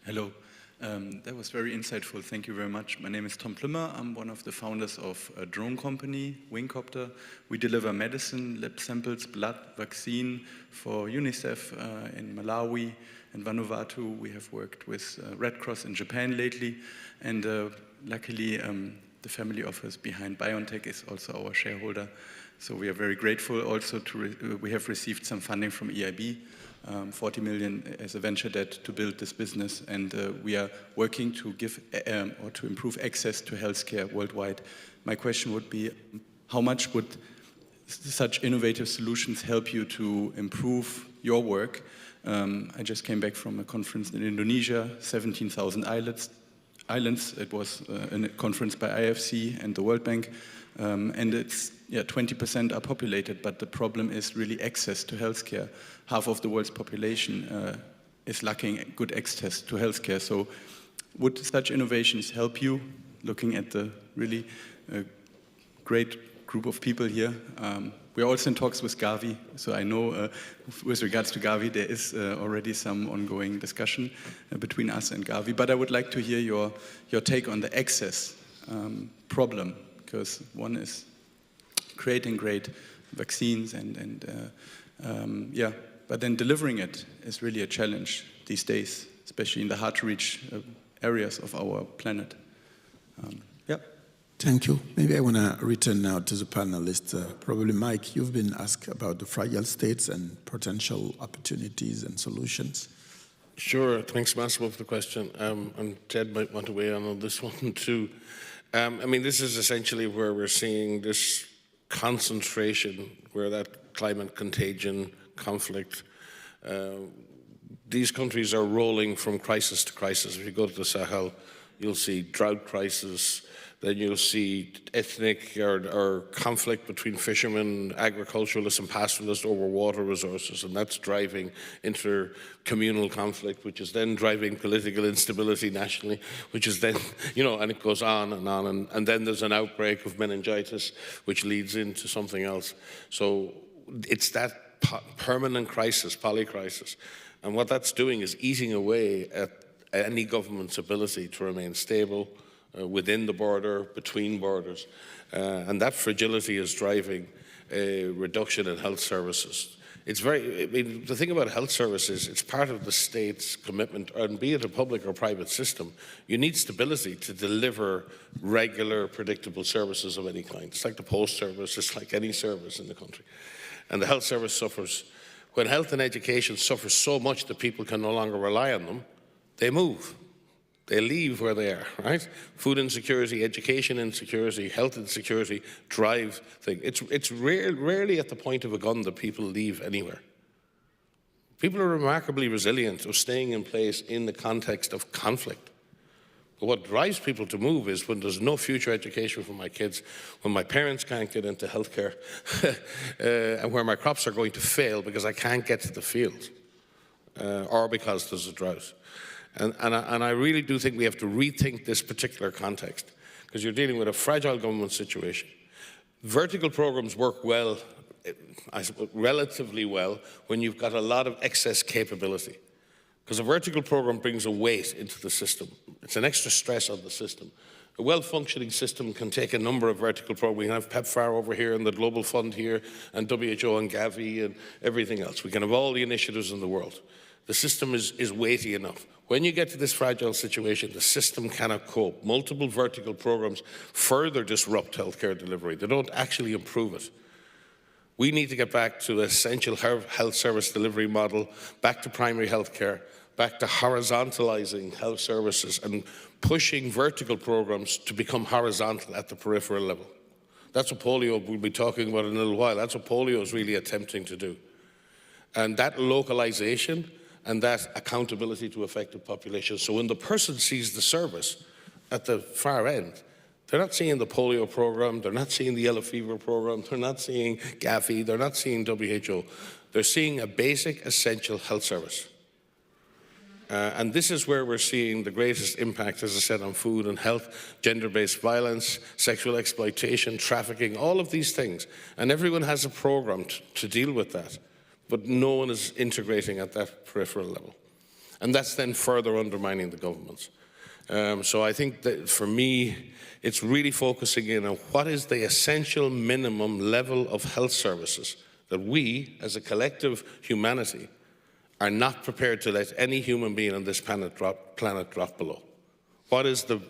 Hello. That was very insightful. Thank you very much. My name is Tom Plummer. I'm one of the founders of a drone company, Wingcopter. We deliver medicine, lab samples, blood, vaccine for UNICEF in Malawi and Vanuatu. We have worked with Red Cross in Japan lately. And luckily, the family office behind BioNTech is also our shareholder. So we are very grateful also we have received some funding from EIB. 40 million as a venture debt to build this business, and we are working to give or to improve access to healthcare worldwide. My question would be, how much would such innovative solutions help you to improve your work? I just came back from a conference in Indonesia, 17,000 islands. It was a conference by IFC and the World Bank, and it's 20% are populated, but the problem is really access to healthcare. Half of the world's population is lacking good access to healthcare. So would such innovations help you, looking at the really great group of people here? We're also in talks with Gavi, so I know with regards to Gavi, there is already some ongoing discussion between us and Gavi, but I would like to hear your take on the access problem, because one is creating great vaccines but then delivering it is really a challenge these days, especially in the hard-to-reach areas of our planet. Thank you. Maybe I want to return now to the panelists. Probably, Mike, you've been asked about the fragile states and potential opportunities and solutions. Sure. Thanks, Massimo, for the question. And Ted might want to weigh in on this one too. I mean, this is essentially where we're seeing this concentration, where that climate contagion, conflict, these countries are rolling from crisis to crisis. If you go to the Sahel, you'll see drought crisis, then you'll see ethnic or conflict between fishermen, agriculturalists and pastoralists over water resources, and that's driving inter-communal conflict, which is then driving political instability nationally, which is then, and it goes on, and then there's an outbreak of meningitis, which leads into something else. So it's that permanent crisis, polycrisis, and what that's doing is eating away at any government's ability to remain stable, within the border, between borders. And that fragility is driving a reduction in health services. The thing about health services, it's part of the state's commitment, and be it a public or private system, you need stability to deliver regular, predictable services of any kind. It's like the post service, it's like any service in the country. And the health service suffers. When health and education suffer so much that people can no longer rely on them, they move. They leave where they are, right? Food insecurity, education insecurity, health insecurity drive things. It's rarely at the point of a gun that people leave anywhere. People are remarkably resilient of staying in place in the context of conflict. But what drives people to move is when there's no future education for my kids, when my parents can't get into healthcare, and where my crops are going to fail because I can't get to the field, or because there's a drought. And I really do think we have to rethink this particular context, because you're dealing with a fragile government situation. Vertical programs work well, I suppose, relatively well, when you've got a lot of excess capability. Because a vertical program brings a weight into the system. It's an extra stress on the system. A well-functioning system can take a number of vertical programs. We can have PEPFAR over here and the Global Fund here and WHO and Gavi and everything else. We can have all the initiatives in the world. The system is weighty enough. When you get to this fragile situation, the system cannot cope. Multiple vertical programs further disrupt healthcare delivery. They don't actually improve it. We need to get back to the essential health service delivery model, back to primary healthcare, back to horizontalizing health services and pushing vertical programs to become horizontal at the peripheral level. That's what polio we'll be talking about in a little while. That's what polio is really attempting to do. And that localization and that accountability to affected populations. So when the person sees the service at the far end, they're not seeing the polio program, they're not seeing the yellow fever program, they're not seeing Gavi, they're not seeing WHO. They're seeing a basic, essential health service. And this is where we're seeing the greatest impact, as I said, on food and health, gender-based violence, sexual exploitation, trafficking, all of these things. And everyone has a program to deal with that, but no one is integrating at that peripheral level. And that's then further undermining the governments. So I think that for me, it's really focusing in on what is the essential minimum level of health services that we, as a collective humanity, are not prepared to let any human being on this planet drop below. What is the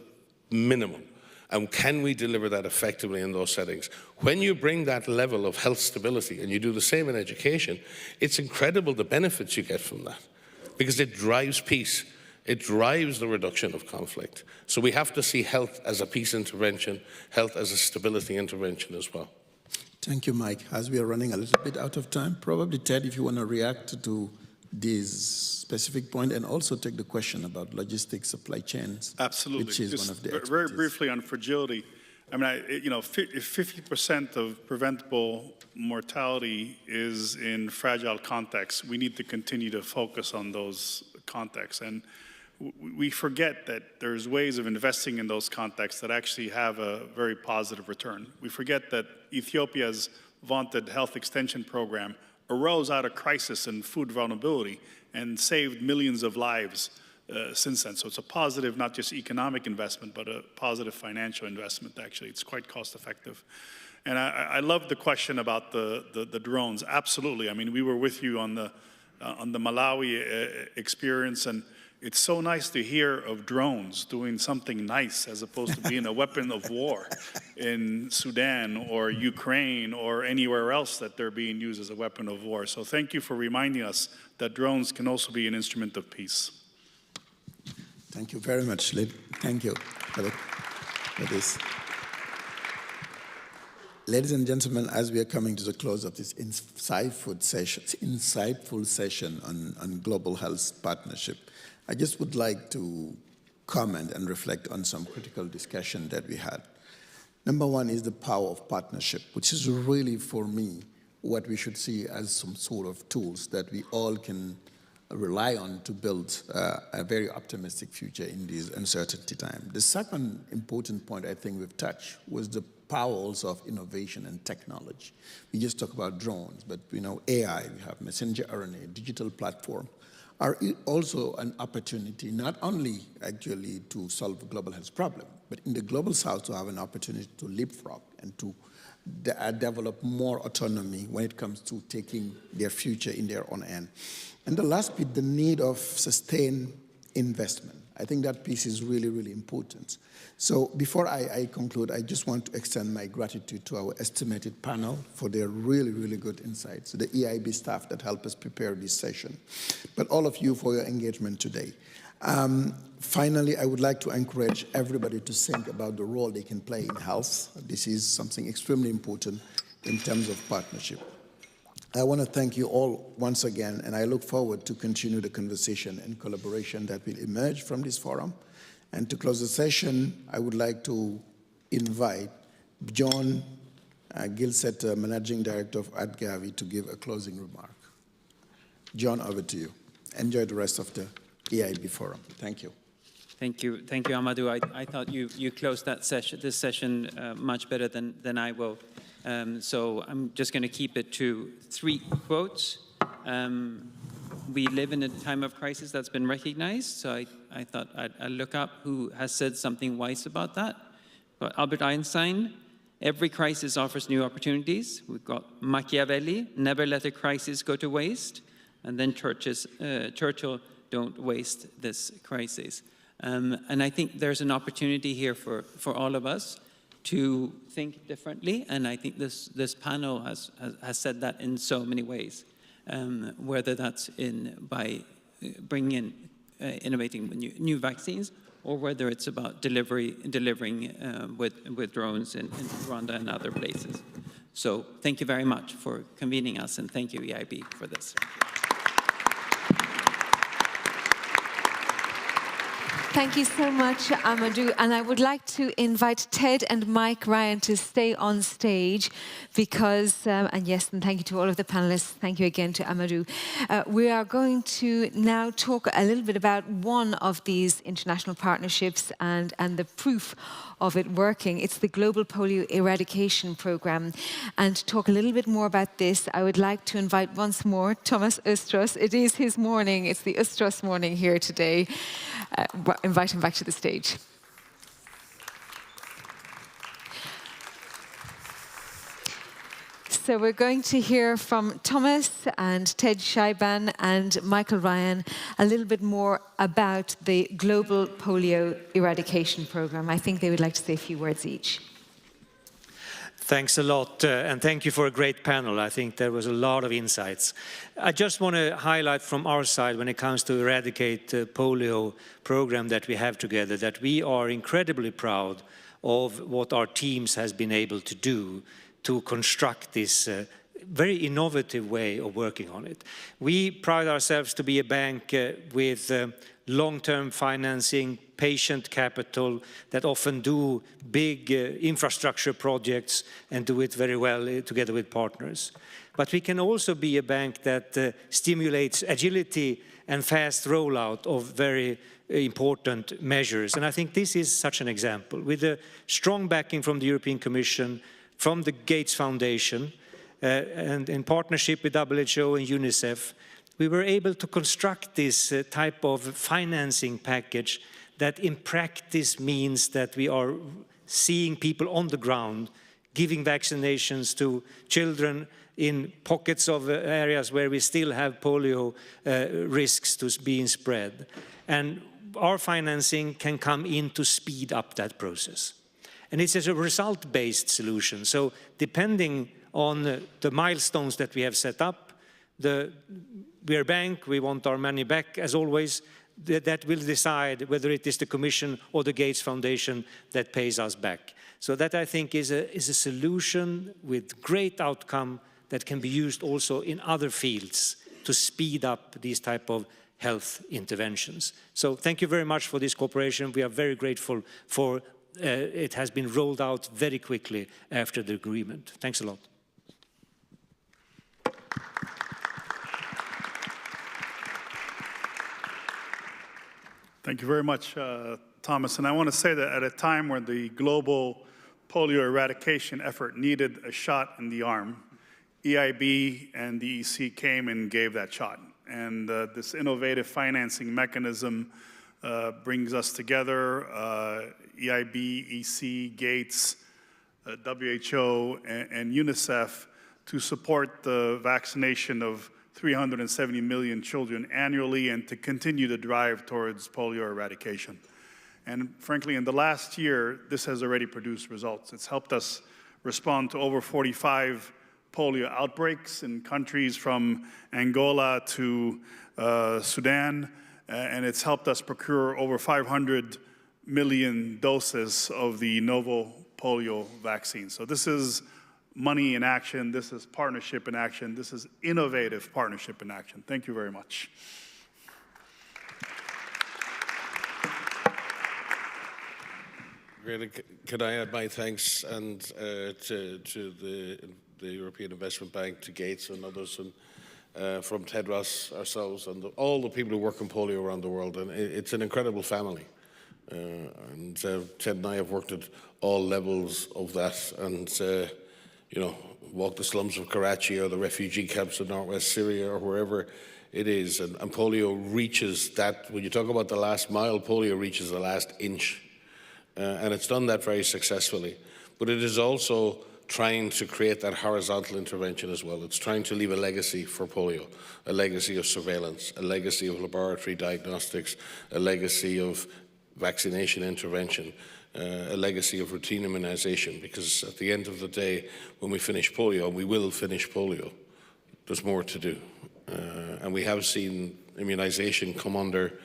minimum? And can we deliver that effectively in those settings? When you bring that level of health stability, and you do the same in education, it's incredible the benefits you get from that, because it drives peace. It drives the reduction of conflict. So we have to see health as a peace intervention, health as a stability intervention as well. Thank you, Mike. As we are running a little bit out of time, probably Ted, if you want to react to this specific point and also take the question about logistics, supply chains. Absolutely. Which is just one of the very expertise. briefly on fragility. I mean, if 50% of preventable mortality is in fragile contexts, we need to continue to focus on those contexts. And we forget that there's ways of investing in those contexts that actually have a very positive return. We forget that Ethiopia's vaunted health extension program arose out of crisis and food vulnerability and saved millions of lives since then. So it's a positive, not just economic investment, but a positive financial investment, actually. It's quite cost effective. And I love the question about the drones. Absolutely. I mean, we were with you on the Malawi experience, and it's so nice to hear of drones doing something nice as opposed to being a weapon of war in Sudan or Ukraine or anywhere else that they're being used as a weapon of war. So thank you for reminding us that drones can also be an instrument of peace. Thank you very much, Lid. Thank you for this. Ladies and gentlemen, as we are coming to the close of this insightful session on global health partnership, I just would like to comment and reflect on some critical discussion that we had. Number one is the power of partnership, which is really, for me, what we should see as some sort of tools that we all can rely on to build a very optimistic future in these uncertainty times. The second important point I think we've touched was the powers of innovation and technology. We just talk about drones, but we know AI, we have messenger RNA, digital platform, are also an opportunity not only actually to solve a global health problem, but in the global south to have an opportunity to leapfrog and to develop more autonomy when it comes to taking their future in their own hand. And the last bit, the need of sustained investment. I think that piece is really, really important. So before I conclude, I just want to extend my gratitude to our estimated panel for their really, really good insights, the EIB staff that helped us prepare this session, but all of you for your engagement today. Finally, I would like to encourage everybody to think about the role they can play in health. This is something extremely important in terms of partnership. I want to thank you all once again, and I look forward to continue the conversation and collaboration that will emerge from this forum. And to close the session, I would like to invite John Gilsetter, Managing Director of Gavi, to give a closing remark. John, over to you. Enjoy the rest of the EIB forum. Thank you. Thank you, Amadou. I thought you closed this session much better than I will. So I'm just going to keep it to 3 quotes. We live in a time of crisis that's been recognized, so I thought I'd look up who has said something wise about that. But Albert Einstein, every crisis offers new opportunities. We've got Machiavelli, never let a crisis go to waste. And then Churchill, don't waste this crisis. And I think there's an opportunity here for all of us to think differently, and I think this panel has said that in so many ways, whether that's by bringing in, innovating new vaccines, or whether it's about delivering with drones in Rwanda and other places. So thank you very much for convening us, and thank you, EIB, for this. Thank you so much, Amadou. And I would like to invite Ted and Mike Ryan to stay on stage because, and yes, and thank you to all of the panelists. Thank you again to Amadou. We are going to now talk a little bit about one of these international partnerships and the proof of it working. It's the Global Polio Eradication Programme. And to talk a little bit more about this, I would like to invite once more Thomas Östros. It is his morning. It's the Östros morning here today. Invite him back to the stage. So we're going to hear from Thomas and Ted Scheiban and Michael Ryan a little bit more about the Global Polio Eradication Programme. I think they would like to say a few words each. Thanks a lot, and thank you for a great panel. I think there was a lot of insights. I just want to highlight from our side, when it comes to Eradicate Polio program that we have together, that we are incredibly proud of what our teams has been able to do to construct this very innovative way of working on it. We pride ourselves to be a bank with long-term financing, patient capital, that often do big infrastructure projects and do it very well together with partners. But we can also be a bank that stimulates agility and fast rollout of very important measures. And I think this is such an example. With a strong backing from the European Commission, from the Gates Foundation, and in partnership with WHO and UNICEF, we were able to construct this type of financing package that in practice means that we are seeing people on the ground giving vaccinations to children in pockets of areas where we still have polio risks to being spread. And our financing can come in to speed up that process. And it's a result-based solution. So depending on the milestones that we have set up, we are a bank, we want our money back as always, that will decide whether it is the Commission or the Gates Foundation that pays us back. So that, I think, is a solution with great outcome that can be used also in other fields to speed up these type of health interventions. So thank you very much for this cooperation. We are very grateful for it has been rolled out very quickly after the agreement. Thanks a lot. Thank you very much, Thomas. And I want to say that at a time where the global polio eradication effort needed a shot in the arm, EIB and the EC came and gave that shot. And this innovative financing mechanism brings us together, EIB, EC, Gates, WHO, and UNICEF to support the vaccination of 370 million children annually and to continue to drive towards polio eradication. And frankly, in the last year, this has already produced results. It's helped us respond to over 45 polio outbreaks in countries from Angola to Sudan, and it's helped us procure over 500 million doses of the novel polio vaccine. So this is money in action, this is partnership in action, this is innovative partnership in action. Thank you very much. Really, could I add my thanks and to the European Investment Bank, to Gates and others, and from Tedros ourselves, and all the people who work in polio around the world. And it's an incredible family. And Ted and I have worked at all levels of that, and you know, walked the slums of Karachi or the refugee camps in northwest Syria or wherever it is. And polio reaches that, when you talk about the last mile, polio reaches the last inch. And it's done that very successfully. But it is also trying to create that horizontal intervention as well. It's trying to leave a legacy for polio, a legacy of surveillance, a legacy of laboratory diagnostics, a legacy of vaccination intervention, a legacy of routine immunization, because at the end of the day, when we finish polio, and we will finish polio, there's more to do. And we have seen immunization come under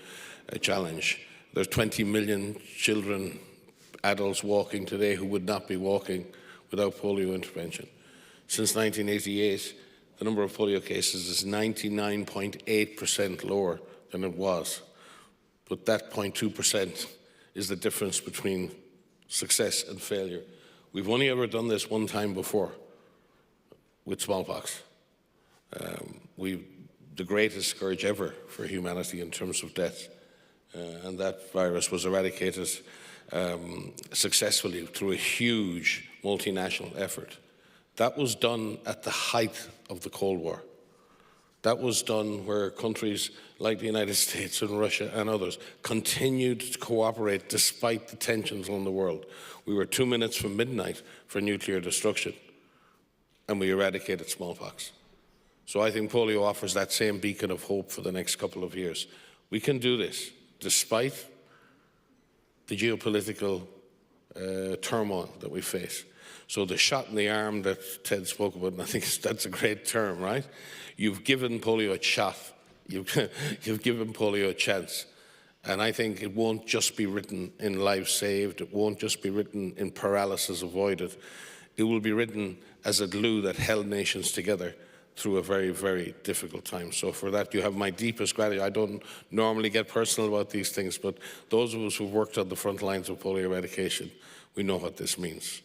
a challenge. There's 20 million children, adults walking today who would not be walking without polio intervention. Since 1988, the number of polio cases is 99.8% lower than it was. But that 0.2% is the difference between success and failure. We've only ever done this one time before with smallpox. The greatest scourge ever for humanity in terms of death. And that virus was eradicated successfully through a huge multinational effort. That was done at the height of the Cold War. That was done where countries like the United States and Russia and others continued to cooperate despite the tensions on the world. We were 2 minutes from midnight for nuclear destruction, and we eradicated smallpox. So I think polio offers that same beacon of hope for the next couple of years. We can do this despite the geopolitical turmoil that we face. So the shot in the arm that Ted spoke about, and I think that's a great term, right? You've given polio a shot. You've given polio a chance. And I think it won't just be written in lives saved. It won't just be written in paralysis avoided. It will be written as a glue that held nations together through a very, very difficult time. So for that, you have my deepest gratitude. I don't normally get personal about these things, but those of us who've worked on the front lines of polio eradication, we know what this means.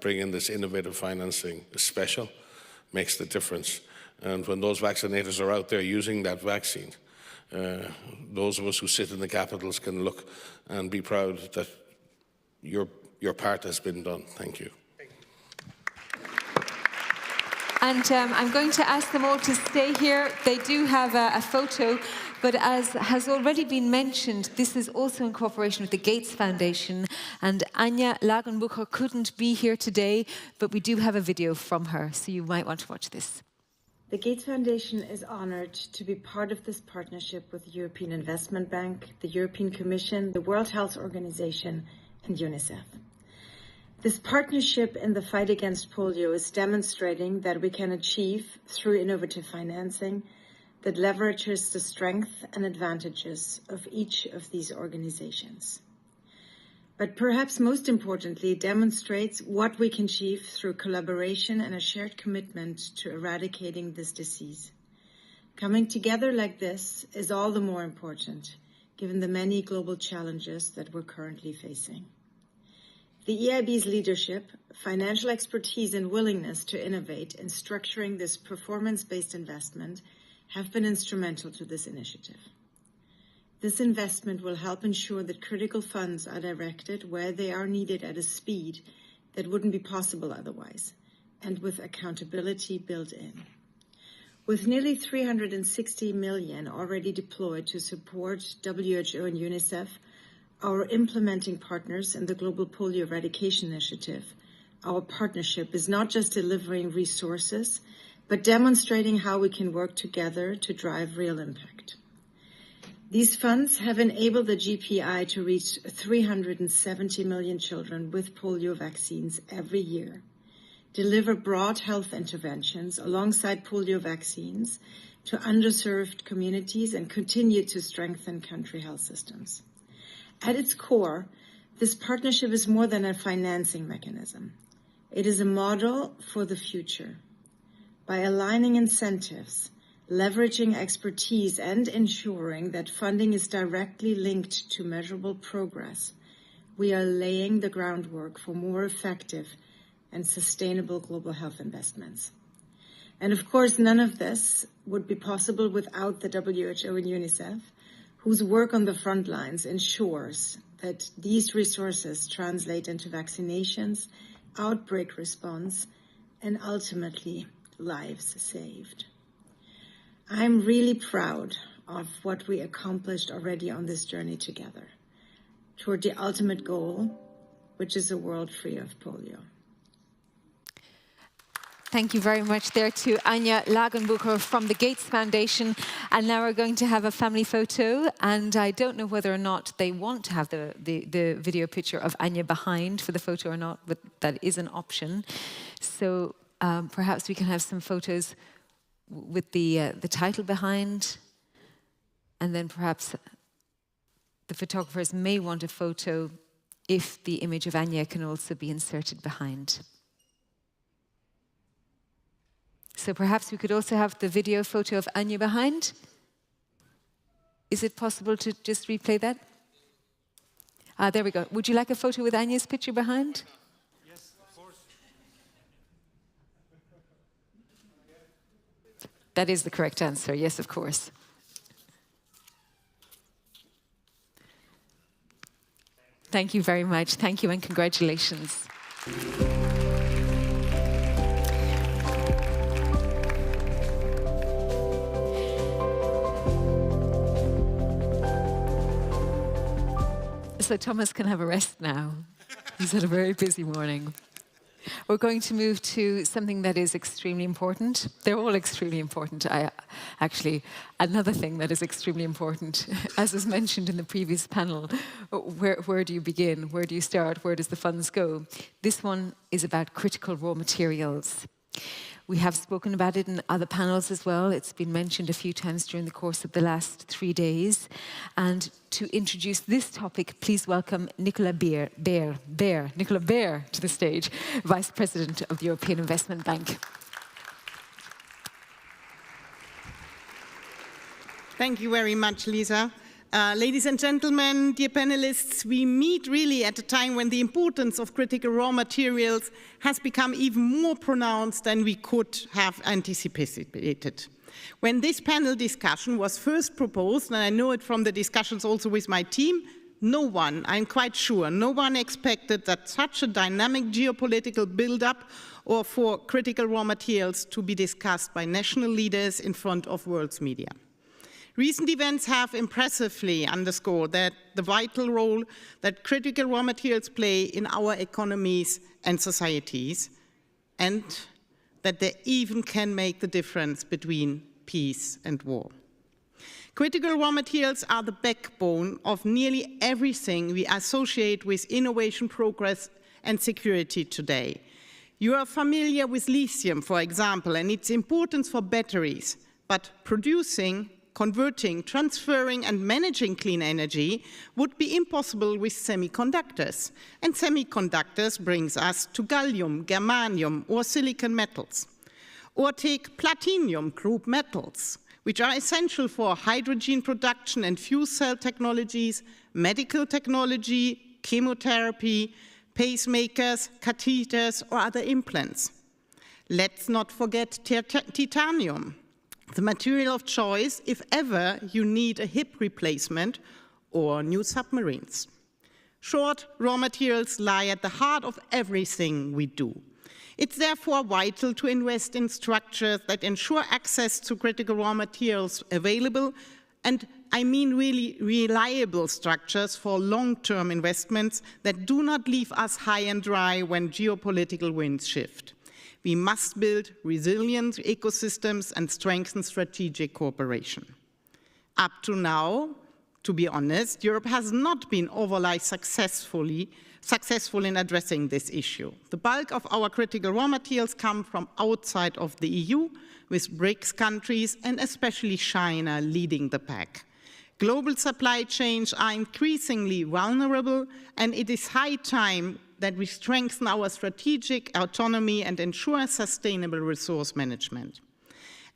Bringing this innovative financing is special, makes the difference. And when those vaccinators are out there using that vaccine, those of us who sit in the capitals can look and be proud that your part has been done. Thank you. And I'm going to ask them all to stay here. They do have a photo, but as has already been mentioned, this is also in cooperation with the Gates Foundation. And Anja Lagenbucher couldn't be here today, but we do have a video from her, so you might want to watch this. The Gates Foundation is honored to be part of this partnership with the European Investment Bank, the European Commission, the World Health Organization, and UNICEF. This partnership in the fight against polio is demonstrating that we can achieve, through innovative financing, that leverages the strength and advantages of each of these organizations. But perhaps most importantly, it demonstrates what we can achieve through collaboration and a shared commitment to eradicating this disease. Coming together like this is all the more important, given the many global challenges that we're currently facing. The EIB's leadership, financial expertise, and willingness to innovate in structuring this performance-based investment have been instrumental to this initiative. This investment will help ensure that critical funds are directed where they are needed at a speed that wouldn't be possible otherwise, and with accountability built in. With nearly 360 million already deployed to support WHO and UNICEF, our implementing partners in the Global Polio Eradication Initiative, our partnership is not just delivering resources, but demonstrating how we can work together to drive real impact. These funds have enabled the GPI to reach 370 million children with polio vaccines every year, deliver broad health interventions alongside polio vaccines to underserved communities, and continue to strengthen country health systems. At its core, this partnership is more than a financing mechanism. It is a model for the future. By aligning incentives, leveraging expertise, and ensuring that funding is directly linked to measurable progress, we are laying the groundwork for more effective and sustainable global health investments. And of course, none of this would be possible without the WHO and UNICEF, whose work on the front lines ensures that these resources translate into vaccinations, outbreak response, and ultimately lives saved. I'm really proud of what we accomplished already on this journey together toward the ultimate goal, which is a world free of polio. Thank you very much there to Anja Lagenbucher from the Gates Foundation. And now we're going to have a family photo. And I don't know whether or not they want to have the video picture of Anja behind for the photo or not, but that is an option. So perhaps we can have some photos with the title behind. And then perhaps the photographers may want a photo if the image of Anja can also be inserted behind. So perhaps we could also have the video photo of Anja behind. Is it possible to just replay that? There we go. Would you like a photo with Anja's picture behind? Yes, of course. That is the correct answer. Yes, of course. Thank you very much. Thank you and congratulations. So Thomas can have a rest now. He's had a very busy morning. We're going to move to something that is extremely important. They're all extremely important. Actually, another thing that is extremely important, as was mentioned in the previous panel, where do you begin? Where do you start? Where does the funds go? This one is about critical raw materials. We have spoken about it in other panels as well. It's been mentioned a few times during the course of the last 3 days. And to introduce this topic, please welcome Nicola Beer to the stage, Vice President of the European Investment Bank. Thank you very much, Lisa. Ladies and gentlemen, dear panelists, we meet really at a time when the importance of critical raw materials has become even more pronounced than we could have anticipated. When this panel discussion was first proposed, and I know it from the discussions also with my team, no one, I'm quite sure, no one expected that such a dynamic geopolitical build-up or for critical raw materials to be discussed by national leaders in front of world's media. Recent events have impressively underscored that the vital role that critical raw materials play in our economies and societies, and that they even can make the difference between peace and war. Critical raw materials are the backbone of nearly everything we associate with innovation, progress, and security today. You are familiar with lithium, for example, and its importance for batteries, but producing, converting, transferring, and managing clean energy would be impossible with semiconductors. And semiconductors brings us to gallium, germanium, or silicon metals. Or take platinum group metals, which are essential for hydrogen production and fuel cell technologies, medical technology, chemotherapy, pacemakers, catheters, or other implants. Let's not forget titanium, the material of choice if ever you need a hip replacement or new submarines. Short, raw materials lie at the heart of everything we do. It's therefore vital to invest in structures that ensure access to critical raw materials available, and I mean really reliable structures for long-term investments that do not leave us high and dry when geopolitical winds shift. We must build resilient ecosystems and strengthen strategic cooperation. Up to now, to be honest, Europe has not been overly successful in addressing this issue. The bulk of our critical raw materials come from outside of the EU, with BRICS countries and especially China leading the pack. Global supply chains are increasingly vulnerable, and it is high time that we strengthen our strategic autonomy and ensure sustainable resource management.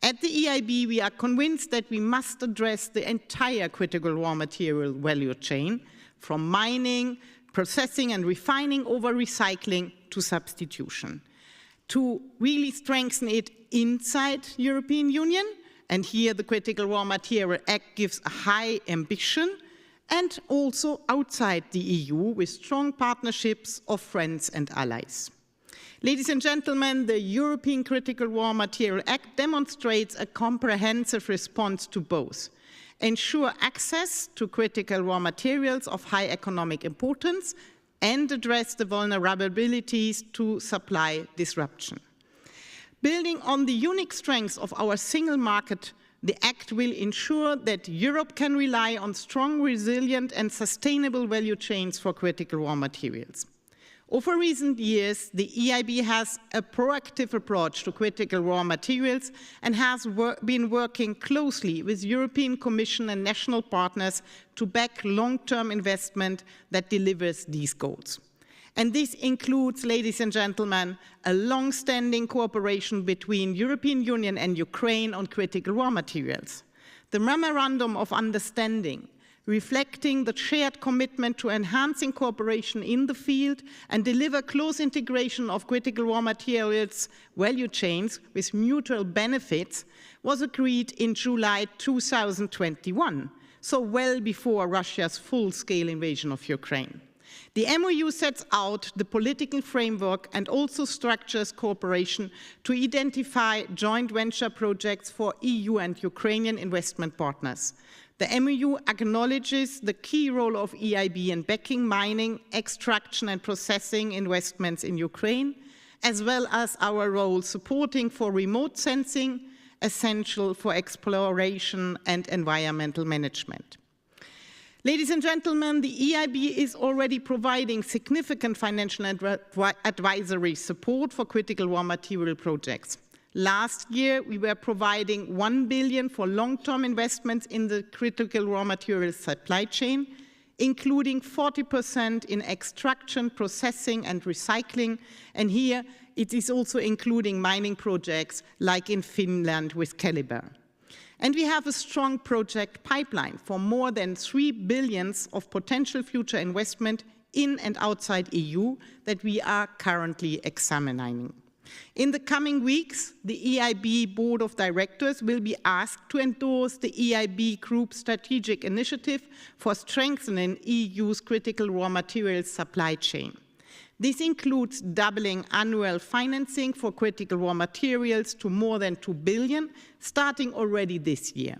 At the EIB, we are convinced that we must address the entire critical raw material value chain, from mining, processing and refining over recycling to substitution, to really strengthen it inside the European Union. And here the Critical Raw Material Act gives a high ambition, and also outside the EU with strong partnerships of friends and allies. Ladies and gentlemen, the European Critical Raw Material Act demonstrates a comprehensive response to both ensure access to critical raw materials of high economic importance and address the vulnerabilities to supply disruption. Building on the unique strengths of our single market, the Act will ensure that Europe can rely on strong, resilient, and sustainable value chains for critical raw materials. Over recent years, the EIB has a proactive approach to critical raw materials and has been working closely with European Commission and national partners to back long-term investment that delivers these goals. And this includes, ladies and gentlemen, a long-standing cooperation between European Union and Ukraine on critical raw materials. The Memorandum of Understanding, reflecting the shared commitment to enhancing cooperation in the field and deliver close integration of critical raw materials value chains with mutual benefits, was agreed in July 2021, so well before Russia's full-scale invasion of Ukraine. The MOU sets out the political framework and also structures cooperation to identify joint venture projects for EU and Ukrainian investment partners. The MOU acknowledges the key role of EIB in backing mining, extraction and processing investments in Ukraine, as well as our role supporting for remote sensing, essential for exploration and environmental management. Ladies and gentlemen, the EIB is already providing significant financial advisory support for critical raw material projects. Last year, we were providing 1 billion for long-term investments in the critical raw materials supply chain, including 40% in extraction, processing, and recycling. And here, it is also including mining projects like in Finland with Calibre. And we have a strong project pipeline for more than 3 billion of potential future investment in and outside EU that we are currently examining. In the coming weeks, the EIB Board of Directors will be asked to endorse the EIB Group strategic initiative for strengthening EU's critical raw materials supply chain. This includes doubling annual financing for critical raw materials to more than 2 billion, starting already this year.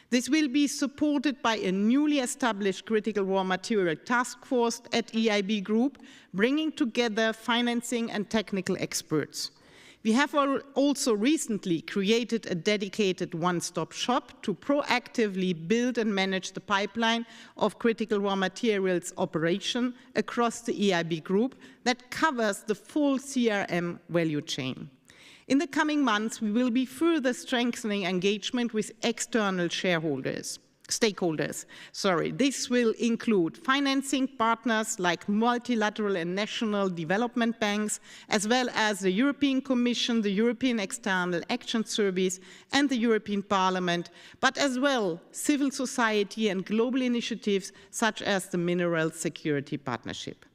This will be supported by a newly established critical raw material task force at EIB Group, bringing together financing and technical experts. We have also recently created a dedicated one-stop shop to proactively build and manage the pipeline of critical raw materials operation across the EIB Group that covers the full CRM value chain. In the coming months, we will be further strengthening engagement with external stakeholders. This will include financing partners like multilateral and national development banks, as well as the European Commission, the European External Action Service, and the European Parliament, but as well civil society and global initiatives such as the Mineral Security Partnership.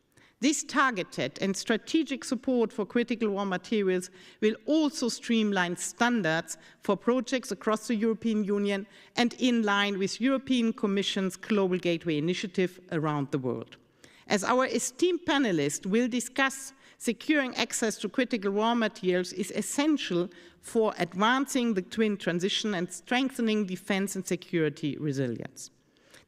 This targeted and strategic support for critical raw materials will also streamline standards for projects across the European Union and in line with European Commission's Global Gateway Initiative around the world. As our esteemed panelists will discuss, securing access to critical raw materials is essential for advancing the twin transition and strengthening defense and security resilience.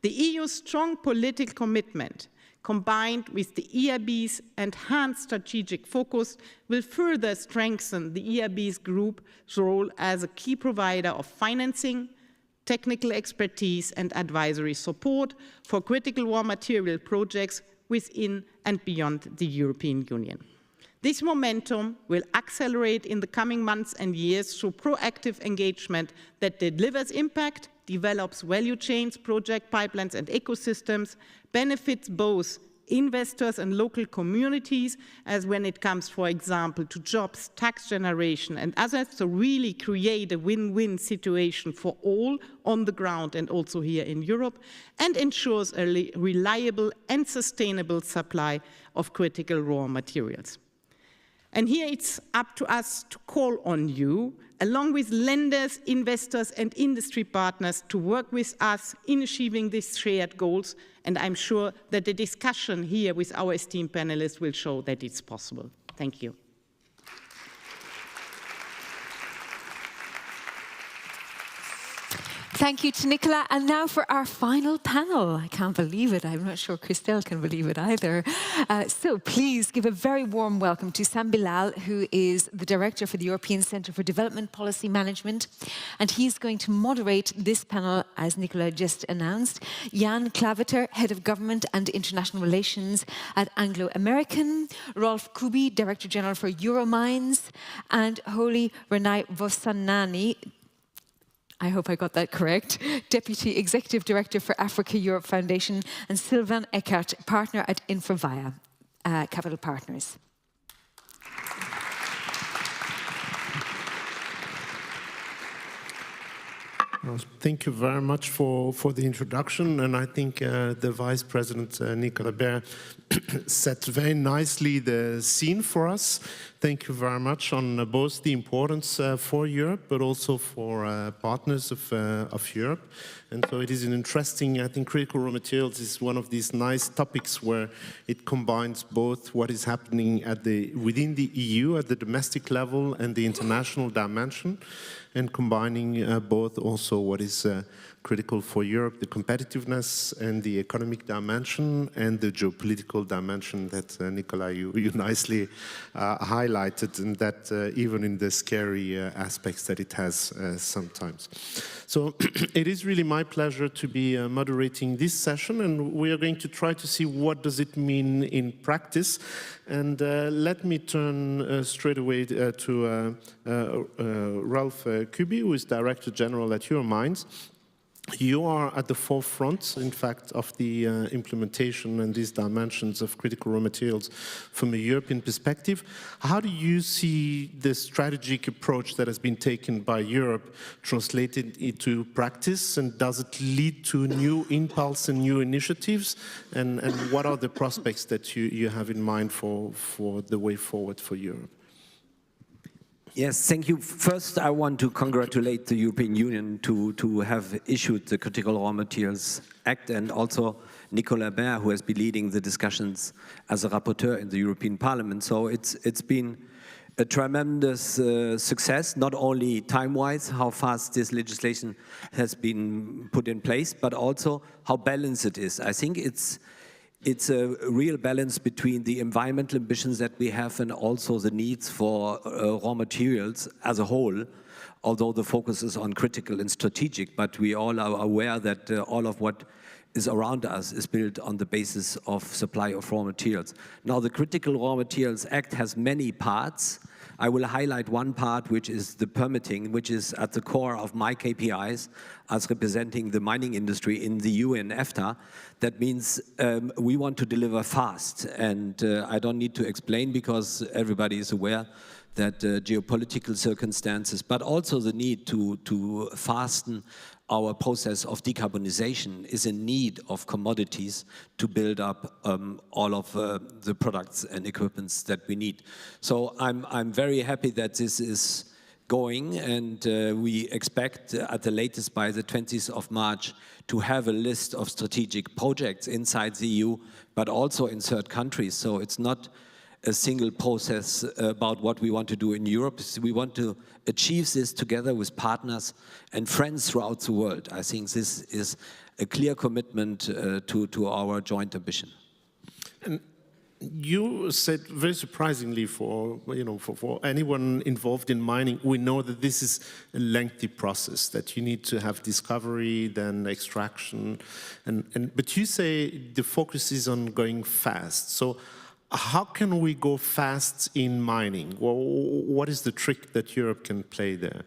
The EU's strong political commitment combined with the EIB's enhanced strategic focus, will further strengthen the EIB's group's role as a key provider of financing, technical expertise, and advisory support for critical raw material projects within and beyond the European Union. This momentum will accelerate in the coming months and years through proactive engagement that delivers impact, develops value chains, project pipelines, and ecosystems, benefits both investors and local communities, as when it comes, for example, to jobs, tax generation, and others, to really create a win-win situation for all on the ground and also here in Europe, and ensures a reliable and sustainable supply of critical raw materials. And here it's up to us to call on you, along with lenders, investors, and industry partners, to work with us in achieving these shared goals. And I'm sure that the discussion here with our esteemed panelists will show that it's possible. Thank you. Thank you to Nicola. And now for our final panel. I can't believe it. I'm not sure Christelle can believe it either. So please give a very warm welcome to Sam Bilal, who is the Director for the European Centre for Development Policy Management. And he's going to moderate this panel, as Nicola just announced. Jan Klaveter, Head of Government and International Relations at Anglo-American. Rolf Kubi, Director General for Euromines. And Holy Renai Vosanani, I hope I got that correct, Deputy Executive Director for Africa Europe Foundation, and Sylvain Eckert, Partner at Infravia Capital Partners. Well, thank you very much for the introduction, and I think the Vice President Nicola Baer set very nicely the scene for us. Thank you very much on both the importance for Europe, but also for partners of Europe. And so it is an interesting, I think critical raw materials is one of these nice topics where it combines both what is happening within the EU at the domestic level and the international dimension, and combining both also what is critical for Europe, the competitiveness and the economic dimension, and the geopolitical dimension that, Nicola, you nicely highlighted, and that even in the scary aspects that it has sometimes. So it is really my pleasure to be moderating this session, and we are going to try to see what does it mean in practice. And let me turn straight away to Rolf Kubi, who is Director General at Euromines. You are at the forefront, in fact, of the implementation and these dimensions of critical raw materials from a European perspective. How do you see the strategic approach that has been taken by Europe translated into practice, and does it lead to new impulse and new initiatives? And what are the prospects that you have in mind for the way forward for Europe? Yes, thank you. First, I want to congratulate the European Union to have issued the Critical Raw Materials Act, and also Nicola Baer, who has been leading the discussions as a rapporteur in the European Parliament. So it's been a tremendous success, not only time-wise, how fast this legislation has been put in place, but also how balanced it is. I think it's a real balance between the environmental ambitions that we have and also the needs for raw materials as a whole, although the focus is on critical and strategic, but we all are aware that all of what is around us is built on the basis of supply of raw materials. Now, the Critical Raw Materials Act has many parts. I will highlight one part, which is the permitting, which is at the core of my KPIs as representing the mining industry in the EU and EFTA. That means we want to deliver fast. And I don't need to explain, because everybody is aware that geopolitical circumstances, but also the need to fasten our process of decarbonization is in need of commodities to build up all of the products and equipments that we need. So I'm very happy that this is going, and we expect at the latest by the 20th of March to have a list of strategic projects inside the EU, but also in third countries. So it's not a single process about what we want to do in Europe. We want to achieve this together with partners and friends throughout the world. I think this is a clear commitment to our joint ambition. And you said very surprisingly for anyone involved in mining, we know that this is a lengthy process, that you need to have discovery, then extraction, but you say the focus is on going fast. So how can we go fast in mining? Well, what is the trick that Europe can play there?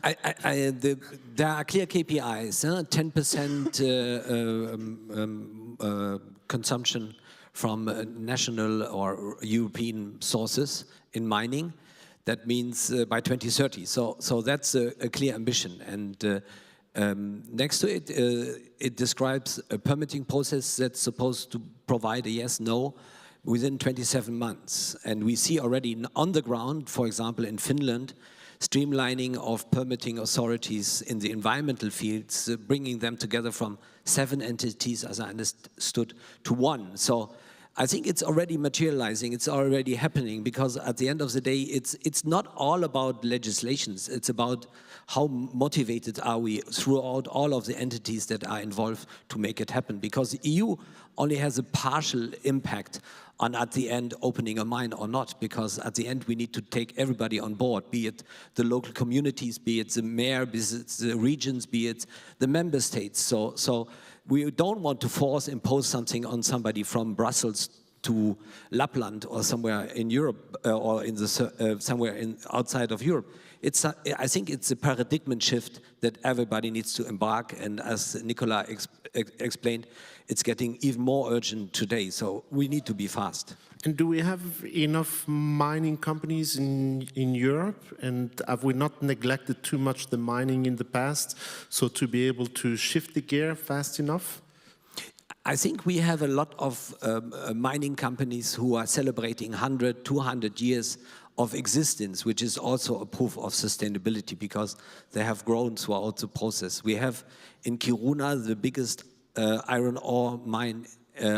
There are clear KPIs, 10% consumption from national or European sources in mining. That means by 2030. So that's a clear ambition. And next to it, it describes a permitting process that's supposed to provide a yes/no within 27 months. And we see already on the ground, for example, in Finland, streamlining of permitting authorities in the environmental fields, bringing them together from 7 entities, as I understood, to 1. So I think it's already materializing, it's already happening, because at the end of the day, it's not all about legislations, it's about how motivated are we throughout all of the entities that are involved to make it happen, because the EU only has a partial impact on at the end opening a mine or not, because at the end we need to take everybody on board, be it the local communities, be it the mayor, be it the regions, be it the member states. So we don't want to impose something on somebody from Brussels to Lapland or somewhere in Europe or in somewhere outside of Europe. I think it's a paradigm shift that everybody needs to embark, and as Nicola explained, it's getting even more urgent today, so we need to be fast. And do we have enough mining companies in Europe? And have we not neglected too much the mining in the past, so to be able to shift the gear fast enough? I think we have a lot of mining companies who are celebrating 100, 200 years of existence, which is also a proof of sustainability, because they have grown throughout the process. We have in Kiruna the biggest iron ore mine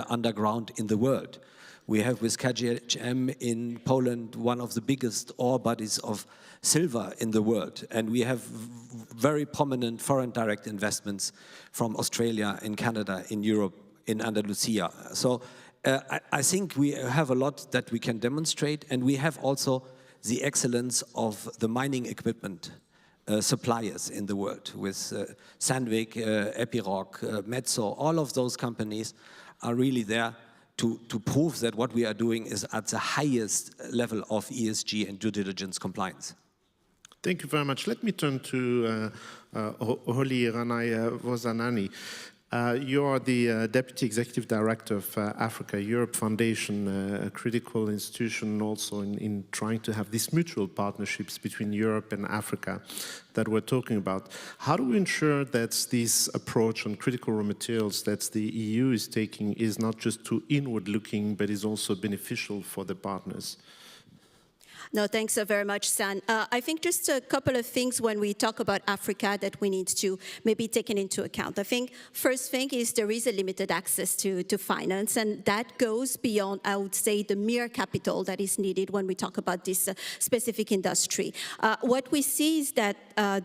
underground in the world. We have with KGHM in Poland one of the biggest ore bodies of silver in the world. And we have very prominent foreign direct investments from Australia, in Canada, in Europe, in Andalusia. So I think we have a lot that we can demonstrate, and we have also the excellence of the mining equipment suppliers in the world with Sandvik, Epiroc, Metso. All of those companies are really there to prove that what we are doing is at the highest level of ESG and due diligence compliance. Thank you very much. Let me turn to Holly Ranay Vozanani. You are the Deputy Executive Director of Africa Europe Foundation, a critical institution also in trying to have these mutual partnerships between Europe and Africa that we're talking about. How do we ensure that this approach on critical raw materials that the EU is taking is not just too inward-looking, but is also beneficial for the partners? No, thanks very much, San. I think just a couple of things when we talk about Africa that we need to maybe take into account. I think first thing is there is a limited access to finance, and that goes beyond, I would say, the mere capital that is needed when we talk about this specific industry. What we see is that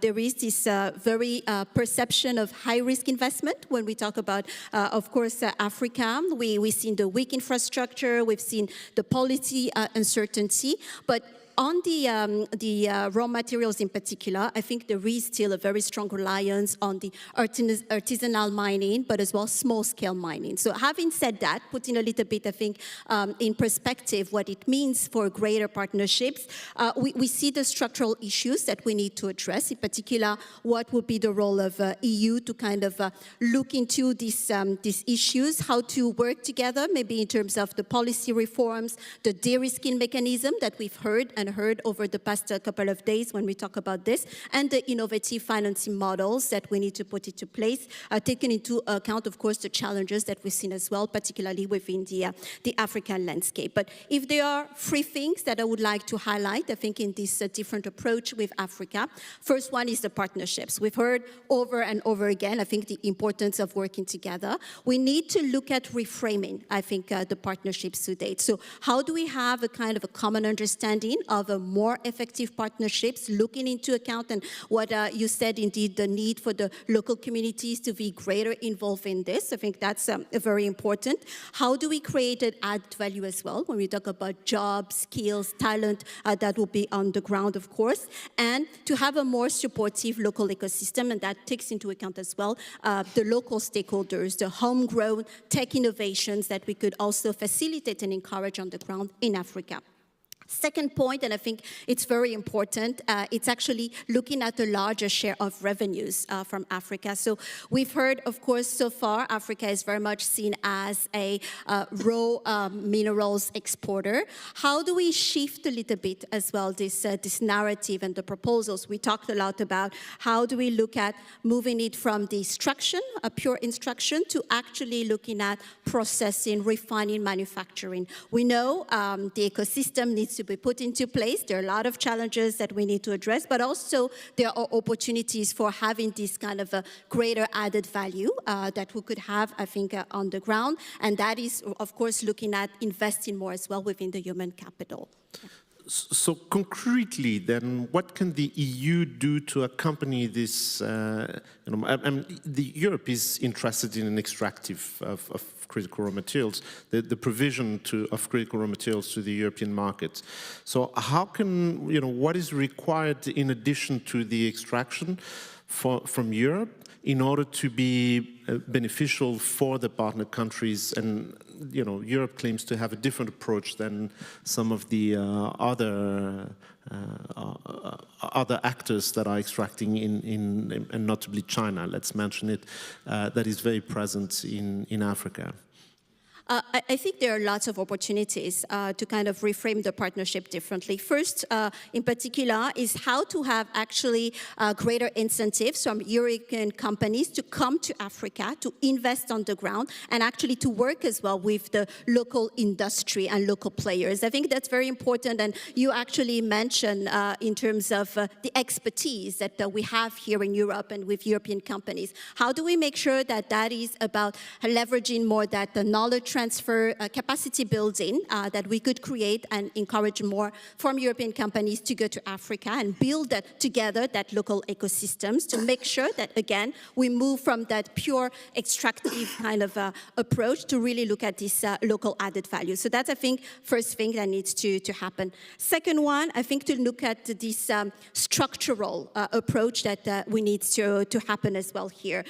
there is this very perception of high-risk investment when we talk about, of course, Africa. We've seen the weak infrastructure, we've seen the policy uncertainty, but on the raw materials in particular, I think there is still a very strong reliance on the artisanal mining, but as well small-scale mining. So having said that, putting a little bit, I think, in perspective what it means for greater partnerships, we see the structural issues that we need to address, in particular, what would be the role of EU to kind of look into these issues, how to work together, maybe in terms of the policy reforms, the de-risking mechanism that we've heard over the past couple of days when we talk about this, and the innovative financing models that we need to put into place, taking into account, of course, the challenges that we've seen as well, particularly within the African landscape. But if there are three things that I would like to highlight, I think, in this different approach with Africa, first one is the partnerships. We've heard over and over again, I think, the importance of working together. We need to look at reframing, I think, the partnerships to date. So how do we have a kind of a common understanding of a more effective partnerships, looking into account, and what you said, indeed, the need for the local communities to be greater involved in this. I think that's very important. How do we create an added value as well when we talk about jobs, skills, talent that will be on the ground, of course, and to have a more supportive local ecosystem, and that takes into account as well the local stakeholders, the homegrown tech innovations that we could also facilitate and encourage on the ground in Africa. Second point, and I think it's very important, it's actually looking at the larger share of revenues from Africa. So we've heard, of course, so far, Africa is very much seen as a raw minerals exporter. How do we shift a little bit as well this narrative and the proposals? We talked a lot about how do we look at moving it from the extraction, a pure extraction, to actually looking at processing, refining, manufacturing. We know the ecosystem needs to be put into place. There are a lot of challenges that we need to address, but also there are opportunities for having this kind of a greater added value that we could have, I think, on the ground. And that is, of course, looking at investing more as well within the human capital. So concretely, then, what can the EU do to accompany this? Europe is interested in an extractive of critical raw materials, the provision of critical raw materials to the European market. So how can, what is required in addition to the extraction from Europe in order to be beneficial for the partner countries? And Europe claims to have a different approach than some of the other actors that are extracting and notably China, let's mention it, that is very present in Africa. I think there are lots of opportunities to kind of reframe the partnership differently. First, in particular, is how to have actually greater incentives from European companies to come to Africa, to invest on the ground, and actually to work as well with the local industry and local players. I think that's very important, and you actually mentioned in terms of the expertise that we have here in Europe and with European companies. How do we make sure that that is about leveraging more that the knowledge transfer, capacity building that we could create and encourage more from European companies to go to Africa and build that together, that local ecosystems, to make sure that, again, we move from that pure extractive kind of approach to really look at this local added value. So that's, I think, first thing that needs to happen. Second one, I think, to look at this structural approach that we need to happen as well here.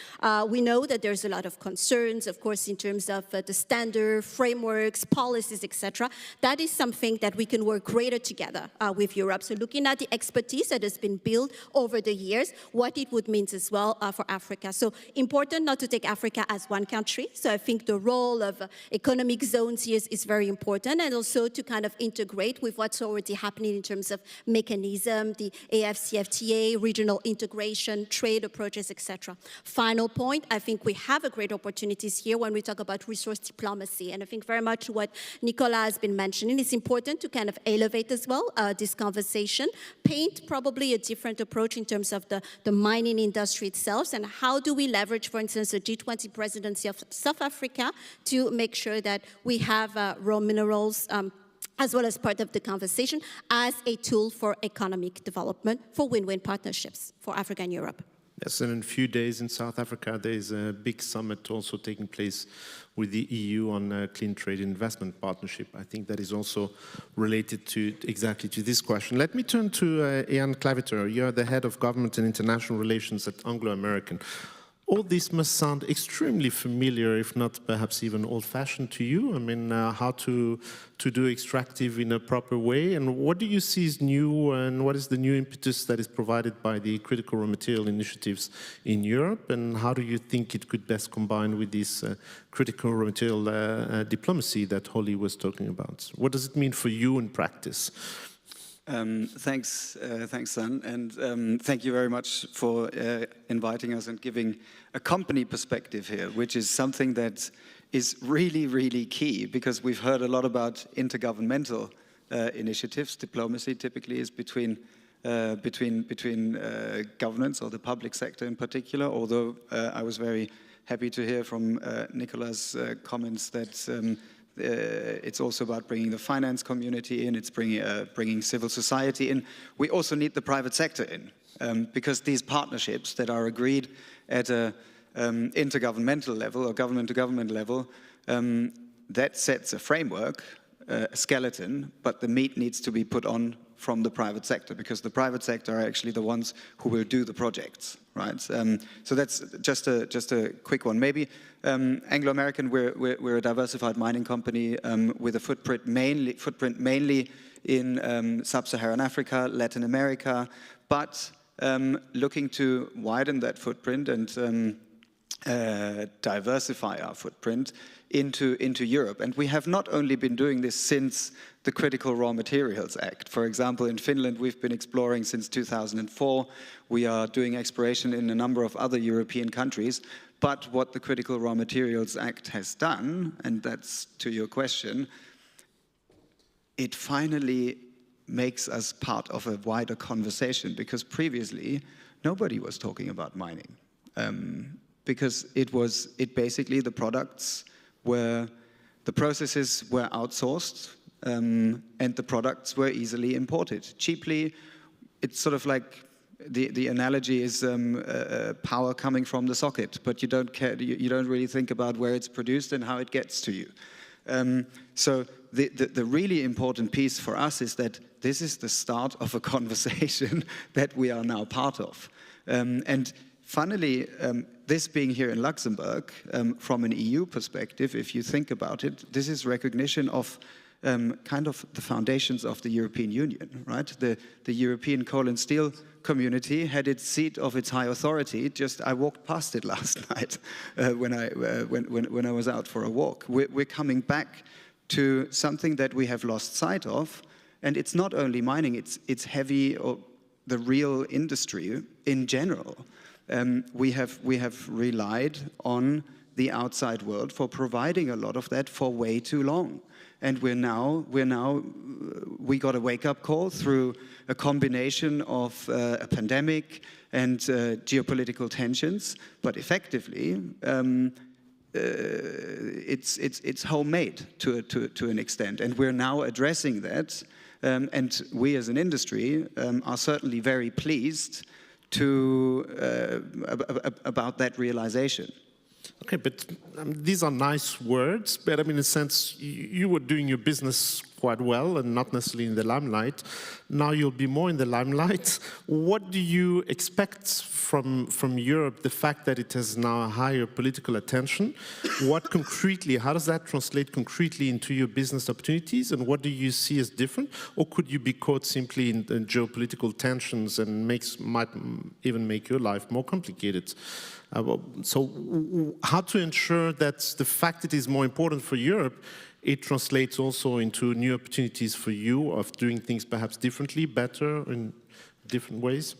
We know that there's a lot of concerns, of course, in terms of the standard frameworks, policies, etc. That is something that we can work greater together with Europe. So looking at the expertise that has been built over the years, what it would mean as well for Africa. So important not to take Africa as one country. So I think the role of economic zones here is very important, and also to kind of integrate with what's already happening in terms of mechanism, the AFCFTA, regional integration, trade approaches, etc. Final point, I think we have a great opportunities here when we talk about resource diplomacy. And I think very much what Nicola has been mentioning, it's important to kind of elevate as well this conversation, paint probably a different approach in terms of the mining industry itself, and how do we leverage, for instance, the G20 presidency of South Africa to make sure that we have raw minerals as well as part of the conversation as a tool for economic development, for win-win partnerships for Africa and Europe. Yes, and in a few days in South Africa, there is a big summit also taking place with the EU on clean trade investment partnership. I think that is also related to exactly to this question. Let me turn to Ian Claviter. You're the head of government and international relations at Anglo American. All this must sound extremely familiar, if not perhaps even old-fashioned to you. I mean, how to do extractive in a proper way. And what do you see is new, and what is the new impetus that is provided by the critical raw material initiatives in Europe? And how do you think it could best combine with this critical raw material diplomacy that Holly was talking about? What does it mean for you in practice? Thanks, San, and thank you very much for inviting us and giving a company perspective here, which is something that is really, really key, because we've heard a lot about intergovernmental initiatives. Diplomacy typically is between governments or the public sector in particular, although I was very happy to hear from Nicola's comments that it's also about bringing the finance community in, it's bringing civil society in. We also need the private sector in, because these partnerships that are agreed at a intergovernmental level or government-to-government level, that sets a framework, a skeleton, but the meat needs to be put on from the private sector, because the private sector are actually the ones who will do the projects, right? So that's just a quick one. Maybe Anglo American, we're a diversified mining company with a footprint mainly in sub-Saharan Africa, Latin America, but looking to widen that footprint and diversify our footprint into Europe. And we have not only been doing this since the Critical Raw Materials Act. For example, in Finland, we've been exploring since 2004. We are doing exploration in a number of other European countries. But what the Critical Raw Materials Act has done, and that's to your question, it finally makes us part of a wider conversation, because previously nobody was talking about mining, because it basically the products were, the processes were outsourced, and the products were easily imported cheaply. It's sort of like the analogy is power coming from the socket, but you don't care, you don't really think about where it's produced and how it gets to you. So the really important piece for us is that this is the start of a conversation that we are now part of. And funnily, this being here in Luxembourg, from an EU perspective, if you think about it, this is recognition of kind of the foundations of the European Union, right? The European Coal and Steel Community had its seat of its high authority. I walked past it last night when I was out for a walk. We're coming back to something that we have lost sight of, and it's not only mining, it's heavy, or the real industry in general. We have relied on the outside world for providing a lot of that for way too long. And we got a wake-up call through a combination of a pandemic and geopolitical tensions, but effectively, it's homemade to an extent, and we're now addressing that. And we as an industry are certainly very pleased about that realization. Okay, but these are nice words, but I mean, in a sense, you were doing your business quite well and not necessarily in the limelight. Now you'll be more in the limelight. What do you expect from Europe, the fact that it has now a higher political attention? What concretely, how does that translate concretely into your business opportunities, and what do you see as different? Or could you be caught simply in geopolitical tensions and might even make your life more complicated? So how to ensure that the fact it is more important for Europe, it translates also into new opportunities for you of doing things perhaps differently, better, in different ways?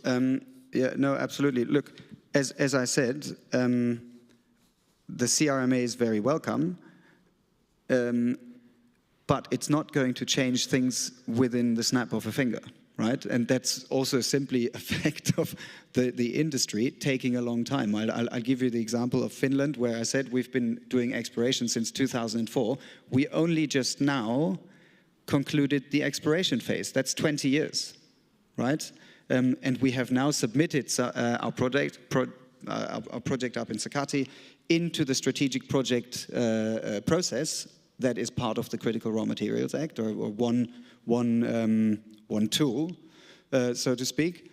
Yeah, no, absolutely. Look, as I said, the CRMA is very welcome, but it's not going to change things within the snap of a finger, right? And that's also simply a fact of the industry taking a long time. I'll give you the example of Finland, where I said we've been doing exploration since 2004. We only just now concluded the exploration phase. That's 20 years, right? And we have now submitted our project up in Sakatti into the strategic project process that is part of the Critical Raw Materials Act, or one tool, so to speak.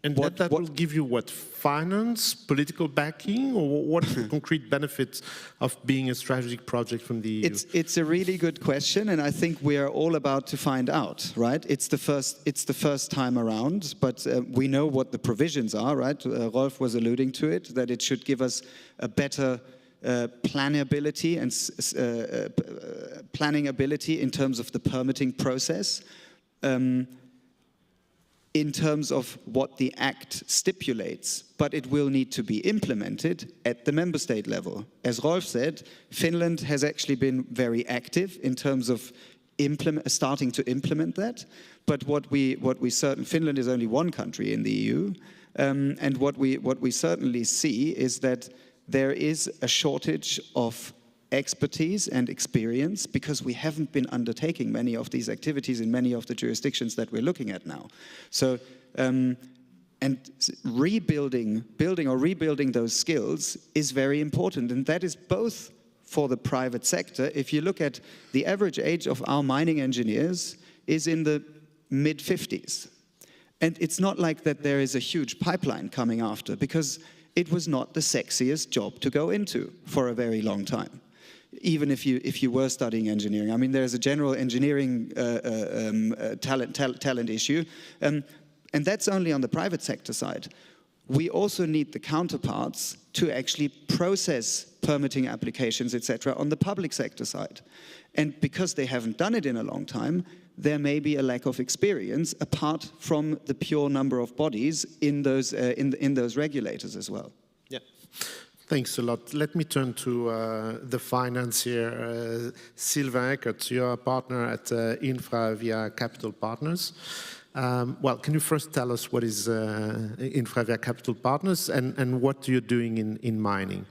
And that will give you what, finance, political backing, or what are the concrete benefits of being a strategic project from the EU? It's a really good question, and I think we are all about to find out, right? It's the first time around, but we know what the provisions are, right? Rolf was alluding to it, that it should give us a better plannability and planning ability in terms of the permitting process. In terms of what the Act stipulates, but it will need to be implemented at the member state level. As Rolf said, Finland has actually been very active in terms of starting to implement that. But Finland is only one country in the EU, and what we certainly see is that there is a shortage of expertise and experience, because we haven't been undertaking many of these activities in many of the jurisdictions that we're looking at now. So, and rebuilding those skills is very important, and that is both for the private sector. If you look at the average age of our mining engineers is in the mid-50s. And it's not like that there is a huge pipeline coming after, because it was not the sexiest job to go into for a very long time. Even if you were studying engineering. I mean, there's a general engineering talent issue, and that's only on the private sector side. We also need the counterparts to actually process permitting applications, etc., on the public sector side. And because they haven't done it in a long time, there may be a lack of experience apart from the pure number of bodies in those regulators as well. Yeah. Thanks a lot. Let me turn to the finance here. Sylvain Eckert, you're a partner at InfraVia Capital Partners. Well, can you first tell us what is InfraVia Capital Partners and what you're doing in mining?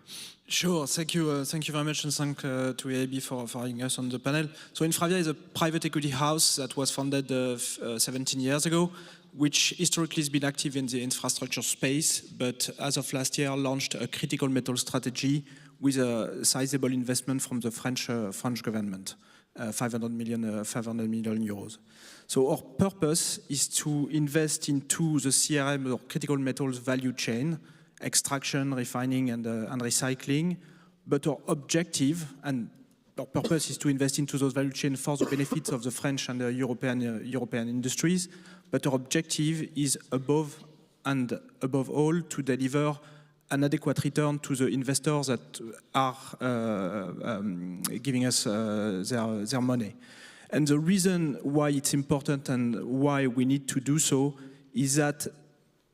Sure, thank you very much, and thank to EIB for having us on the panel. So InfraVia is a private equity house that was founded 17 years ago, which historically has been active in the infrastructure space, but as of last year launched a critical metal strategy with a sizable investment from the French government, 500 million euros. So our purpose is to invest into the CRM, or critical metals value chain, extraction, refining, and recycling. But our objective and our purpose is to invest into those value chains for the benefits of the French and the European industries. But our objective is above all to deliver an adequate return to the investors that are giving us their money. And the reason why it's important and why we need to do so is that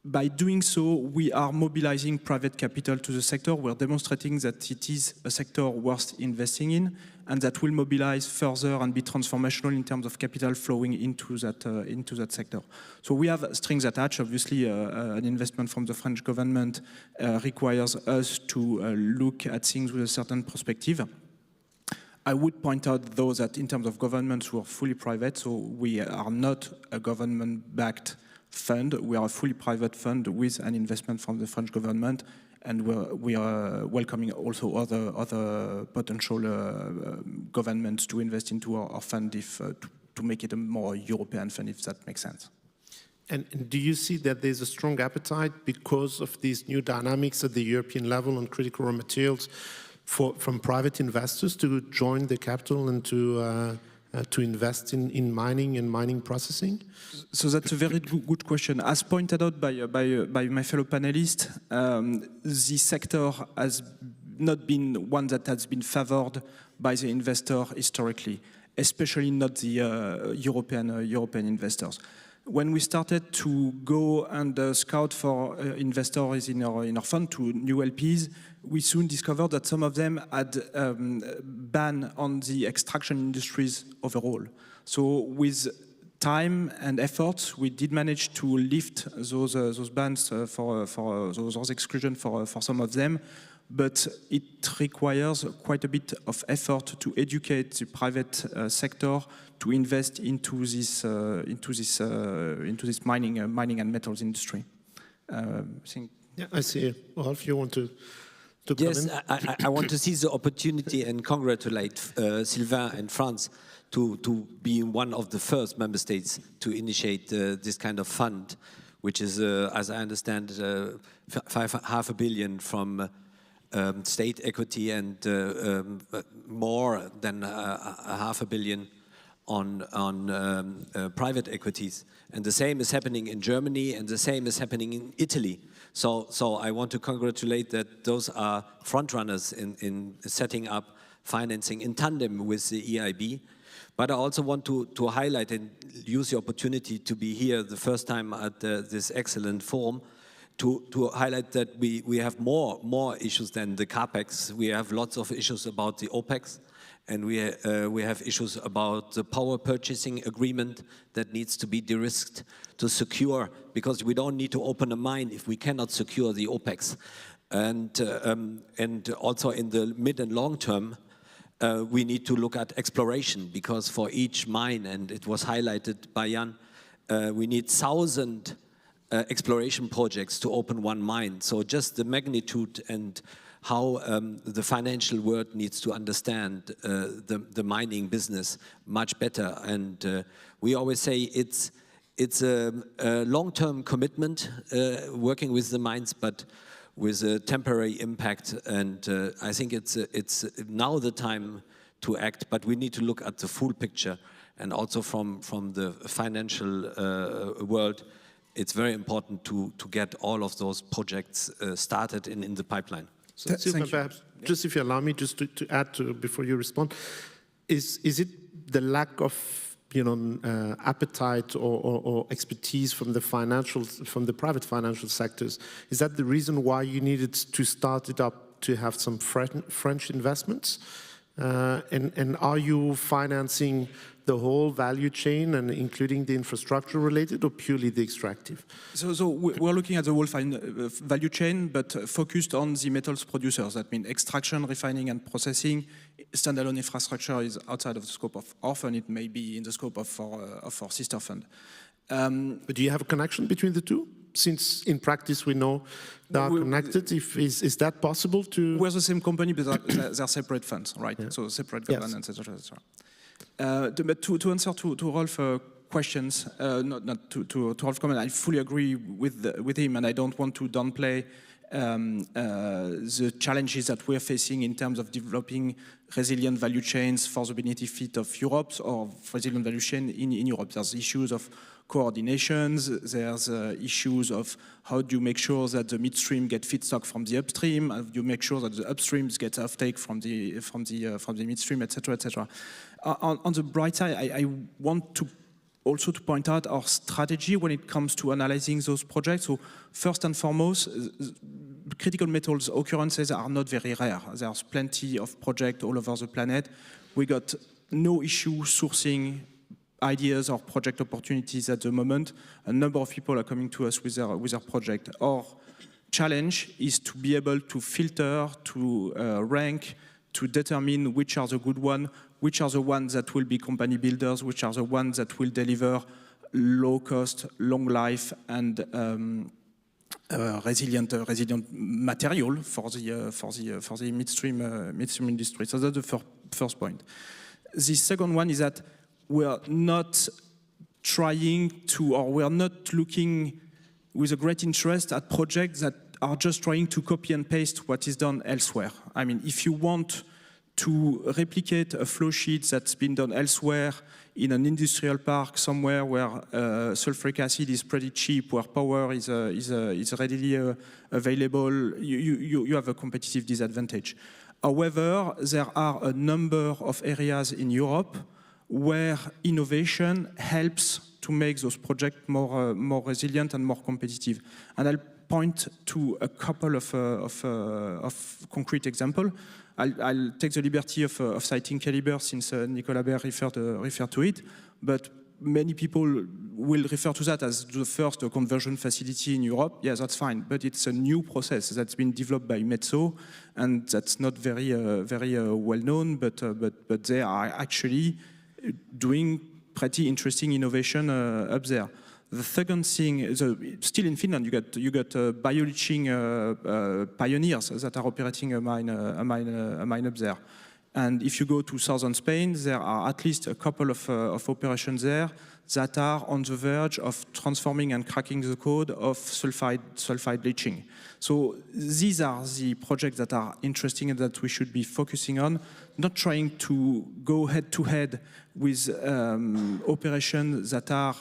by doing so, we are mobilizing private capital to the sector. We're demonstrating that it is a sector worth investing in, and that will mobilize further and be transformational in terms of capital flowing into that sector. So we have strings attached. Obviously, an investment from the French government requires us to look at things with a certain perspective. I would point out, though, that in terms of governments, we are fully private, so we are not a government-backed fund. We are a fully private fund with an investment from the French government, and we are welcoming also other potential governments to invest into our fund to make it a more European fund, if that makes sense. And do you see that there's a strong appetite because of these new dynamics at the European level on critical raw materials from private investors to join the capital and to invest in mining and mining processing? So that's a very good question. As pointed out by my fellow panelists, the sector has not been one that has been favored by the investor historically, especially not the European investors. When we started to go and scout for investors in our fund, to new LPs, we soon discovered that some of them had ban on the extraction industries overall. So with time and effort, we did manage to lift those bans for those exclusions for some of them. But it requires quite a bit of effort to educate the private sector to invest into this mining and metals industry. I see. Well, if you want to yes, I want to seize the opportunity and congratulate Sylvain and France to be one of the first member states to initiate this kind of fund, which is, as I understand, $500 million from state equity and more than $500 million on private equities. And the same is happening in Germany, and the same is happening in Italy. So I want to congratulate that those are front runners in setting up financing in tandem with the EIB. But I also want to highlight and use the opportunity to be here the first time at this excellent forum to highlight that we have more issues than the CAPEX. We have lots of issues about the OPEX, and we have issues about the power purchasing agreement that needs to be de-risked to secure, because we don't need to open a mine if we cannot secure the OPEX. And also in the mid and long term, we need to look at exploration, because for each mine, and it was highlighted by Jan, we need 1,000 exploration projects to open one mine. So just the magnitude and how the financial world needs to understand the mining business much better. And we always say it's a long-term commitment working with the mines, but with a temporary impact. And I think it's now the time to act, but we need to look at the full picture. And also from the financial world, it's very important to get all of those projects started in the pipeline. So, Sylvain, perhaps, just if you allow me, just to add to before you respond, is it the lack of appetite or expertise from the private financial sectors? Is that the reason why you needed to start it up to have some French investments? And are you financing the whole value chain and including the infrastructure related or purely the extractive? So we're looking at the whole value chain, but focused on the metals producers. That means extraction, refining, and processing. Standalone infrastructure is outside of the scope of our fund. It may be in the scope of our sister fund. But do you have a connection between the two? Since in practice we know they are connected, is that possible to? We're the same company, but they're separate funds, right? Yeah. So separate governance, etc., etc. But to answer to Rolf's questions, not to Rolf's comment, I fully agree with him, and I don't want to downplay the challenges that we're facing in terms of developing resilient value chains for the benefit of Europe or resilient value chain in Europe. There's issues of coordinations, there's issues of how do you make sure that the midstream get feedstock from the upstream, how do you make sure that the upstreams get offtake from the midstream, etc., etc. On the bright side, I want to also to point out our strategy when it comes to analyzing those projects. So first and foremost, critical metals occurrences are not very rare. There's plenty of projects all over the planet. We got no issue sourcing ideas or project opportunities at the moment. A number of people are coming to us with their project. Our challenge is to be able to filter, to rank, to determine which are the good ones, which are the ones that will be company builders, which are the ones that will deliver low cost, long life, and resilient material for the midstream industry. So that's the first point. The second one is that we are not trying to, or we are not looking with a great interest at projects that are just trying to copy and paste what is done elsewhere. I mean, if you want to replicate a flow sheet that's been done elsewhere in an industrial park somewhere where sulfuric acid is pretty cheap, where power is readily available, you have a competitive disadvantage. However, there are a number of areas in Europe where innovation helps to make those projects more resilient and more competitive. And I'll point to a couple of concrete examples. I'll take the liberty of citing Calibre since Nicolas Baer referred to it, but many people will refer to that as the first conversion facility in Europe. Yes, that's fine, but it's a new process that's been developed by Metso, and that's not very well known, but they are actually doing pretty interesting innovation up there. The second thing, still in Finland, you got bioleaching pioneers that are operating a mine up there. And if you go to southern Spain, there are at least a couple of operations there that are on the verge of transforming and cracking the code of sulfide leaching. So these are the projects that are interesting and that we should be focusing on, not trying to go head-to-head with operations that are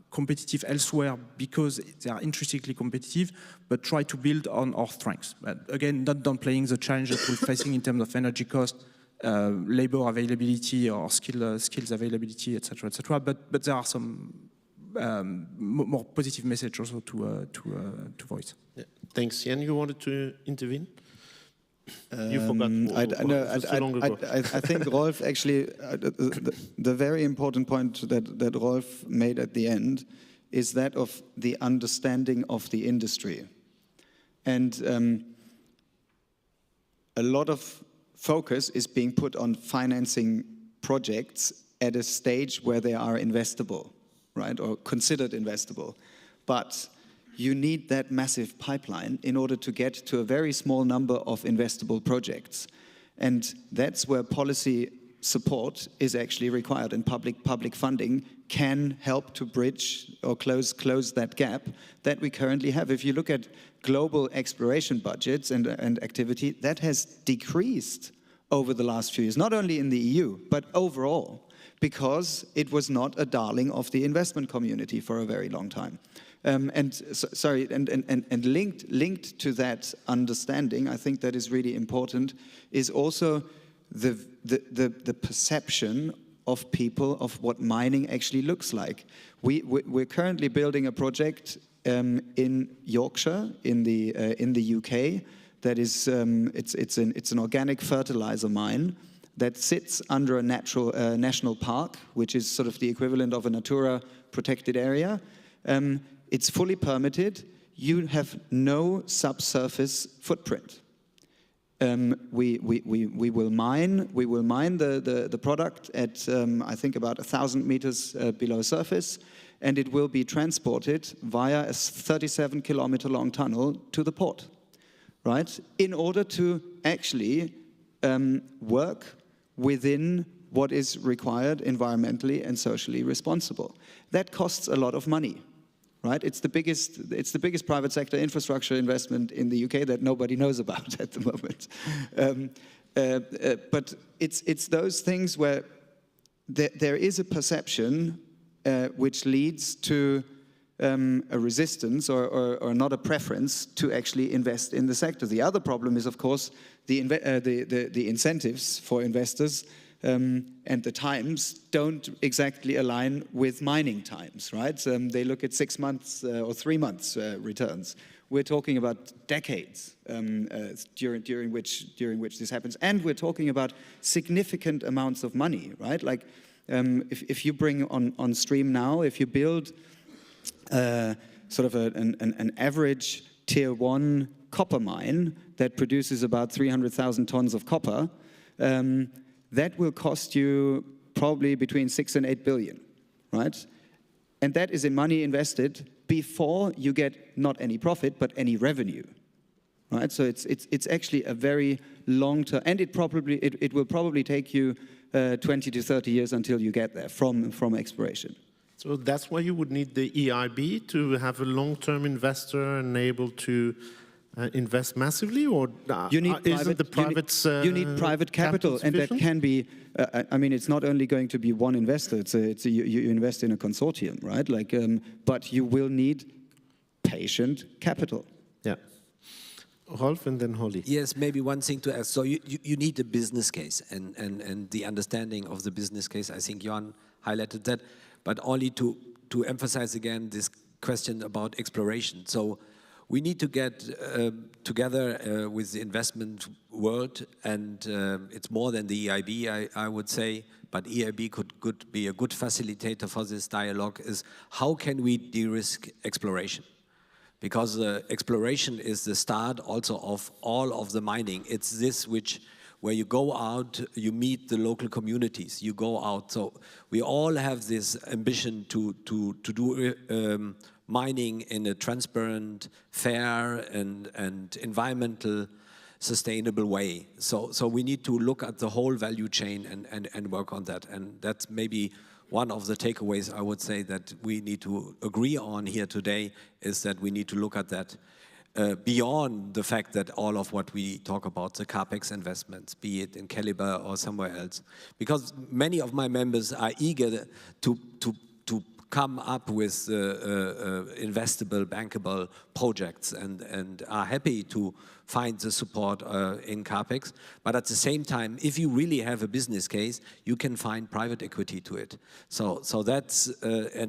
competitive elsewhere because they are intrinsically competitive, but try to build on our strengths. But again, not downplaying the challenge that we're facing in terms of energy cost, labor availability or skills availability, etc., etc. But there are some more positive messages also to voice. Yeah. Thanks, Jan. You wanted to intervene? You forgot. I think Rolf actually, the very important point that Rolf made at the end is that of the understanding of the industry. And a lot of focus is being put on financing projects at a stage where they are investable, right, or considered investable. But you need that massive pipeline in order to get to a very small number of investable projects. And that's where policy support is actually required, and public funding can help to bridge or close that gap that we currently have. If you look at global exploration budgets and activity, that has decreased over the last few years, not only in the EU, but overall, because it was not a darling of the investment community for a very long time. And linked to that understanding, I think that is really important, is also the perception of people of what mining actually looks like. We're currently building a project in Yorkshire, in the UK, that is, it's an organic fertilizer mine that sits under a national park, which is sort of the equivalent of a Natura protected area. It's fully permitted. You have no subsurface footprint. We will mine the product at I think about 1,000 meters below surface, and it will be transported via a 37-kilometer long tunnel to the port, right? In order to actually work within what is required environmentally and socially responsible. That costs a lot of money, right? It's the biggest private sector infrastructure investment in the UK that nobody knows about at the moment. But it's those things where there is a perception which leads to a resistance or not a preference to actually invest in the sector. The other problem is, of course, the incentives for investors and the times don't exactly align with mining times, right? They look at 6 months or 3 months returns. We're talking about decades during which this happens, and we're talking about significant amounts of money, right? Like if you bring on stream now, if you build sort of an average tier 1 copper mine that produces about 300,000 tons of copper, that will cost you probably between 6 and 8 billion, right? And that is in money invested before you get not any profit, but any revenue, right? So it's actually a very long term, and it will probably take you 20 to 30 years until you get there from exploration. So that's why you would need the EIB to have a long-term investor and able to invest massively, or you need you need private capital, and that can be. I mean, it's not only going to be one investor. You invest in a consortium, right? Like, but you will need patient capital. Yeah. Rolf and then Holly. Yes, maybe one thing to add. So you need a business case and the understanding of the business case. I think Jan highlighted that, but only to emphasize again this question about exploration. So we need to get together with the investment world, and it's more than the EIB, I would say, but EIB could be a good facilitator for this dialogue, is how can we de-risk exploration? Because exploration is the start also of all of the mining. It's this where you go out, you meet the local communities, you go out. So we all have this ambition to do mining in a transparent, fair, and environmental sustainable way. So we need to look at the whole value chain and work on that. And that's maybe one of the takeaways I would say that we need to agree on here today, is that we need to look at that beyond the fact that all of what we talk about, the CapEx investments, be it in Calibre or somewhere else. Because many of my members are eager to come up with investable, bankable projects and are happy to find the support in CapEx. But at the same time, if you really have a business case, you can find private equity to it. So that's,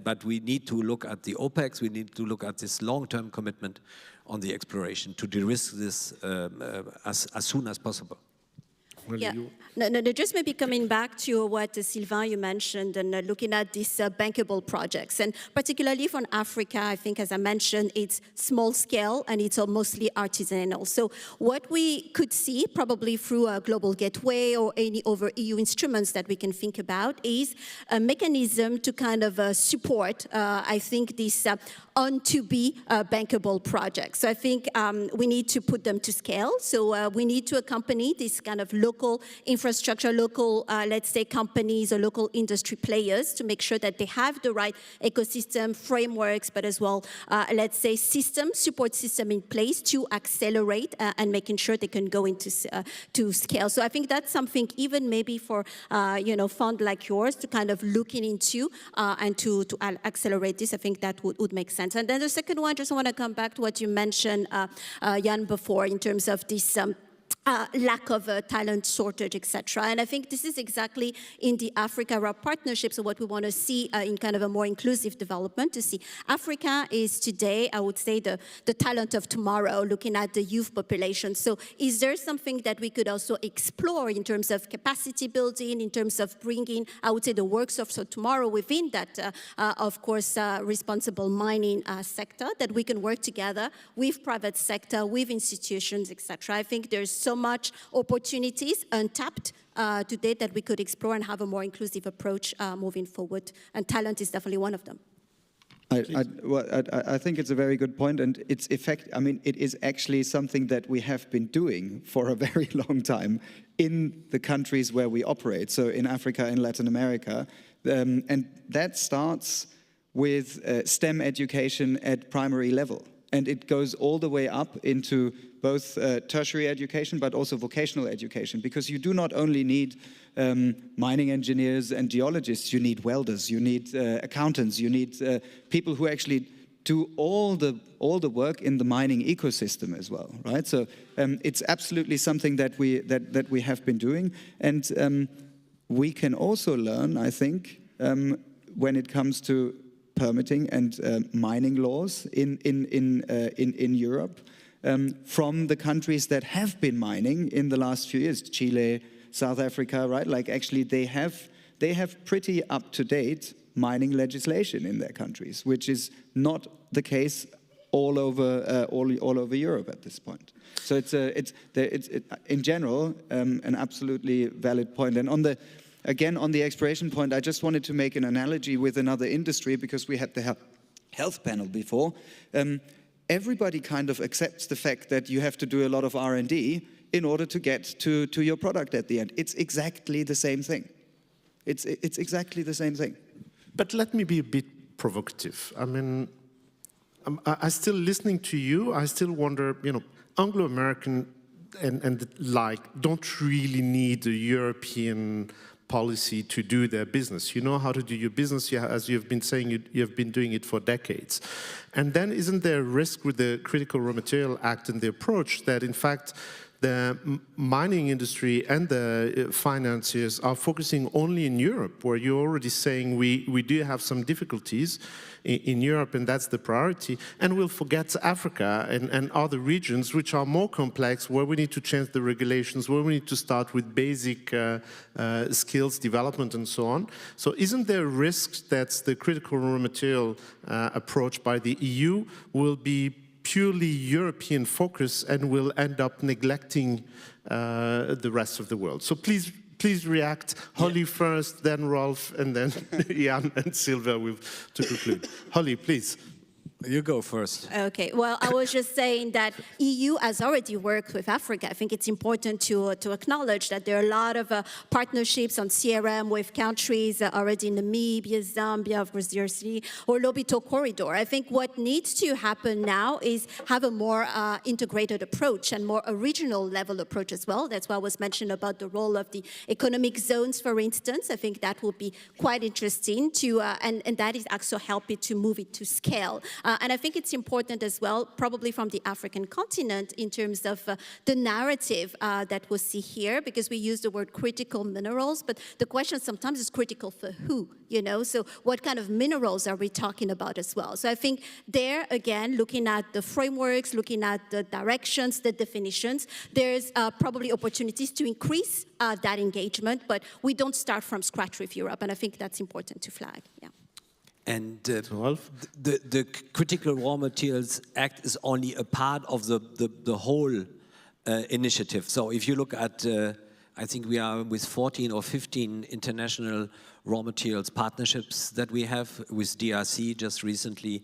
but we need to look at the OPEX, we need to look at this long-term commitment on the exploration to de-risk this as soon as possible. Yeah, no, just maybe coming back to what Sylvain, you mentioned, and looking at these bankable projects, and particularly from Africa, I think, as I mentioned, it's small scale and it's mostly artisanal. So what we could see, probably through a global gateway or any other EU instruments that we can think about, is a mechanism to kind of support, I think, this on-to-be bankable projects. So I think we need to put them to scale. So we need to accompany this kind of local infrastructure, local, let's say, companies or local industry players to make sure that they have the right ecosystem, frameworks, but as well, let's say, support system in place to accelerate and making sure they can go into to scale. So I think that's something even maybe for, fund like yours to kind of looking into and to accelerate this. I think that would make sense. And then the second one, just want to come back to what you mentioned, Jan, before in terms of this lack of talent shortage, etc. And I think this is exactly in the Africa-Arab partnerships what we want to see in kind of a more inclusive development, to see Africa is today, I would say, the talent of tomorrow, looking at the youth population. So is there something that we could also explore in terms of capacity building, in terms of bringing, I would say, the works of tomorrow within that, of course, responsible mining sector, that we can work together with private sector, with institutions, etc. I think there's so much opportunities untapped today that we could explore and have a more inclusive approach moving forward. And talent is definitely one of them. I think it's a very good point, and it is actually something that we have been doing for a very long time in the countries where we operate, so in Africa and Latin America. And that starts with STEM education at primary level. And it goes all the way up into both tertiary education, but also vocational education, because you do not only need mining engineers and geologists, you need welders, you need accountants, you need people who actually do all the work in the mining ecosystem as well, right? So it's absolutely something that we have been doing, and we can also learn, I think, when it comes to permitting and mining laws in Europe from the countries that have been mining in the last few years, Chile, South Africa, right? Like actually they have pretty up-to-date mining legislation in their countries, which is not the case all over Europe at this point. So it's in general an absolutely valid point. And again, on the exploration point, I just wanted to make an analogy with another industry, because we had the health panel before. Everybody kind of accepts the fact that you have to do a lot of R&D in order to get to your product at the end. It's exactly the same thing. It's exactly the same thing. But let me be a bit provocative. I mean, I still listening to you, I still wonder, Anglo-American and like don't really need a European policy to do their business. You know how to do your business, as you've been saying, you've been doing it for decades. And then isn't there a risk with the Critical Raw Material Act and the approach that, in fact, the mining industry and the financiers are focusing only in Europe, where you're already saying we do have some difficulties in Europe, and that's the priority, and we'll forget Africa and other regions which are more complex, where we need to change the regulations, where we need to start with basic skills development and so on. So isn't there a risk that the critical raw material approach by the EU will be purely European focus and will end up neglecting the rest of the world? So please react. Holly first, then Rolf, and then Jan and Silva to conclude. Holly, please. You go first. Okay, well, I was just saying that EU has already worked with Africa. I think it's important to acknowledge that there are a lot of partnerships on CRM with countries already in Namibia, Zambia, of course, DRC, or Lobito Corridor. I think what needs to happen now is have a more integrated approach and more a regional level approach as well. That's why I was mentioning about the role of the economic zones, for instance. I think that will be quite interesting to, and that is also helping to move it to scale. And I think it's important as well, probably from the African continent, in terms of the narrative that we'll see here, because we use the word critical minerals, but the question sometimes is critical for who, So what kind of minerals are we talking about as well? So I think there, again, looking at the frameworks, looking at the directions, the definitions, there's probably opportunities to increase that engagement, but we don't start from scratch with Europe, and I think that's important to flag, yeah. And the Critical Raw Materials Act is only a part of the whole initiative. So if you look at, I think we are with 14 or 15 international raw materials partnerships that we have with DRC just recently.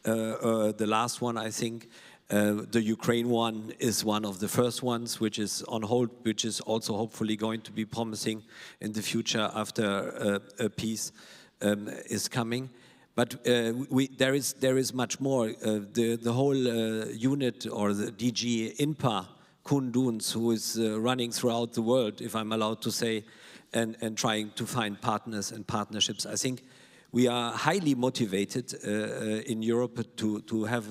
The last one, I think, the Ukraine one is one of the first ones, which is on hold, which is also hopefully going to be promising in the future after peace is coming. But there is much more. The whole unit, or the DG INPA, Kunduns, who is running throughout the world, if I'm allowed to say, and trying to find partners and partnerships. I think we are highly motivated in Europe to have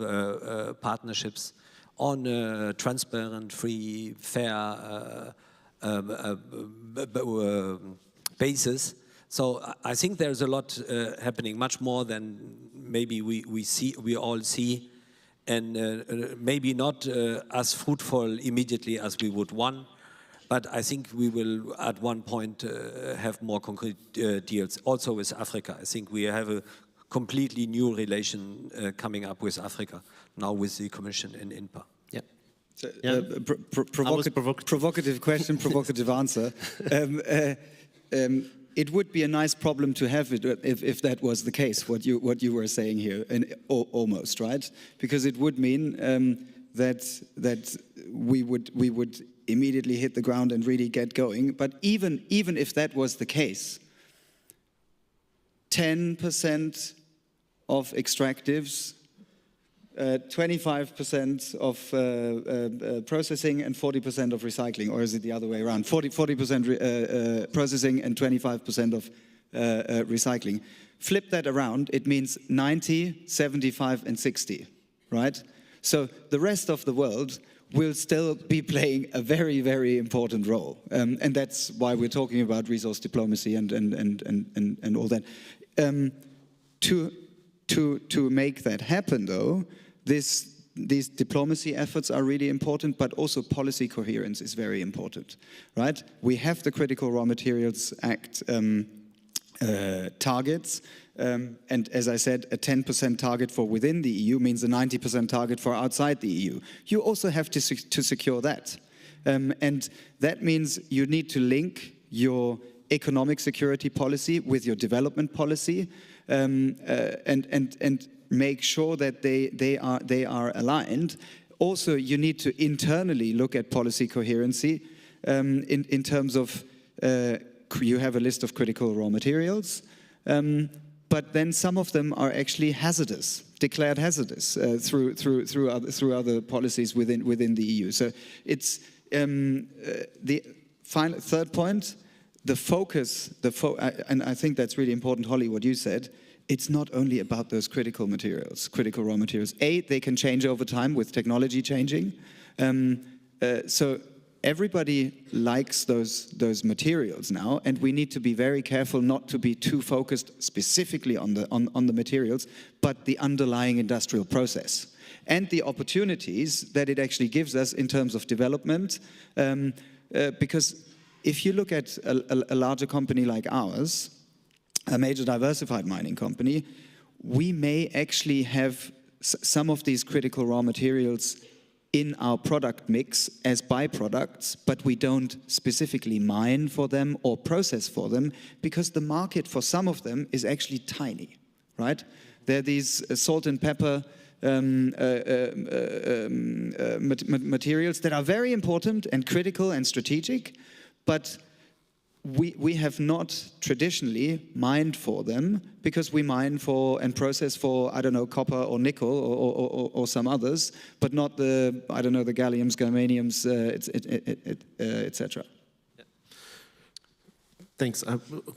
partnerships on a transparent, free, fair basis. So I think there's a lot happening, much more than maybe we all see, and maybe not as fruitful immediately as we would want. But I think we will, at one point, have more concrete deals. Also with Africa, I think we have a completely new relation coming up with Africa now with the Commission and INPA. Yeah. So, provocative question, provocative answer. It would be a nice problem to have if that was the case, what you were saying here, and almost, right? Because it would mean that we would immediately hit the ground and really get going. But even if that was the case, 10% of extractives, 25% of processing and 40% of recycling, or is it the other way around? 40% processing and 25% of recycling. Flip that around, it means 90, 75 and 60, right? So the rest of the world will still be playing a very, very important role. And that's why we're talking about resource diplomacy and all that. To make that happen, though, these diplomacy efforts are really important, but also policy coherence is very important, right? We have the Critical Raw Materials Act targets, and as I said, a 10% target for within the EU means a 90% target for outside the EU. You also have to secure that. And that means you need to link your economic security policy with your development policy, and make sure that they are aligned. Also, you need to internally look at policy coherency in terms of you have a list of critical raw materials, but then some of them are actually hazardous, declared hazardous through other policies within the EU. So it's the final third point. The focus, and I think that's really important, Holly, what you said. It's not only about those critical materials, critical raw materials. They can change over time with technology changing. So everybody likes those materials now, and we need to be very careful not to be too focused specifically on the materials, but the underlying industrial process and the opportunities that it actually gives us in terms of development. Because if you look at a larger company like ours, a major diversified mining company, we may actually have some of these critical raw materials in our product mix as byproducts, but we don't specifically mine for them or process for them because the market for some of them is actually tiny, right? There are these salt and pepper materials that are very important and critical and strategic, but we have not traditionally mined for them because we mine for and process for, I don't know, copper or nickel or some others, but not the, I don't know, the galliums, germaniums, etc. Thanks.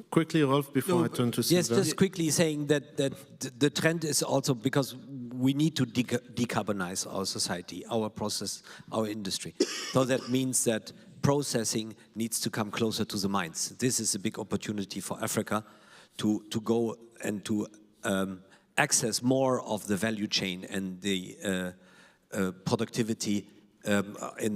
Quickly, Rolf, before I turn to Sylvain. Yes, just quickly saying that the trend is also because we need to decarbonize our society, our process, our industry. So that means that processing needs to come closer to the mines. This is a big opportunity for Africa to go and to access more of the value chain and the productivity in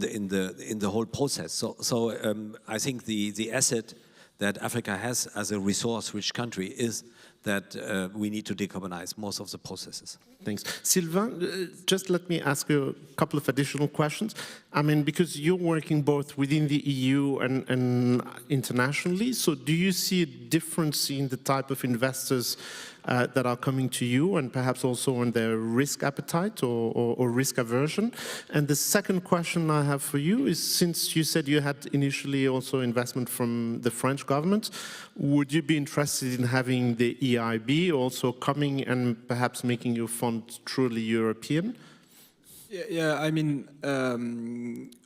the whole process. So I think the asset that Africa has as a resource-rich country is that we need to decarbonize most of the processes. Thanks. Sylvain, just let me ask you a couple of additional questions. I mean, because you're working both within the EU and internationally, so do you see a difference in the type of investors that are coming to you and perhaps also on their risk appetite or risk aversion? And the second question I have for you is, since you said you had initially also investment from the French government, would you be interested in having the EIB also coming and perhaps making your fund truly European? Yeah, I mean,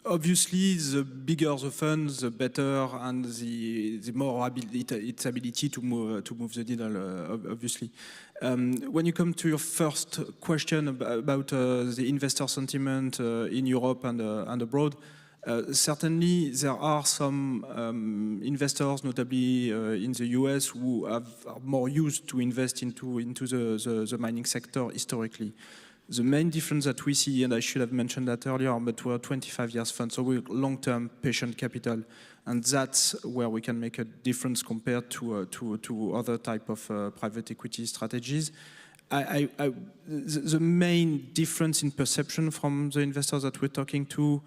obviously, the bigger the fund, the better, and the more its ability to move the needle. Obviously, when you come to your first question about the investor sentiment in Europe and abroad, certainly there are some investors, notably in the US, who are more used to invest into the mining sector historically. The main difference that we see, and I should have mentioned that earlier, but we're a 25 years fund, so we're long-term patient capital, and that's where we can make a difference compared to other type of private equity strategies. The main difference in perception from the investors that we're talking to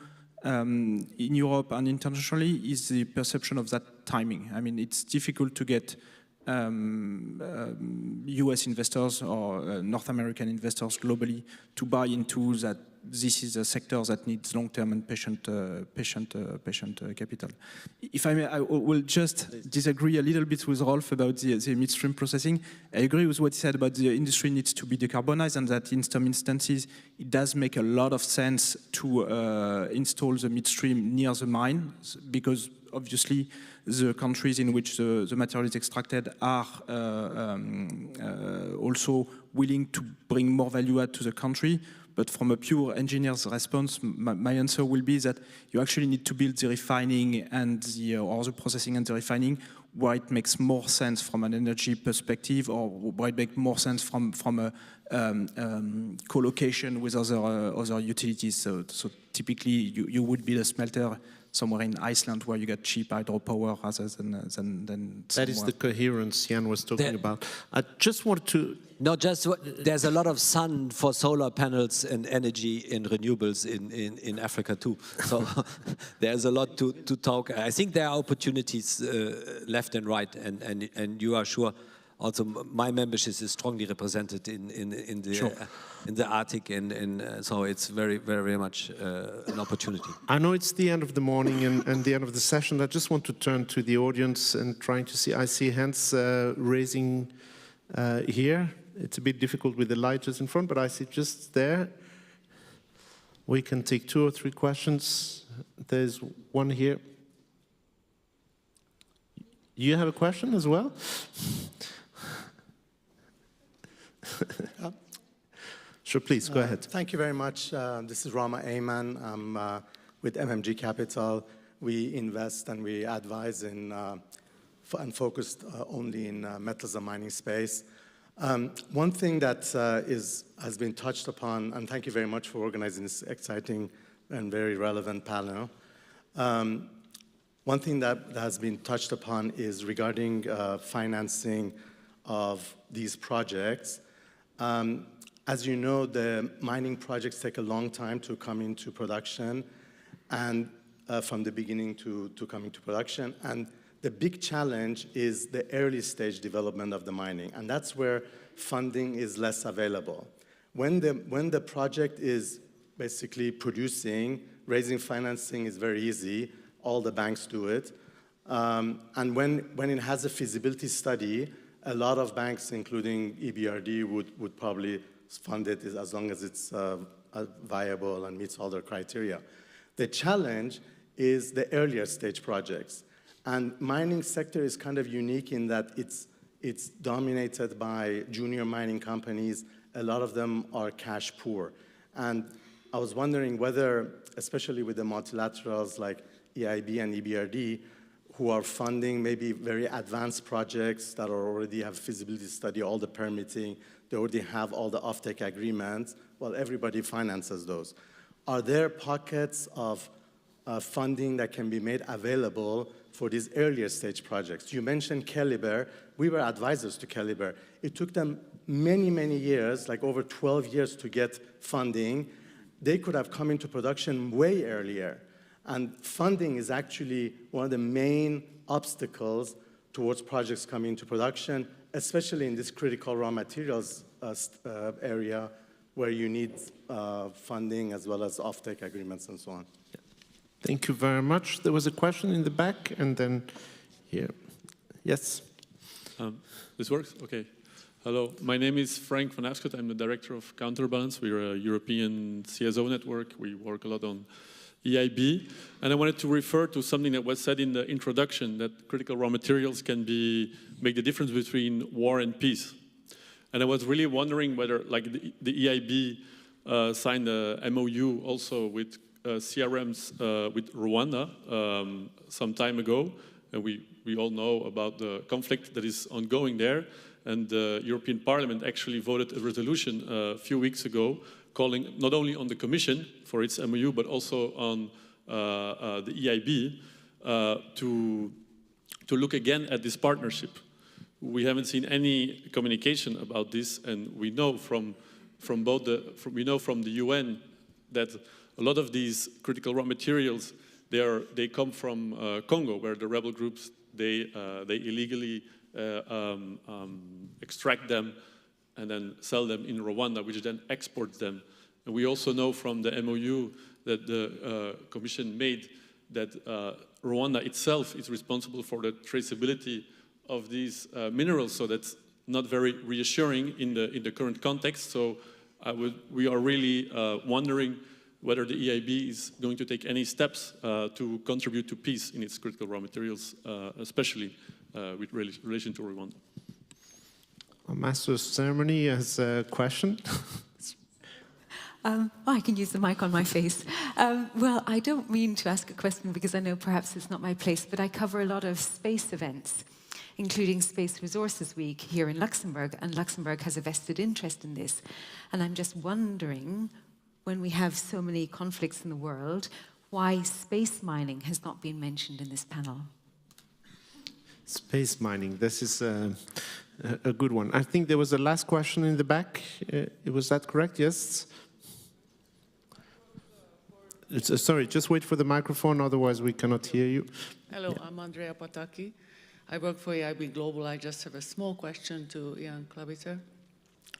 in Europe and internationally is the perception of that timing. I mean, it's difficult to get US investors or North American investors globally to buy into that this is a sector that needs long-term and patient capital. If I may, I will just disagree a little bit with Rolf about the midstream processing. I agree with what he said about the industry needs to be decarbonized, and that in some instances it does make a lot of sense to install the midstream near the mine, because obviously the countries in which the material is extracted are also willing to bring more value add to the country. But from a pure engineer's response, my answer will be that you actually need to build the refining and or the processing and the refining where it makes more sense from an energy perspective, or where it makes more sense from a co-location with other utilities. So typically you would build a smelter somewhere in Iceland where you get cheap hydropower rather than that is the coherence Jan was talking about. I just wanted to... No, just there's a lot of sun for solar panels and energy in renewables in Africa too. So there's a lot to talk. I think there are opportunities left and right, and you are sure. Also, my membership is strongly represented in the Arctic, and so it's very, very, very much an opportunity. I know it's the end of the morning and the end of the session. I just want to turn to the audience and trying to see. I see hands raising here. It's a bit difficult with the light just in front, but I see just there. We can take 2 or 3 questions. There's one here. You have a question as well? Sure, please, go ahead. Thank you very much. This is Rama Ayman. I'm with MMG Capital. We invest and we advise in and focused only in metals and mining space. One thing that has been touched upon, and thank you very much for organizing this exciting and very relevant panel. One thing that has been touched upon is regarding financing of these projects. As you know, the mining projects take a long time to come into production, and from the beginning to coming to production. And the big challenge is the early stage development of the mining, and that's where funding is less available. When the project is basically producing, raising financing is very easy. All the banks do it. And when it has a feasibility study, a lot of banks, including EBRD, would probably fund it as long as it's viable and meets all their criteria. The challenge is the earlier stage projects. And mining sector is kind of unique in that it's dominated by junior mining companies. A lot of them are cash poor. And I was wondering whether, especially with the multilaterals like EIB and EBRD, who are funding maybe very advanced projects that already have feasibility study, all the permitting, they already have all the offtake agreements. Well, everybody finances those. Are there pockets of funding that can be made available for these earlier stage projects? You mentioned Calibre. We were advisors to Calibre. It took them many, many years, like over 12 years to get funding. They could have come into production way earlier. And funding is actually one of the main obstacles towards projects coming into production, especially in this critical raw materials area where you need funding as well as offtake agreements and so on. Thank you very much. There was a question in the back and then here. Yes. This works? Okay. Hello, my name is Frank van Afschot. I'm the director of Counterbalance. We're a European CSO network. We work a lot on EIB. And I wanted to refer to something that was said in the introduction, that critical raw materials can make the difference between war and peace. And I was really wondering whether, like, the EIB signed a MOU also with CRMs with Rwanda some time ago. And we all know about the conflict that is ongoing there. And the European Parliament actually voted a resolution a few weeks ago calling not only on the Commission for its MOU, but also on the EIB to look again at this partnership. We haven't seen any communication about this, and we know from the UN that a lot of these critical raw materials they come from Congo, where the rebel groups they illegally extract them and then sell them in Rwanda, which then exports them. And we also know from the MOU that the Commission made that Rwanda itself is responsible for the traceability of these minerals, so that's not very reassuring in the current context. So we are really wondering whether the EIB is going to take any steps to contribute to peace in its critical raw materials, especially with relation to Rwanda. Master of Ceremony has a question. I can use the mic on my face. Well, I don't mean to ask a question because I know perhaps it's not my place, but I cover a lot of space events, including Space Resources Week here in Luxembourg, and Luxembourg has a vested interest in this. And I'm just wondering, when we have so many conflicts in the world, why space mining has not been mentioned in this panel. Space mining, this is a good one. I think there was a last question in the back. Was that correct? Yes? Sorry, just wait for the microphone, otherwise we cannot hear you. Hello, yeah. I'm Andrea Pataki. I work for EIB Global. I just have a small question to Ian Klabiter,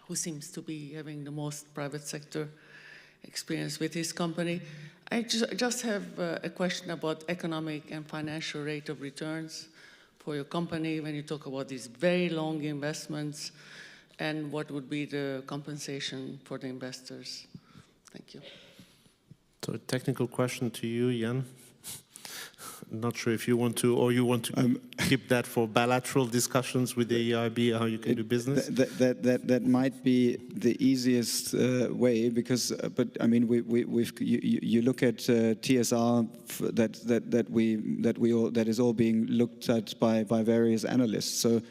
who seems to be having the most private sector experience with his company. I just have a question about economic and financial rate of returns for your company when you talk about these very long investments, and what would be the compensation for the investors? Thank you. So a technical question to you, Jan. Not sure if you want to, or you want to keep that for bilateral discussions with the EIB, how you can do business? That might be the easiest way, because, but I mean, you look at TSR that is all being looked at by various analysts. So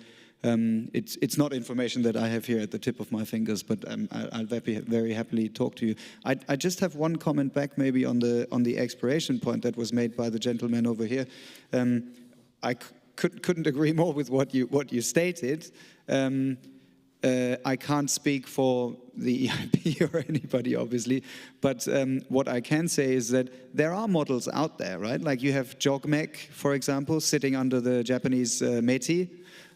it's not information that I have here at the tip of my fingers, but I'll very happily talk to you. I just have one comment back, maybe on the exploration point that was made by the gentleman over here. I couldn't agree more with what you stated. I can't speak for the EIB or anybody, obviously, but what I can say is that there are models out there, right? Like you have JOGMEC, for example, sitting under the Japanese METI.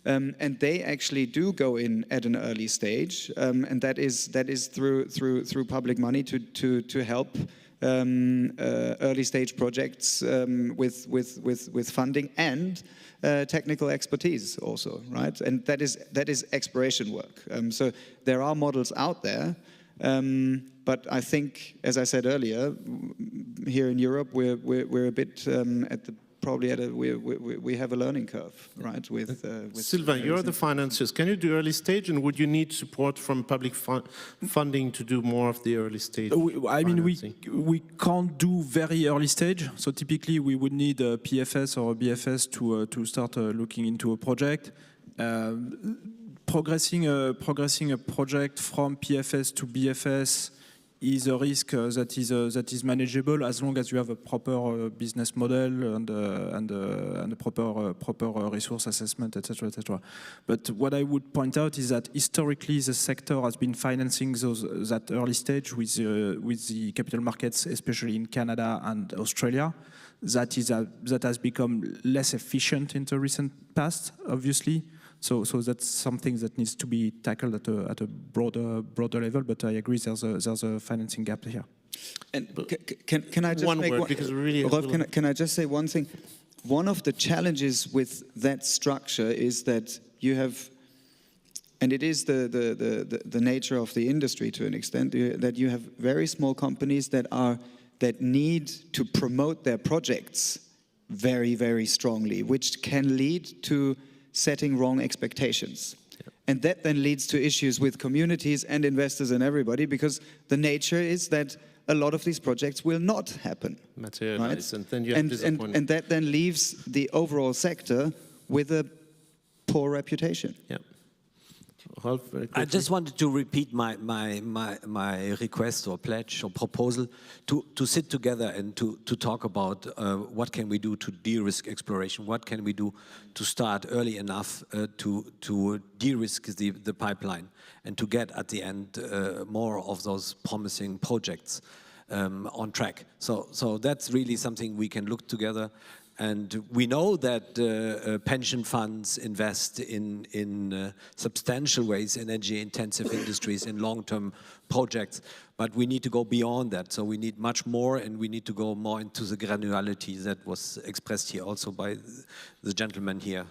And they actually do go in at an early stage, and that is through public money to help early stage projects with funding and technical expertise also, right? And that is exploration work. So there are models out there, but I think, as I said earlier, here in Europe we're a bit at the we have a learning curve, right? With Sylvain, you're the financiers. Can you do early stage, and would you need support from public funding to do more of the early stage? I mean, we can't do very early stage. So typically, we would need a PFS or a BFS to start looking into a project. Progressing a project from PFS to BFS is a risk that is manageable as long as you have a proper business model and a proper resource assessment, etc., etc. But what I would point out is that historically the sector has been financing that early stage with the capital markets, especially in Canada and Australia. That has become less efficient in the recent past, obviously. So that's something that needs to be tackled at a broader level. But I agree, there's a financing gap here. And can I just make one? Because really, Rolf, can I just say one thing? One of the challenges with that structure is that you have and it is the nature of the industry to an extent, that you have very small companies that need to promote their projects very, very strongly, which can lead to setting wrong expectations. Yep. And that then leads to issues with communities and investors and everybody, because the nature is that a lot of these projects will not happen. Materialize, right? and then you have disappointment. And that then leaves the overall sector with a poor reputation. Yeah. I just wanted to repeat my request or pledge or proposal to sit together and to talk about what can we do to de-risk exploration, what can we do to start early enough to de-risk the pipeline and to get at the end more of those promising projects on track. So that's really something we can look together. And we know that pension funds invest in substantial ways in energy-intensive industries, in long-term projects, but we need to go beyond that. So we need much more, and we need to go more into the granularity that was expressed here also by the gentleman here.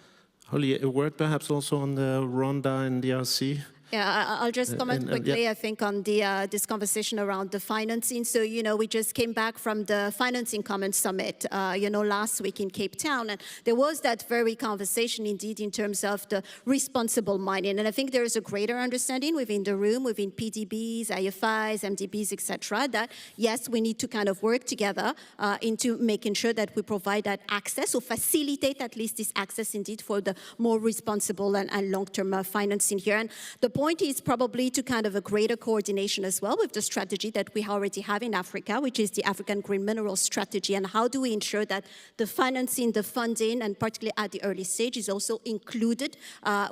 Holly, a word perhaps also on the Rwanda and DRC? Yeah, I'll just comment quickly, I think, on this conversation around the financing. So, we just came back from the Financing Commons Summit, last week in Cape Town. And there was that very conversation, indeed, in terms of the responsible mining. And I think there is a greater understanding within the room, within PDBs, IFIs, MDBs, etc., that, yes, we need to kind of work together into making sure that we provide that access, or facilitate at least this access, indeed, for the more responsible and long-term financing here. And the point is probably to kind of a greater coordination as well with the strategy that we already have in Africa, which is the African Green Minerals Strategy. And how do we ensure that the financing, the funding, and particularly at the early stage, is also included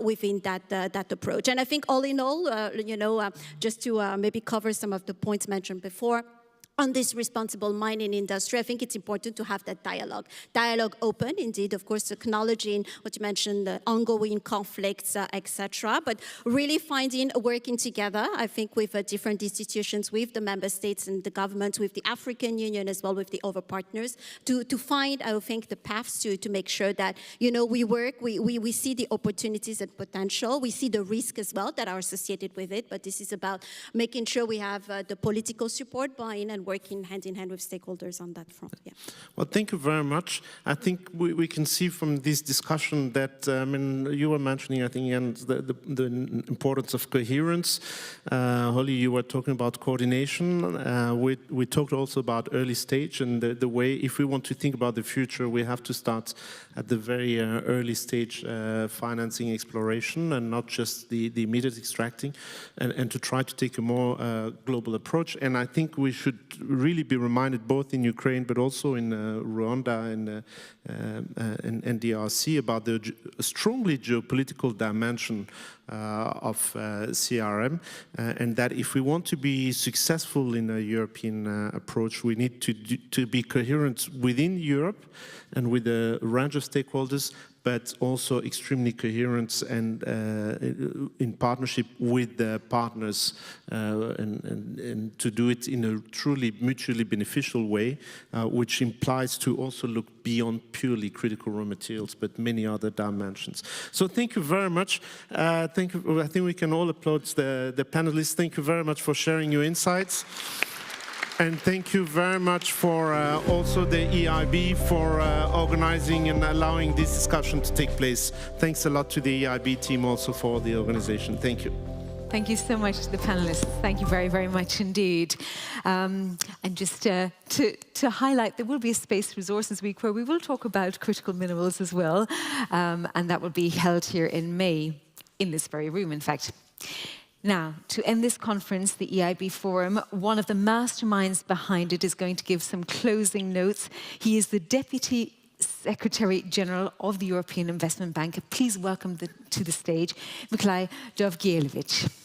within that approach. And I think all in all, just to maybe cover some of the points mentioned before, on this responsible mining industry, I think it's important to have that dialogue. Dialogue open, indeed, of course, acknowledging what you mentioned, the ongoing conflicts, etc. But really working together, I think, with different institutions, with the member states and the government, with the African Union as well, with the other partners, to find, I think, the paths to make sure that, we work, we see the opportunities and potential, we see the risk as well that are associated with it, but this is about making sure we have the political support, buy-in, and working hand in hand with stakeholders on that front. Yeah. Well, thank you very much. I think we can see from this discussion that, you were mentioning, I think, and the importance of coherence. Holly, you were talking about coordination. We talked also about early stage and the way, if we want to think about the future, we have to start at the very early stage financing exploration and not just the immediate extracting, and to try to take a more global approach. And I think we should really be reminded, both in Ukraine but also in Rwanda and DRC, about the strongly geopolitical dimension of CRM, and that if we want to be successful in a European approach, we need to be coherent within Europe and with a range of stakeholders, but also extremely coherent and in partnership with the partners, and to do it in a truly mutually beneficial way, which implies to also look beyond purely critical raw materials, but many other dimensions. So thank you very much. I think we can all applaud the panelists. Thank you very much for sharing your insights. And thank you very much for also the EIB for organizing and allowing this discussion to take place. Thanks a lot to the EIB team also for the organization. Thank you. Thank you so much to the panelists. Thank you very, very much indeed. And just to highlight, there will be a Space Resources Week where we will talk about critical minerals as well. And that will be held here in May, in this very room, in fact. Now, to end this conference, the EIB Forum, one of the masterminds behind it is going to give some closing notes. He is the Deputy Secretary General of the European Investment Bank. Please welcome to the stage Miklaj Dovgielewicz.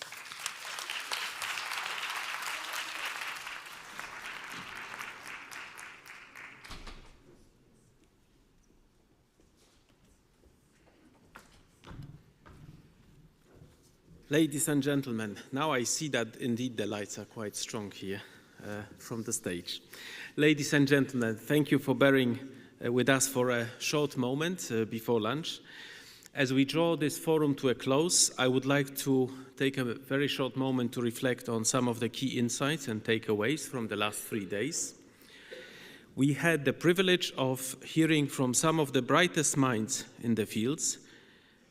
Ladies and gentlemen, now I see that indeed the lights are quite strong here from the stage. Ladies and gentlemen, thank you for bearing with us for a short moment before lunch. As we draw this forum to a close, I would like to take a very short moment to reflect on some of the key insights and takeaways from the last 3 days. We had the privilege of hearing from some of the brightest minds in the fields,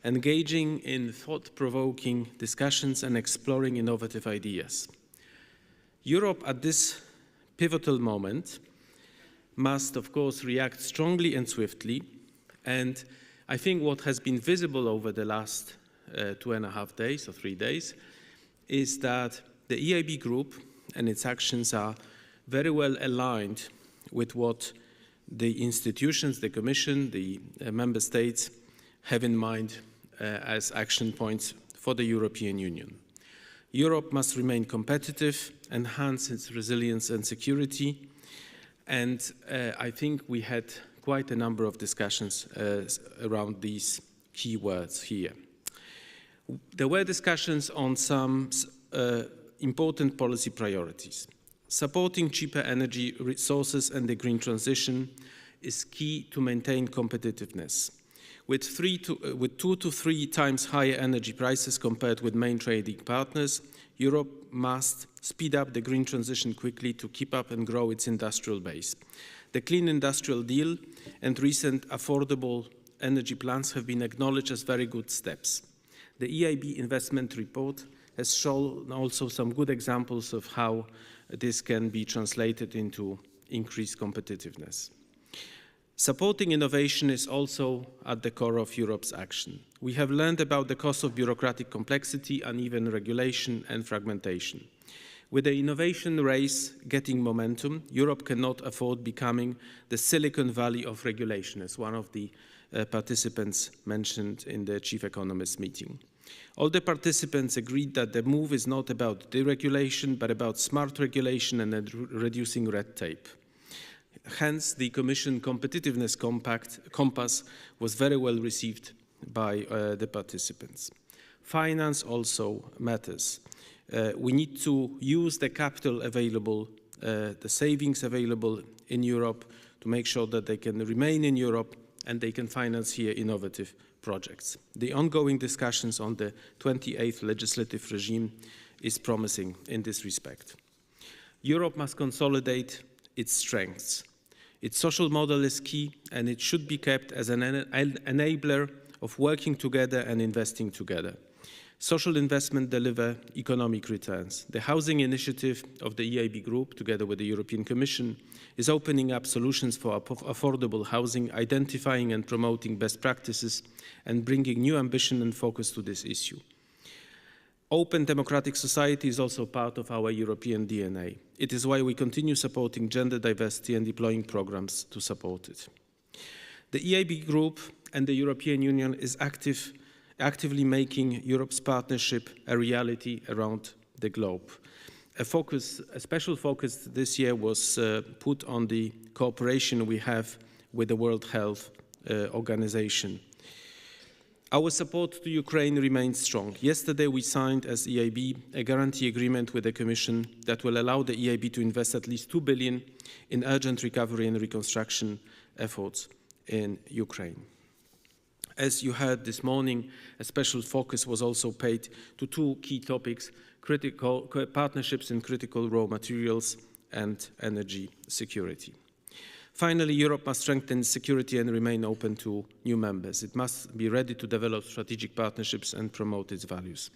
engaging in thought-provoking discussions and exploring innovative ideas. Europe at this pivotal moment must, of course, react strongly and swiftly, and I think what has been visible over the last 2.5 days or 3 days is that the EIB group and its actions are very well aligned with what the institutions, the Commission, the member states have in mind as action points for the European Union. Europe must remain competitive, enhance its resilience and security, and I think we had quite a number of discussions around these key words here. There were discussions on some important policy priorities. Supporting cheaper energy resources and the green transition is key to maintain competitiveness. With 2 to 3 times higher energy prices compared with main trading partners, Europe must speed up the green transition quickly to keep up and grow its industrial base. The Clean Industrial Deal and recent affordable energy plans have been acknowledged as very good steps. The EIB investment report has shown also some good examples of how this can be translated into increased competitiveness. Supporting innovation is also at the core of Europe's action. We have learned about the cost of bureaucratic complexity, uneven regulation, and fragmentation. With the innovation race getting momentum, Europe cannot afford becoming the Silicon Valley of regulation, as one of the participants mentioned in the chief economist meeting. All the participants agreed that the move is not about deregulation, but about smart regulation and reducing red tape. Hence, the Commission Competitiveness Compass was very well received by the participants. Finance also matters. We need to use the capital available, the savings available in Europe to make sure that they can remain in Europe and they can finance here innovative projects. The ongoing discussions on the 28th legislative regime is promising in this respect. Europe must consolidate its strengths. Its social model is key, and it should be kept as an enabler of working together and investing together. Social investment delivers economic returns. The housing initiative of the EIB Group, together with the European Commission, is opening up solutions for affordable housing, identifying and promoting best practices, and bringing new ambition and focus to this issue. Open democratic society is also part of our European DNA. It is why we continue supporting gender diversity and deploying programs to support it. The EIB Group and the European Union is actively making Europe's partnership a reality around the globe. A special focus this year was put on the cooperation we have with the World Health Organization. Our support to Ukraine remains strong. Yesterday we signed as EIB a guarantee agreement with the Commission that will allow the EIB to invest at least 2 billion in urgent recovery and reconstruction efforts in Ukraine. As you heard this morning, a special focus was also paid to 2 key topics: partnerships in critical raw materials and energy security. Finally, Europe must strengthen security and remain open to new members. It must be ready to develop strategic partnerships and promote its values.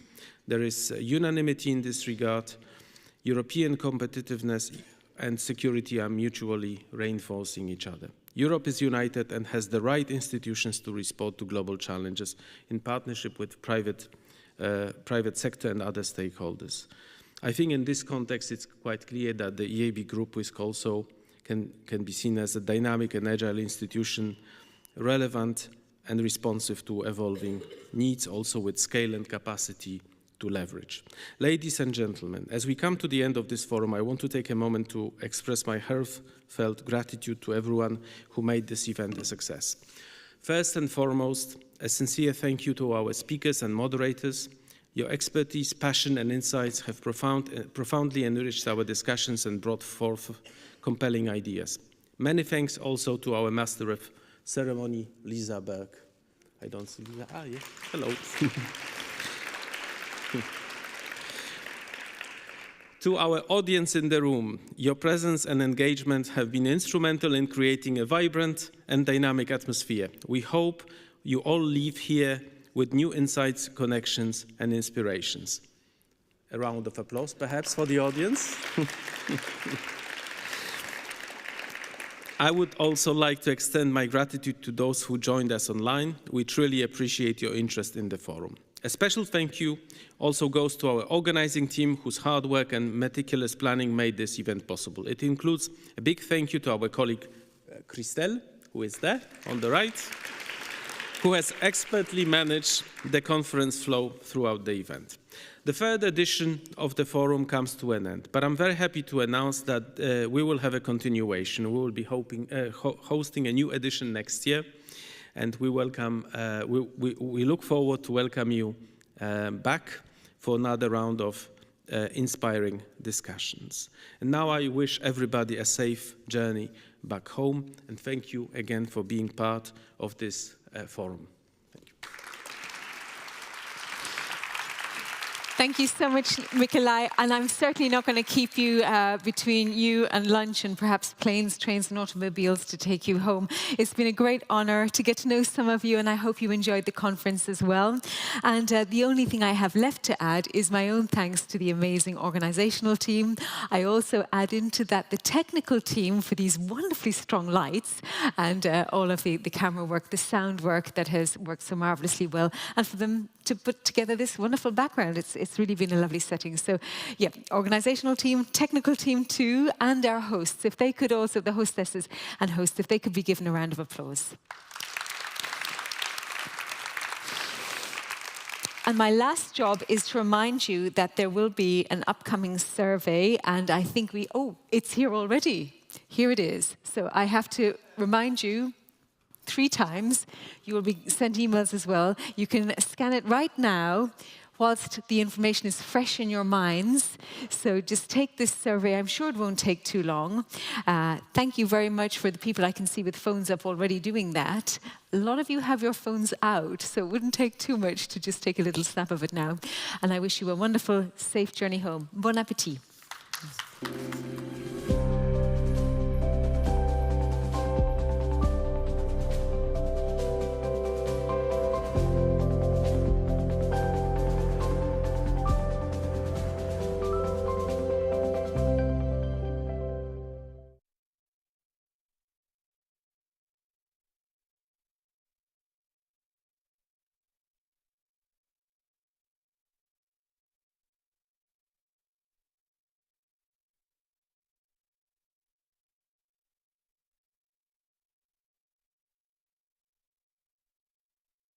There is unanimity in this regard. European competitiveness and security are mutually reinforcing each other. Europe is united and has the right institutions to respond to global challenges in partnership with private sector and other stakeholders. I think in this context it's quite clear that the EIB Group is also can be seen as a dynamic and agile institution, relevant and responsive to evolving needs, also with scale and capacity to leverage. Ladies and gentlemen, as we come to the end of this forum, I want to take a moment to express my heartfelt gratitude to everyone who made this event a success. First and foremost, a sincere thank you to our speakers and moderators. Your expertise, passion and insights have profoundly enriched our discussions and brought forth compelling ideas. Many thanks also to our Master of Ceremony, Lisa Berg. I don't see Lisa. Ah, yeah. Hello. To our audience in the room, your presence and engagement have been instrumental in creating a vibrant and dynamic atmosphere. We hope you all leave here with new insights, connections, and inspirations. A round of applause, perhaps, for the audience. I would also like to extend my gratitude to those who joined us online. We truly appreciate your interest in the forum. A special thank you also goes to our organizing team, whose hard work and meticulous planning made this event possible. It includes a big thank you to our colleague Christelle, who is there on the right, who has expertly managed the conference flow throughout the event. The third edition of the forum comes to an end, but I'm very happy to announce that we will have a continuation. We will be hosting a new edition next year, and we look forward to welcome you back for another round of inspiring discussions. And now I wish everybody a safe journey back home, and thank you again for being part of this forum. Thank you so much, Mikolaj, and I'm certainly not going to keep you between you and lunch and perhaps planes, trains and automobiles to take you home. It's been a great honor to get to know some of you, and I hope you enjoyed the conference as well. And the only thing I have left to add is my own thanks to the amazing organizational team. I also add into that the technical team for these wonderfully strong lights and all of the camera work, the sound work that has worked so marvelously well, and for them to put together this wonderful background. It's really been a lovely setting. So yeah, organizational team, technical team too, and our hosts, if they could also, the hostesses and hosts, if they could be given a round of applause. And my last job is to remind you that there will be an upcoming survey, and I think it's here already. Here it is. So I have to remind you 3 times. You will be sent emails as well. You can scan it right now whilst the information is fresh in your minds. So just take this survey. I'm sure it won't take too long. Thank you very much for the people I can see with phones up already doing that. A lot of you have your phones out, so it wouldn't take too much to just take a little snap of it now. And I wish you a wonderful, safe journey home. Bon appétit.